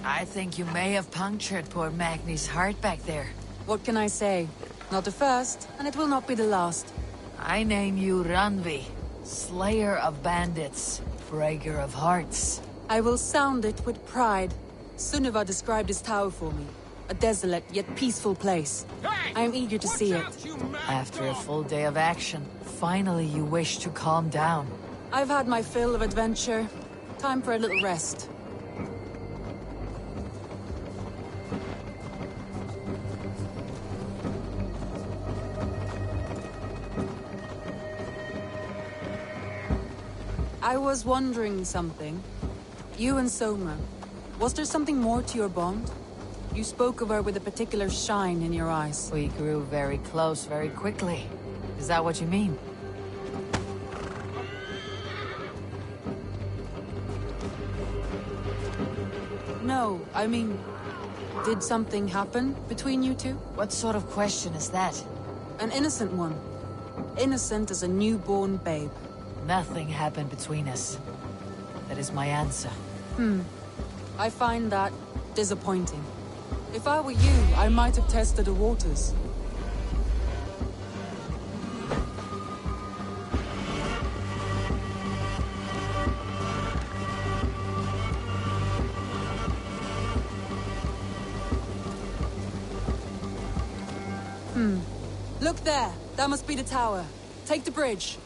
I think you may have punctured poor Magni's heart back there. What can I say? Not the first, and it will not be the last. I name you Randvi, slayer of bandits, breaker of hearts. I will sound it with pride. Sunniva described this tower for me. A desolate yet peaceful place. I am eager to see it. After a full day of action, finally you wish to calm down. I've had my fill of adventure. Time for a little rest. I was wondering something. You and Soma, was there something more to your bond? You spoke of her with a particular shine in your eyes. We grew very close very quickly. Is that what you mean? No, I mean, did something happen between you two? What sort of question is that? An innocent one. Innocent as a newborn babe. Nothing happened between us. That is my answer. I find that disappointing. If I were you, I might have tested the waters. Look there! That must be the tower. Take the bridge.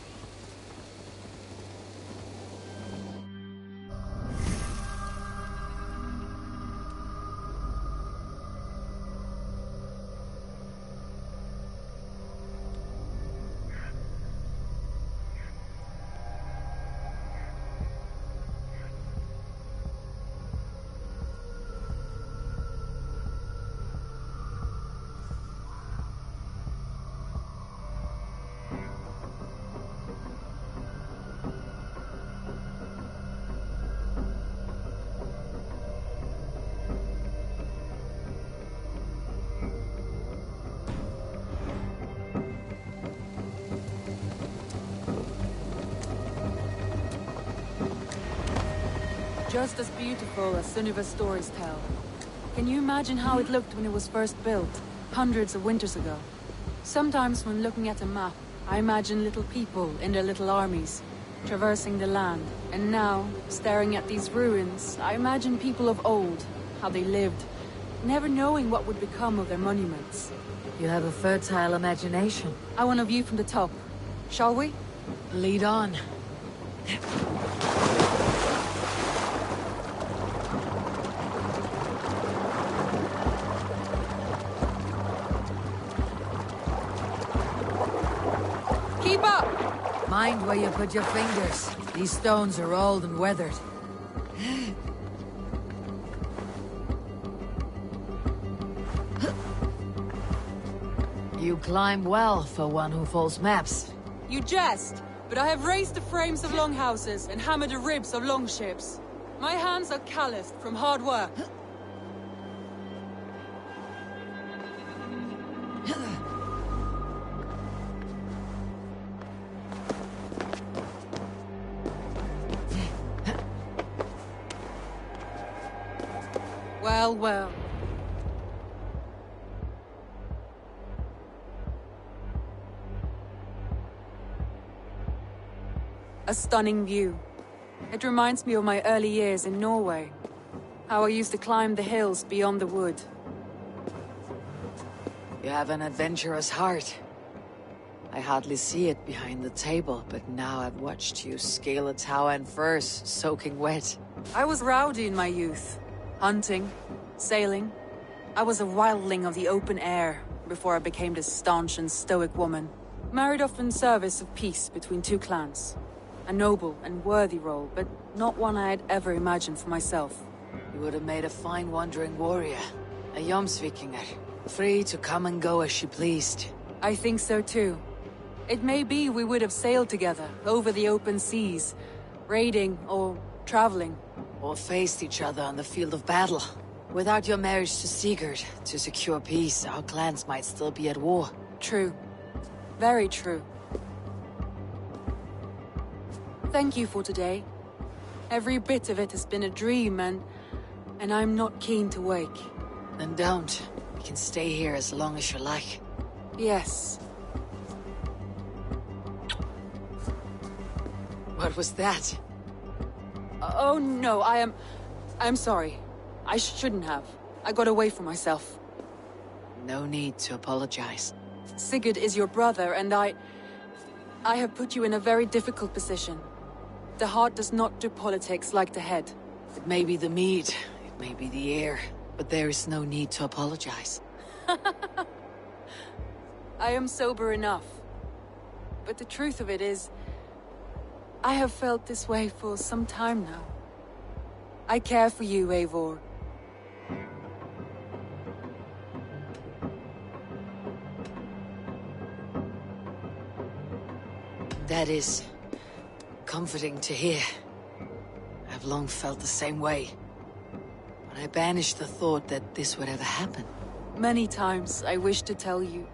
Just as beautiful as Sunniva's stories tell. Can you imagine how it looked when it was first built, hundreds of winters ago? Sometimes when looking at a map, I imagine little people in their little armies, traversing the land. And now, staring at these ruins, I imagine people of old, how they lived, never knowing what would become of their monuments. You have a fertile imagination. I want a view from the top. Shall we? Lead on. Keep up! Mind where you put your fingers. These stones are old and weathered. You climb well for one who folds maps. You jest, but I have raised the frames of longhouses and hammered the ribs of longships. My hands are calloused from hard work. Well, well. A stunning view. It reminds me of my early years in Norway. How I used to climb the hills beyond the wood. You have an adventurous heart. I hardly see it behind the table, but now I've watched you scale a tower in furs, soaking wet. I was rowdy in my youth. Hunting, sailing. I was a wildling of the open air before I became this staunch and stoic woman. Married off in service of peace between two clans. A noble and worthy role, but not one I had ever imagined for myself. You would have made a fine wandering warrior. A Jomsvikinger. Free to come and go as she pleased. I think so too. It may be we would have sailed together, over the open seas, raiding or traveling. Or faced each other on the field of battle. Without your marriage to Sigurd, to secure peace, our clans might still be at war. True. Very true. Thank you for today. Every bit of it has been a dream, and I'm not keen to wake. Then don't. We can stay here as long as you like. Yes. What was that? Oh no, I'm sorry. I shouldn't have. I got away from myself. No need to apologize. Sigurd is your brother, and I have put you in a very difficult position. The heart does not do politics like the head. It may be the meat, it may be the air, but there is no need to apologize. I am sober enough. But the truth of it is, I have felt this way for some time now. I care for you, Eivor. That is comforting to hear. I've long felt the same way. But I banished the thought that this would ever happen. Many times I wished to tell you.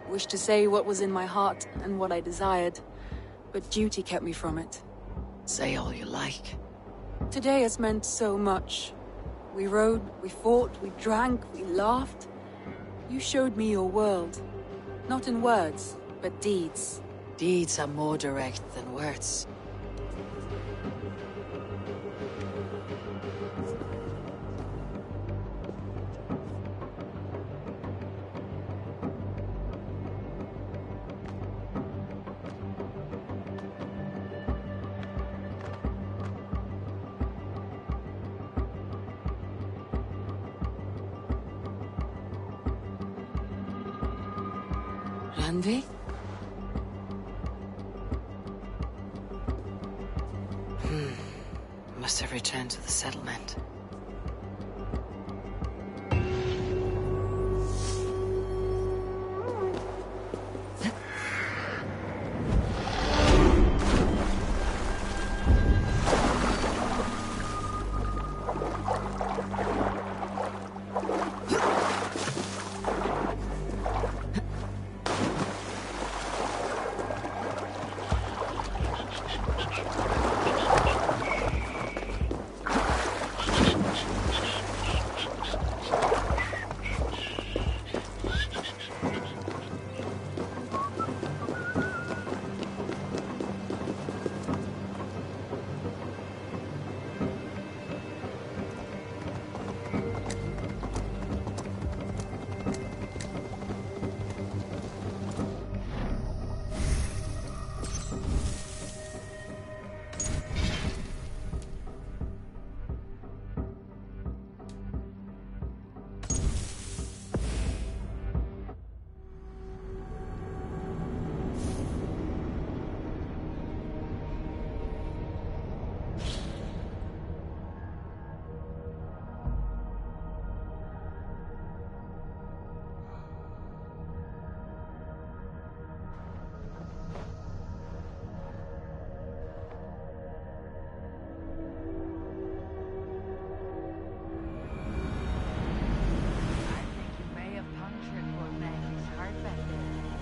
Wished to say what was in my heart and what I desired. But duty kept me from it. Say all you like. Today has meant so much. We rode, we fought, we drank, we laughed. You showed me your world. Not in words, but deeds. Deeds are more direct than words. Randi? Must have returned to the settlement.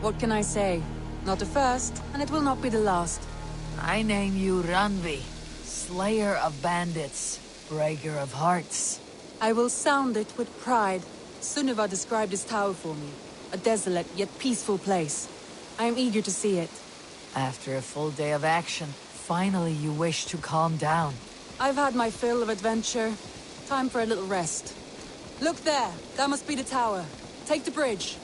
What can I say? Not the first, and it will not be the last. I name you Ranvi, Slayer of Bandits, Breaker of Hearts. I will sound it with pride. Sunniva described this tower for me. A desolate yet peaceful place. I am eager to see it. After a full day of action, finally you wish to calm down. I've had my fill of adventure. Time for a little rest. Look there! That must be the tower. Take the bridge.